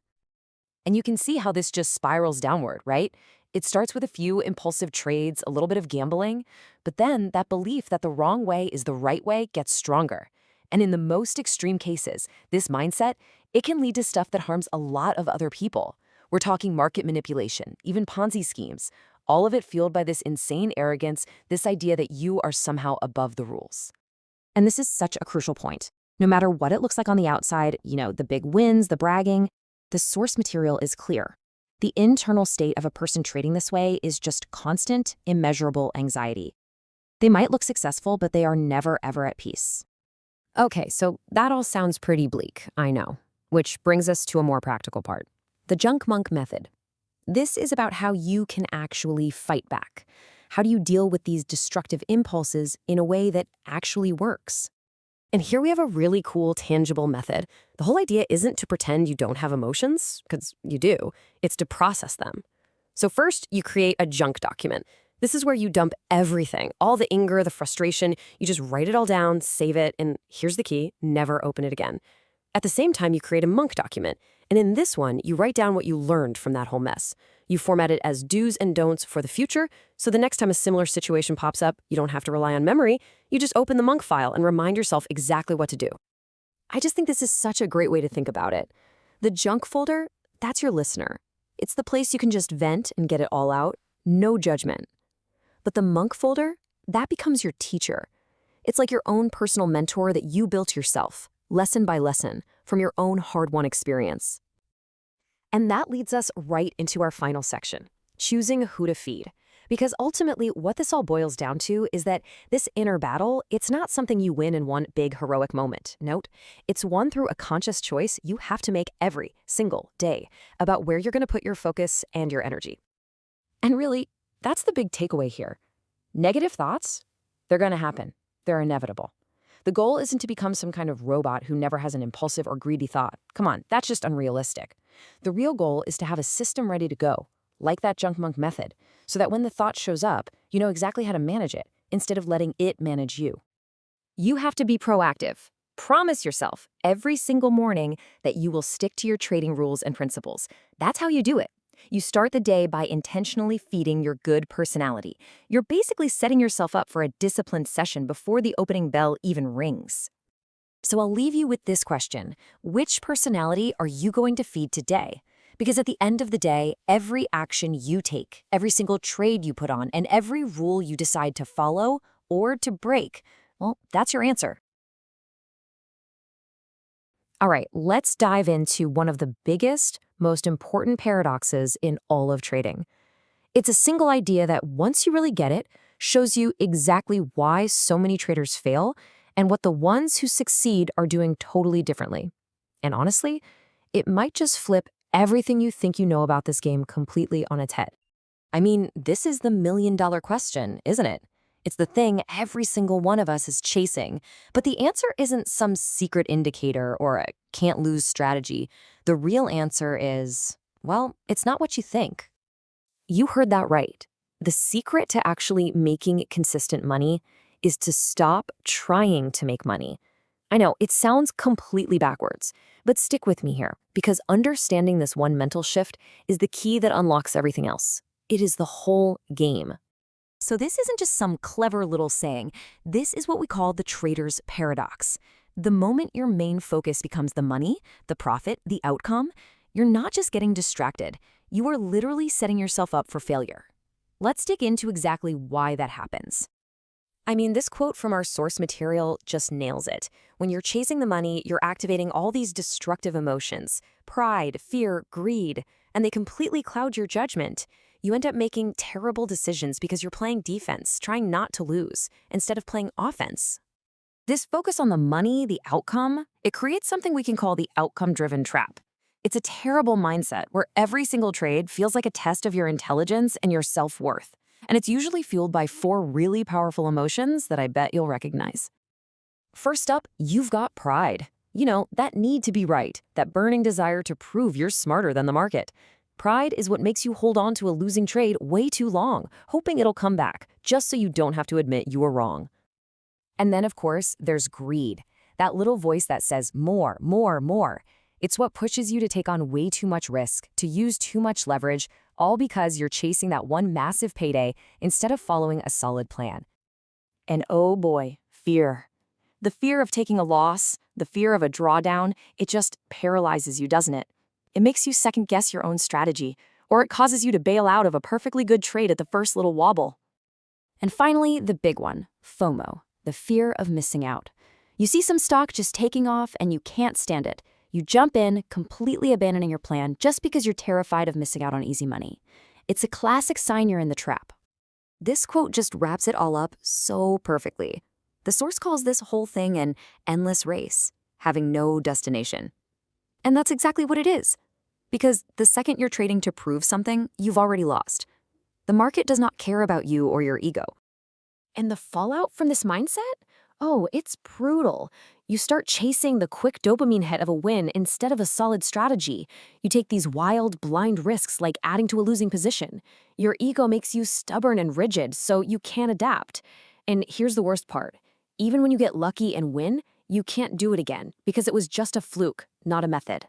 And you can see how this just spirals downward, right? It starts with a few impulsive trades, a little bit of gambling, but then that belief that the wrong way is the right way gets stronger. And in the most extreme cases, this mindset, it can lead to stuff that harms a lot of other people. We're talking market manipulation, even Ponzi schemes, all of it fueled by this insane arrogance, this idea that you are somehow above the rules. And this is such a crucial point. No matter what it looks like on the outside, the big wins, the bragging, the source material is clear. The internal state of a person trading this way is just constant, immeasurable anxiety. They might look successful, but they are never, ever at peace. Okay, so that all sounds pretty bleak, I know. Which brings us to a more practical part. The junk monk method. This is about how you can actually fight back. How do you deal with these destructive impulses in a way that actually works? And here we have a really cool, tangible method. The whole idea isn't to pretend you don't have emotions, because you do. It's to process them. So first, you create a junk document. This is where you dump everything, all the anger, the frustration. You just write it all down, save it, and here's the key, never open it again. At the same time, you create a monk document. And in this one, you write down what you learned from that whole mess. You format it as do's and don'ts for the future, so the next time a similar situation pops up, you don't have to rely on memory. You just open the monk file and remind yourself exactly what to do. I just think this is such a great way to think about it. The junk folder, that's your listener. It's the place you can just vent and get it all out, no judgment. But the monk folder, that becomes your teacher. It's like your own personal mentor that you built yourself, lesson by lesson, from your own hard-won experience. And that leads us right into our final section, choosing who to feed. Because ultimately, what this all boils down to is that this inner battle, it's not something you win in one big heroic moment. Note, it's won through a conscious choice you have to make every single day about where you're going to put your focus and your energy. And really, that's the big takeaway here. Negative thoughts, they're going to happen. They're inevitable. The goal isn't to become some kind of robot who never has an impulsive or greedy thought. Come on, that's just unrealistic. The real goal is to have a system ready to go, like that junk monk method, so that when the thought shows up, you know exactly how to manage it, instead of letting it manage you. You have to be proactive. Promise yourself every single morning that you will stick to your trading rules and principles. That's how you do it. You start the day by intentionally feeding your good personality. You're basically setting yourself up for a disciplined session before the opening bell even rings. So I'll leave you with this question. Which personality are you going to feed today? Because at the end of the day, every action you take, every single trade you put on, and every rule you decide to follow or to break, well, that's your answer. All right, let's dive into one of the biggest, most important paradoxes in all of trading. It's a single idea that, once you really get it, shows you exactly why so many traders fail and what the ones who succeed are doing totally differently. And honestly, it might just flip everything you think you know about this game completely on its head. I mean, this is the million-dollar question, isn't it? It's the thing every single one of us is chasing. But the answer isn't some secret indicator or a can't-lose strategy. The real answer is, well, it's not what you think. You heard that right. The secret to actually making consistent money is to stop trying to make money. I know, it sounds completely backwards, but stick with me here, because understanding this one mental shift is the key that unlocks everything else. It is the whole game. So this isn't just some clever little saying. This is what we call the trader's paradox. The moment your main focus becomes the money, the profit, the outcome, you're not just getting distracted. You are literally setting yourself up for failure. Let's dig into exactly why that happens. I mean, this quote from our source material just nails it. When you're chasing the money, you're activating all these destructive emotions: pride, fear, greed, and they completely cloud your judgment. You end up making terrible decisions because you're playing defense, trying not to lose, instead of playing offense. This focus on the money, the outcome, it creates something we can call the outcome-driven trap. It's a terrible mindset where every single trade feels like a test of your intelligence and your self-worth. And it's usually fueled by 4 really powerful emotions that I bet you'll recognize. First up, you've got pride. You know, that need to be right, that burning desire to prove you're smarter than the market. Pride is what makes you hold on to a losing trade way too long, hoping it'll come back, just so you don't have to admit you were wrong. And then, of course, there's greed. That little voice that says more, more, more. It's what pushes you to take on way too much risk, to use too much leverage, all because you're chasing that one massive payday instead of following a solid plan. And oh boy, fear. The fear of taking a loss, the fear of a drawdown, it just paralyzes you, doesn't it? It makes you second-guess your own strategy, or it causes you to bail out of a perfectly good trade at the first little wobble. And finally, the big one, FOMO, the fear of missing out. You see some stock just taking off and you can't stand it. You jump in, completely abandoning your plan just because you're terrified of missing out on easy money. It's a classic sign you're in the trap. This quote just wraps it all up so perfectly. The source calls this whole thing an endless race, having no destination. And that's exactly what it is. Because the second you're trading to prove something, you've already lost. The market does not care about you or your ego. And the fallout from this mindset? Oh, it's brutal. You start chasing the quick dopamine hit of a win instead of a solid strategy. You take these wild, blind risks like adding to a losing position. Your ego makes you stubborn and rigid, so you can't adapt. And here's the worst part. Even when you get lucky and win, you can't do it again because it was just a fluke, not a method.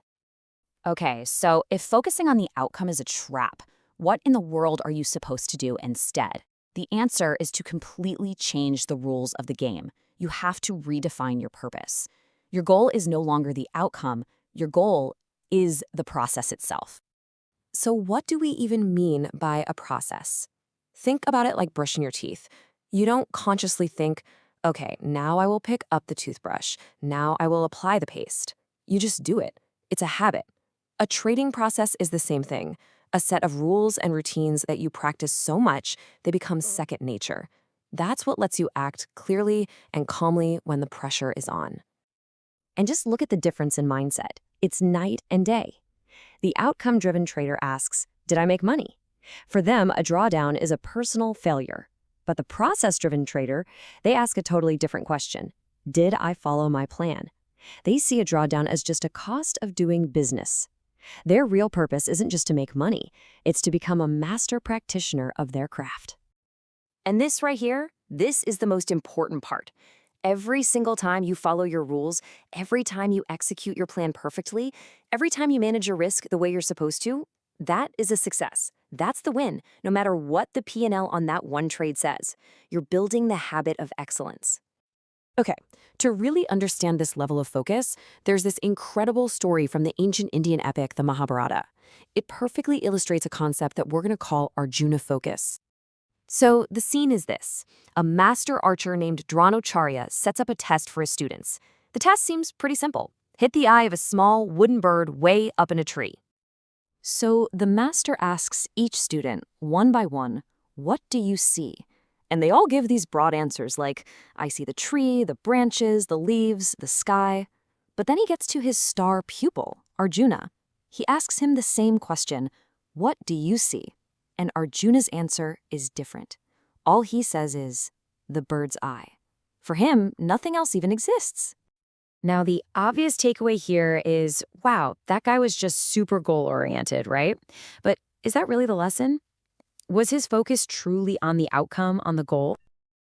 Okay, so if focusing on the outcome is a trap, what in the world are you supposed to do instead? The answer is to completely change the rules of the game. You have to redefine your purpose. Your goal is no longer the outcome. Your goal is the process itself. So what do we even mean by a process? Think about it like brushing your teeth. You don't consciously think, okay, now I will pick up the toothbrush. Now I will apply the paste. You just do it. It's a habit. A trading process is the same thing. A set of rules and routines that you practice so much, they become second nature. That's what lets you act clearly and calmly when the pressure is on. And just look at the difference in mindset. It's night and day. The outcome-driven trader asks, did I make money? For them, a drawdown is a personal failure. But the process-driven trader, they ask a totally different question. Did I follow my plan? They see a drawdown as just a cost of doing business. Their real purpose isn't just to make money, it's to become a master practitioner of their craft. And this right here, this is the most important part. Every single time you follow your rules, every time you execute your plan perfectly, every time you manage your risk the way you're supposed to, that is a success. That's the win, no matter what the P&L on that one trade says. You're building the habit of excellence. Okay, to really understand this level of focus, there's this incredible story from the ancient Indian epic, the Mahabharata. It perfectly illustrates a concept that we're going to call Arjuna focus. So the scene is this. A master archer named Dronacharya sets up a test for his students. The test seems pretty simple. Hit the eye of a small wooden bird way up in a tree. So the master asks each student, one by one, what do you see? And they all give these broad answers like, I see the tree, the branches, the leaves, the sky. But then he gets to his star pupil, Arjuna. He asks him the same question, what do you see? And Arjuna's answer is different. All he says is, the bird's eye. For him, nothing else even exists. Now, the obvious takeaway here is, wow, that guy was just super goal-oriented, right? But is that really the lesson? Was his focus truly on the outcome, on the goal?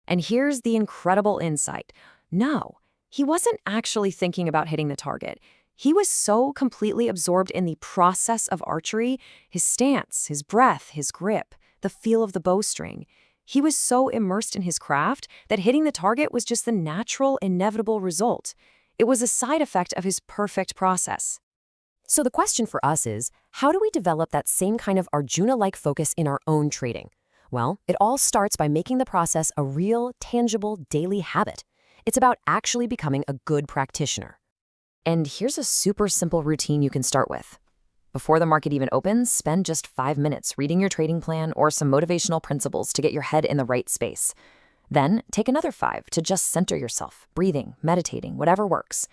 And here's the incredible insight. No, he wasn't actually thinking about hitting the target. He was so completely absorbed in the process of archery, his stance, his breath, his grip, the feel of the bowstring. He was so immersed in his craft that hitting the target was just the natural, inevitable result. It was a side effect of his perfect process. So the question for us is, how do we develop that same kind of Arjuna-like focus in our own trading? Well, it all starts by making the process a real, tangible, daily habit. It's about actually becoming a good practitioner. And here's a super simple routine you can start with. Before the market even opens, spend just 5 minutes reading your trading plan or some motivational principles to get your head in the right space. Then, take another 5 to just center yourself, breathing, meditating, whatever works.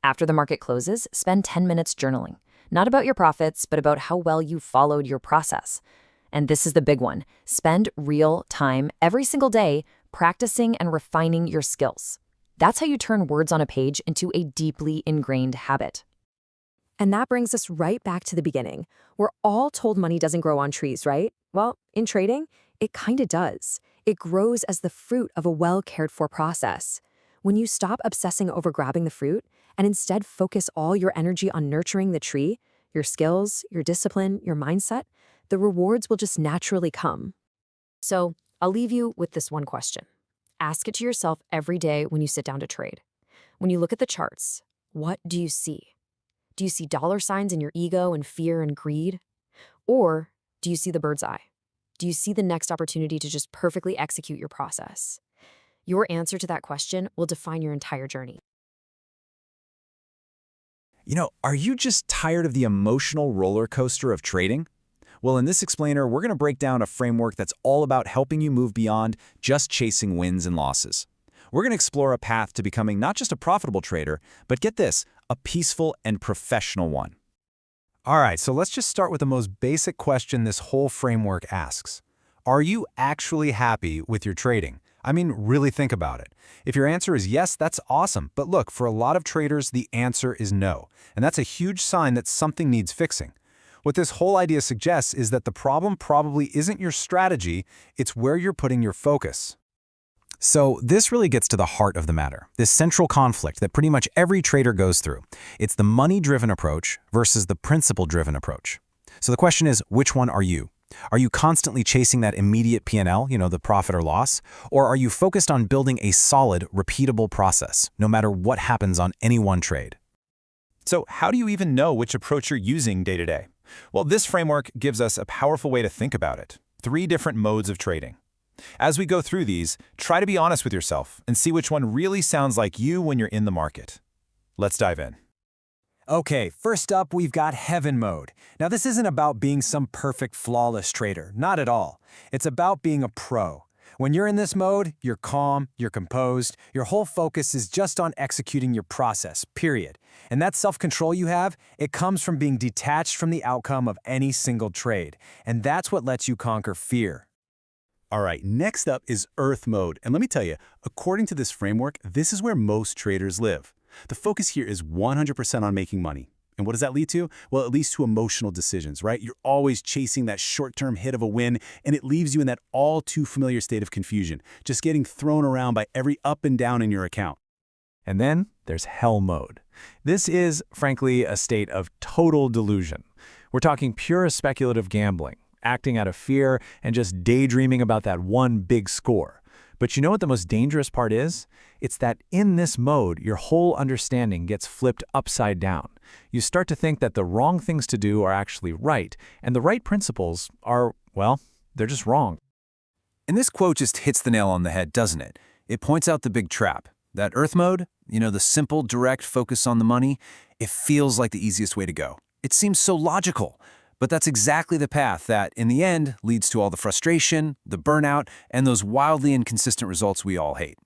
After the market closes, spend 10 minutes journaling. Not about your profits, but about how well you followed your process. And this is the big one. Spend real time every single day practicing and refining your skills. That's how you turn words on a page into a deeply ingrained habit. And that brings us right back to the beginning. We're all told money doesn't grow on trees, right? Well, in trading, it kind of does. It grows as the fruit of a well-cared-for process. When you stop obsessing over grabbing the fruit and instead focus all your energy on nurturing the tree, your skills, your discipline, your mindset, the rewards will just naturally come. So, I'll leave you with this one question. Ask it to yourself every day when you sit down to trade. When you look at the charts, what do you see? Do you see dollar signs in your ego and fear and greed? Or do you see the bird's eye? Do you see the next opportunity to just perfectly execute your process? Your answer to that question will define your entire journey. Are you just tired of the emotional roller coaster of trading? Well, in this explainer, we're going to break down a framework that's all about helping you move beyond just chasing wins and losses. We're going to explore a path to becoming not just a profitable trader, but get this, a peaceful and professional one. All right, so let's just start with the most basic question this whole framework asks. Are you actually happy with your trading? I mean, really think about it. If your answer is yes, that's awesome. But look, for a lot of traders, the answer is no. And that's a huge sign that something needs fixing. What this whole idea suggests is that the problem probably isn't your strategy, it's where you're putting your focus. So this really gets to the heart of the matter, this central conflict that pretty much every trader goes through. It's the money-driven approach versus the principle-driven approach. So the question is, which one are you? Are you constantly chasing that immediate P&L, the profit or loss? Or are you focused on building a solid, repeatable process, no matter what happens on any one trade? So how do you even know which approach you're using day to day? Well, this framework gives us a powerful way to think about it. 3 different modes of trading. As we go through these, try to be honest with yourself and see which one really sounds like you when you're in the market. Let's dive in. Okay, first up, we've got heaven mode. Now, this isn't about being some perfect, flawless trader. Not at all. It's about being a pro. When you're in this mode, you're calm, you're composed, your whole focus is just on executing your process, period. And that self-control you have, it comes from being detached from the outcome of any single trade. And that's what lets you conquer fear. All right, next up is Earth mode. And let me tell you, according to this framework, this is where most traders live. The focus here is 100% on making money. And what does that lead to? Well, it leads to emotional decisions, right? You're always chasing that short-term hit of a win, and it leaves you in that all too familiar state of confusion, just getting thrown around by every up and down in your account. And then there's hell mode. This is, frankly, a state of total delusion. We're talking pure speculative gambling, acting out of fear and just daydreaming about that one big score. But you know what the most dangerous part is? It's that in this mode, your whole understanding gets flipped upside down. You start to think that the wrong things to do are actually right, and the right principles are, well, they're just wrong. And this quote just hits the nail on the head, doesn't it? It points out the big trap. That Earth mode, the simple, direct focus on the money, it feels like the easiest way to go. It seems so logical. But that's exactly the path that, in the end, leads to all the frustration, the burnout, and those wildly inconsistent results we all hate.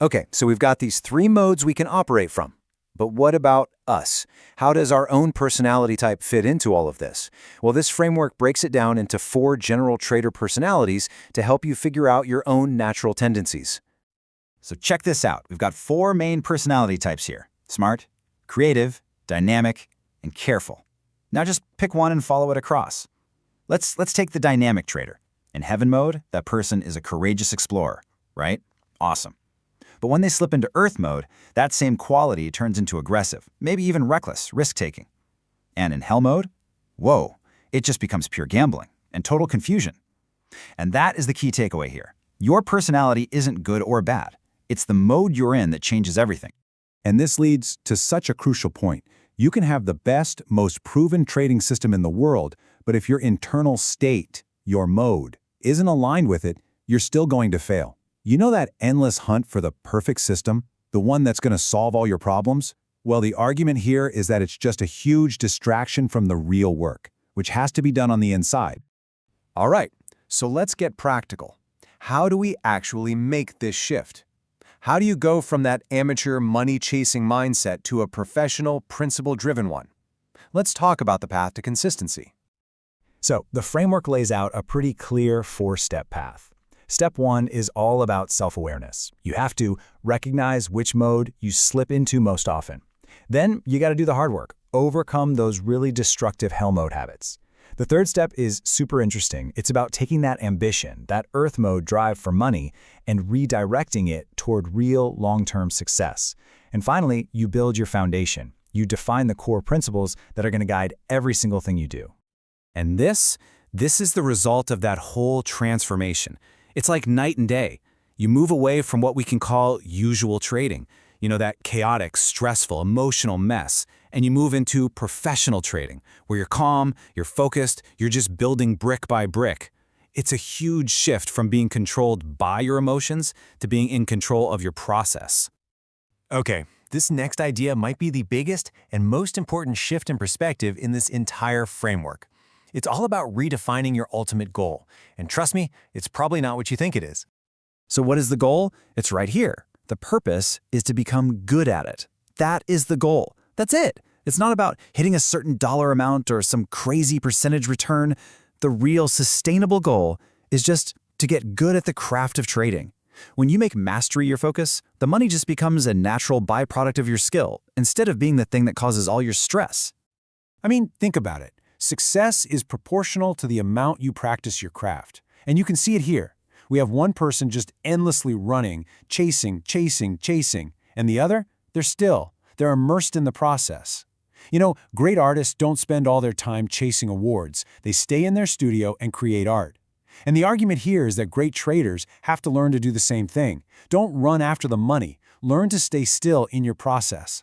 Okay, so we've got these 3 modes we can operate from. But what about us? How does our own personality type fit into all of this? Well, this framework breaks it down into 4 general trader personalities to help you figure out your own natural tendencies. So check this out. We've got 4 main personality types here: smart, creative, dynamic, and careful. Now just pick one and follow it across. Let's take the dynamic trader. In heaven mode, that person is a courageous explorer, right? Awesome. But when they slip into earth mode, that same quality turns into aggressive, maybe even reckless, risk-taking. And in hell mode, whoa, it just becomes pure gambling and total confusion. And that is the key takeaway here. Your personality isn't good or bad. It's the mode you're in that changes everything. And this leads to such a crucial point. You can have the best, most proven trading system in the world, but if your internal state, your mode, isn't aligned with it, you're still going to fail. You know that endless hunt for the perfect system, the one that's going to solve all your problems? Well, the argument here is that it's just a huge distraction from the real work, which has to be done on the inside. All right, so let's get practical. How do we actually make this shift? How do you go from that amateur money-chasing mindset to a professional, principle-driven one? Let's talk about the path to consistency. So, the framework lays out a pretty clear 4-step path. Step 1 is all about self-awareness. You have to recognize which mode you slip into most often. Then, you got to do the hard work, overcome those really destructive hell mode habits. The third step is super interesting. It's about taking that ambition, that earth mode drive for money, and redirecting it toward real long-term success. And finally, you build your foundation. You define the core principles that are going to guide every single thing you do. And this is the result of that whole transformation. It's like night and day. You move away from what we can call usual trading, that chaotic, stressful, emotional mess, and you move into professional trading, where you're calm, you're focused, you're just building brick by brick. It's a huge shift from being controlled by your emotions to being in control of your process. Okay, this next idea might be the biggest and most important shift in perspective in this entire framework. It's all about redefining your ultimate goal. And trust me, it's probably not what you think it is. So what is the goal? It's right here. The purpose is to become good at it. That is the goal. That's it. It's not about hitting a certain dollar amount or some crazy percentage return. The real sustainable goal is just to get good at the craft of trading. When you make mastery your focus, the money just becomes a natural byproduct of your skill, instead of being the thing that causes all your stress. I mean, think about it. Success is proportional to the amount you practice your craft. And you can see it here. We have one person just endlessly running, chasing, and the other, they're still. They're immersed in the process. Great artists don't spend all their time chasing awards. They stay in their studio and create art. And the argument here is that great traders have to learn to do the same thing. Don't run after the money. Learn to stay still in your process.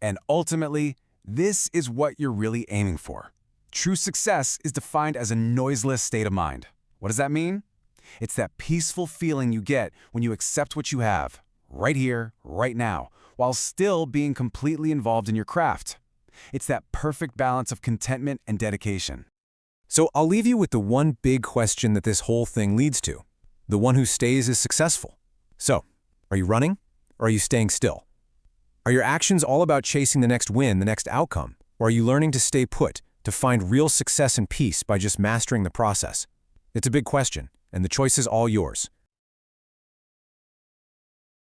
And ultimately, this is what you're really aiming for. True success is defined as a noiseless state of mind. What does that mean? It's that peaceful feeling you get when you accept what you have, right here, right now, while still being completely involved in your craft. It's that perfect balance of contentment and dedication. So I'll leave you with the one big question that this whole thing leads to. The one who stays is successful. So, are you running, or are you staying still? Are your actions all about chasing the next win, the next outcome? Or are you learning to stay put, to find real success and peace by just mastering the process? It's a big question, and the choice is all yours.